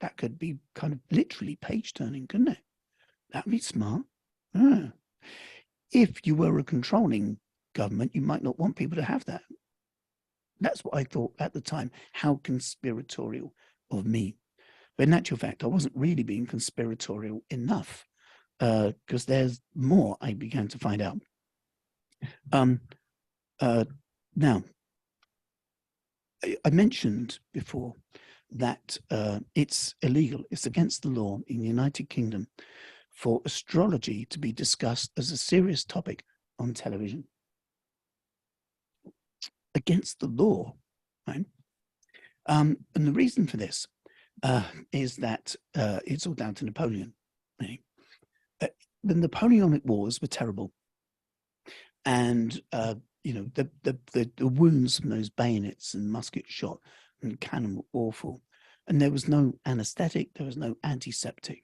That could be kind of literally page turning, couldn't it? That'd be smart. Ah. If you were a controlling government, you might not want people to have that. That's what I thought at the time. How conspiratorial of me. But in actual fact, I wasn't really being conspiratorial enough, because there's more I began to find out. Now, I mentioned before that it's illegal, it's against the law in the United Kingdom for astrology to be discussed as a serious topic on television. Against the law, right? And the reason for this is that it's all down to Napoleon. Right? The Napoleonic Wars were terrible, and you know, the wounds from those bayonets and musket shot and cannon were awful, and there was no anesthetic, there was no antiseptic,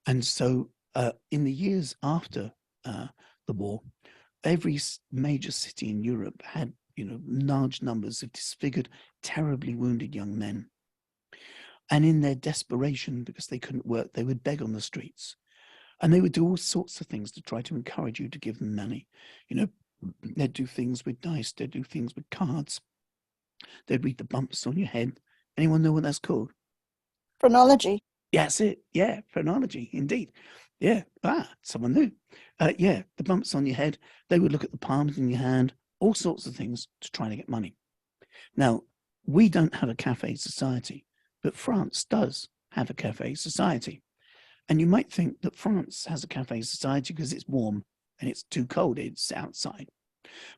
and so in the years after the war, every major city in Europe had, you know, large numbers of disfigured, terribly wounded young men. And in their desperation, because they couldn't work, they would beg on the streets. And they would do all sorts of things to try to encourage you to give them money. You know, they'd do things with dice, they'd do things with cards. They'd read the bumps on your head. Anyone know what that's called? Phrenology. Yeah, that's it. Yeah, phrenology, indeed. Yeah, someone knew. Yeah, the bumps on your head. They would look at the palms in your hand, all sorts of things to try to get money. Now, we don't have a cafe society, but France does have a cafe society. And you might think that France has a cafe society because it's warm and it's too cold, it's outside.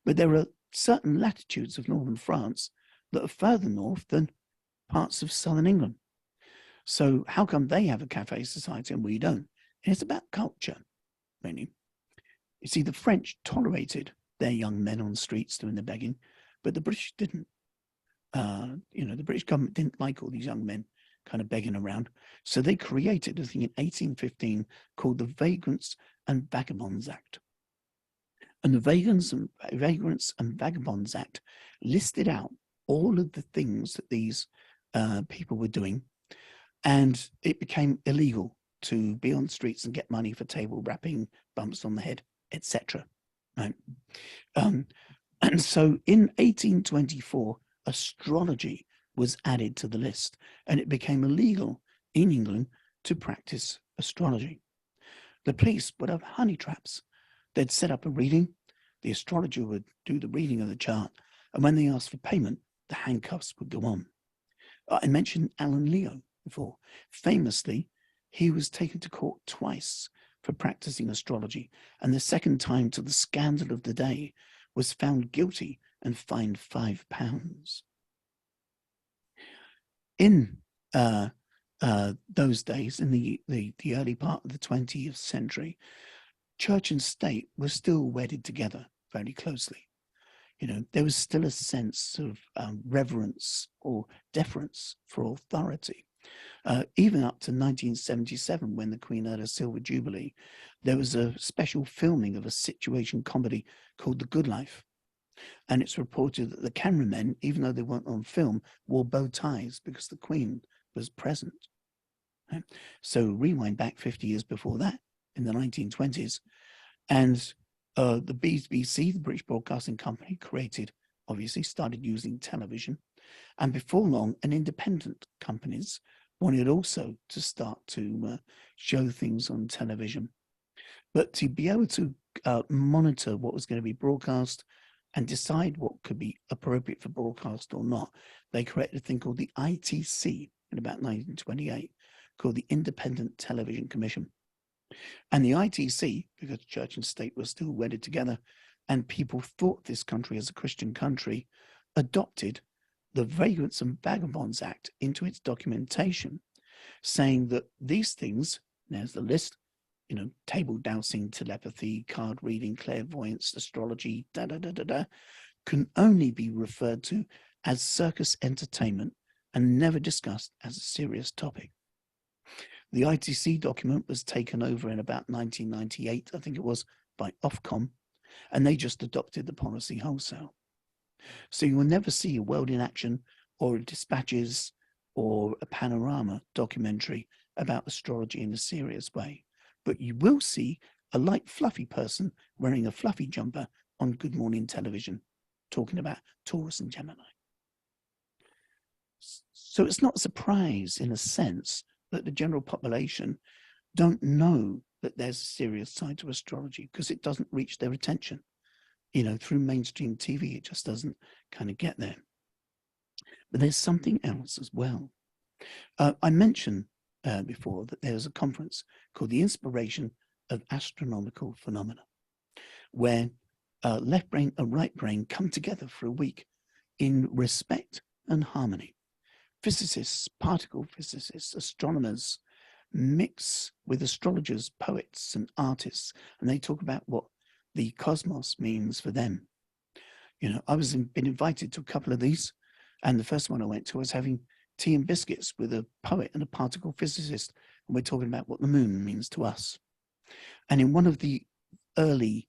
But there are certain latitudes of northern France that are further north than parts of southern England. So how come they have a cafe society and we don't? And it's about culture, really. You see, the French tolerated their young men on the streets doing the begging, but the British didn't. You know, the British government didn't like all these young men kind of begging around. So they created a thing in 1815 called the Vagrants and Vagabonds Act. And the Vagrants and Vagabonds Act listed out all of the things that these people were doing, and it became illegal to be on the streets and get money for table rapping, bumps on the head, etc. Right? And so in 1824, astrology was added to the list, and it became illegal in England to practice astrology. The police would have honey traps. They'd set up a reading, the astrologer would do the reading of the chart, and when they asked for payment, the handcuffs would go on. I mentioned Alan Leo before. Famously, he was taken to court twice for practicing astrology, and the second time, to the scandal of the day, was found guilty and fined £5. In those days, in the early part of the 20th century, church and state were still wedded together very closely. You know, there was still a sense of reverence or deference for authority. Even up to 1977, when the Queen had a Silver Jubilee, there was a special filming of a situation comedy called The Good Life. And it's reported that the cameramen, even though they weren't on film, wore bow ties because the Queen was present. Right? So rewind back 50 years before that, in the 1920s, and the BBC, the British Broadcasting Company, started using television. And before long, an independent companies wanted also to start to show things on television. But to be able to monitor what was going to be broadcast and decide what could be appropriate for broadcast or not, they created a thing called the ITC in about 1928, called the Independent Television Commission. And the ITC, because church and state were still wedded together, and people thought this country as a Christian country, adopted the Vagrants and Vagabonds Act into its documentation, saying that these things, there's the list, you know, table dowsing, telepathy, card reading, clairvoyance, astrology, can only be referred to as circus entertainment and never discussed as a serious topic. The ITC document was taken over in about 1998, I think it was, by Ofcom, and they just adopted the policy wholesale. So you will never see a World in Action or a Dispatches or a Panorama documentary about astrology in a serious way, but you will see a light fluffy person wearing a fluffy jumper on Good Morning Television talking about Taurus and Gemini. So it's not a surprise in a sense that the general population don't know that there's a serious side to astrology because it doesn't reach their attention. You know, through mainstream TV, it just doesn't kind of get there. But there's something else as well. I mentioned before that there's a conference called the Inspiration of Astronomical Phenomena, where left brain and right brain come together for a week in respect and harmony. Physicists, particle physicists, astronomers mix with astrologers, poets and artists, and they talk about what the cosmos means for them. You know, I was been invited to a couple of these, and the first one I went to was having tea and biscuits with a poet and a particle physicist, and we're talking about what the moon means to us. And in one of the early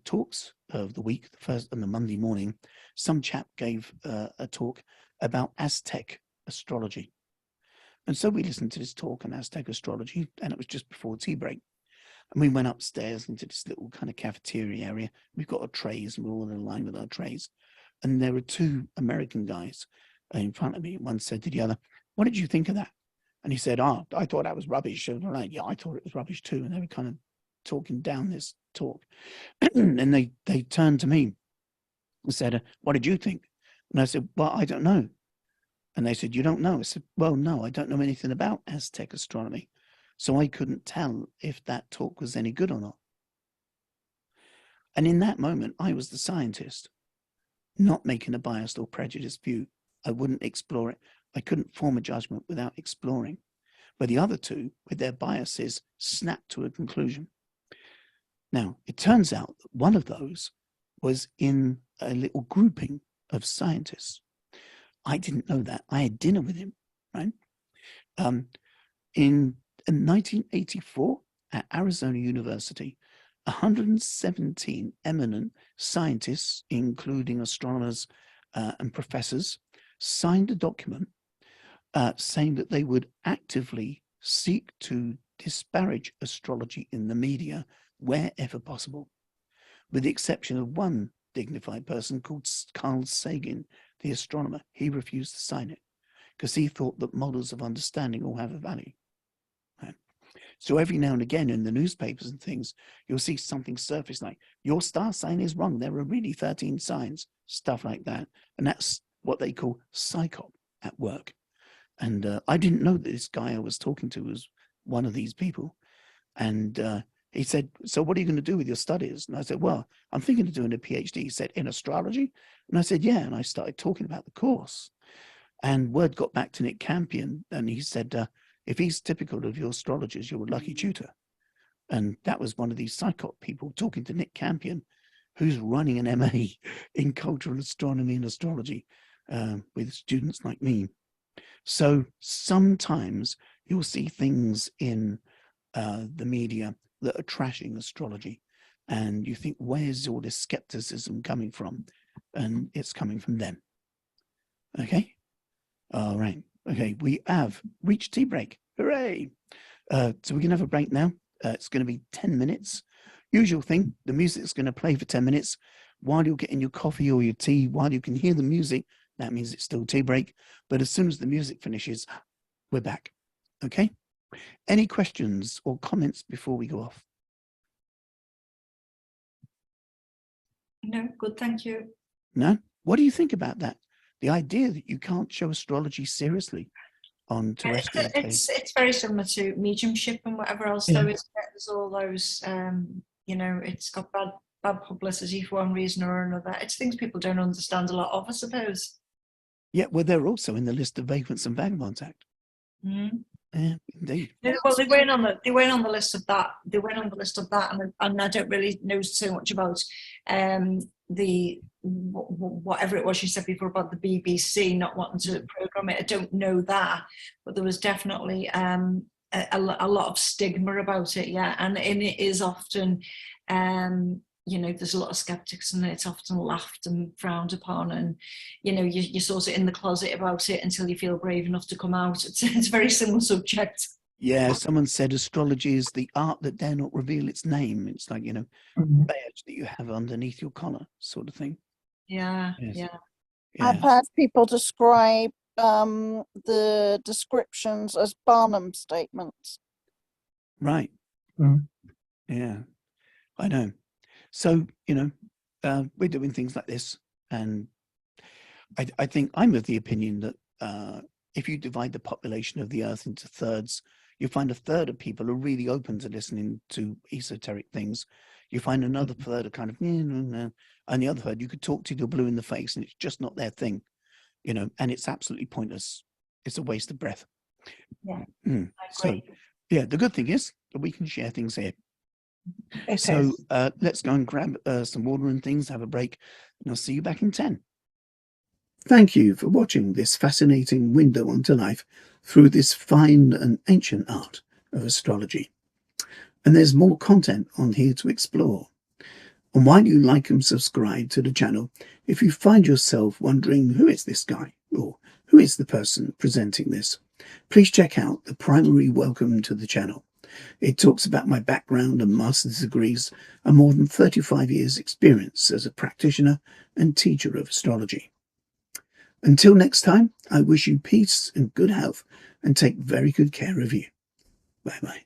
talks of the week, the first on the Monday morning, some chap gave a talk about Aztec astrology. And so we listened to this talk on Aztec astrology, and it was just before tea break. And we went upstairs into this little kind of cafeteria area. We've got our trays, and we're all in line with our trays. And there were two American guys in front of me. One said to the other, "What did you think of that?" And he said, "Oh, I thought that was rubbish." And I'm like, "Yeah, I thought it was rubbish too." And they were kind of talking down this talk. And they turned to me and said, "What did you think?" And I said, "Well, I don't know." And they said, "You don't know?" I said, "Well, no, I don't know anything about Aztec astronomy." So I couldn't tell if that talk was any good or not. And in that moment, I was the scientist, not making a biased or prejudiced view. I wouldn't explore it. I couldn't form a judgment without exploring. But the other two, with their biases, snapped to a conclusion. Now, it turns out that one of those was in a little grouping of scientists. I didn't know that. I had dinner with him, right? In 1984, at Arizona University, 117 eminent scientists, including astronomers and professors, signed a document saying that they would actively seek to disparage astrology in the media wherever possible, with the exception of one dignified person called Carl Sagan, the astronomer. He refused to sign it because he thought that models of understanding all have a value. Right? So every now and again in the newspapers and things, you'll see something surface like, "Your star sign is wrong. There are really 13 signs," stuff like that. And that's what they call psychop at work. And I didn't know that this guy I was talking to was one of these people. And he said, "So what are you going to do with your studies?" And I said, "Well, I'm thinking of doing a PhD." He said, "In astrology?" And I said, "Yeah." And I started talking about the course. And word got back to Nick Campion, and he said, "If he's typical of your astrologers, you're a lucky tutor." And that was one of these psychop people talking to Nick Campion, who's running an MA in cultural astronomy and astrology with students like me. So sometimes you'll see things in the media that are trashing astrology, and you think, where's all this skepticism coming from? And it's coming from them. Okay. All right. Okay. We have reached tea break. Hooray. So we can have a break now. It's going to be 10 minutes. Usual thing, the music's going to play for 10 minutes while you're getting your coffee or your tea, while you can hear the music. That means it's still tea break. But as soon as the music finishes, we're back. Okay. Any questions or comments before we go off? No, good, thank you. No? What do you think about that? The idea that you can't show astrology seriously on terrestrial television. It's very similar to mediumship and whatever else Yeah. there is. There's all those, you know, it's got bad publicity for one reason or another. It's things people don't understand a lot of, I suppose. Yeah, well, they're also in the list of Vagrants and Vagabonds Act. Mm-hmm. Yeah, indeed. Well, they weren't on the list of that. They weren't on the list of that, and I don't really know so much about the whatever it was you said before about the BBC not wanting to program it. I don't know that, but there was definitely a lot of stigma about it, yeah, and it is often, you know, there's a lot of skeptics, and it's often laughed and frowned upon, and you know, you're sort of in the closet about it until you feel brave enough to come out. It's a very similar subject. Yeah, someone said astrology is the art that dare not reveal its name. It's like, you know, badge that you have underneath your collar, sort of thing. Yeah, Yes. yeah. I've Yeah, had people describe the descriptions as Barnum statements. right. Mm. Yeah, I know. So, you know, we're doing things like this, and I think I'm of the opinion that if you divide the population of the Earth into thirds, you find a third of people are really open to listening to esoteric things. You find another third are kind of, and the other third you could talk to till blue in the face, and it's just not their thing, you know, and it's absolutely pointless. It's a waste of breath. Yeah, So, yeah, the good thing is that we can share things here. Okay. So let's go and grab some water and things, have a break, and I'll see you back in 10. Thank you for watching this fascinating window onto life through this fine and ancient art of astrology. And there's more content on here to explore. And while you like and subscribe to the channel, if you find yourself wondering who is this guy or who is the person presenting this, please check out the primary welcome to the channel. It talks about my background and master's degrees and more than 35 years experience as a practitioner and teacher of astrology. Until next time, I wish you peace and good health, and take very good care of you. Bye-bye.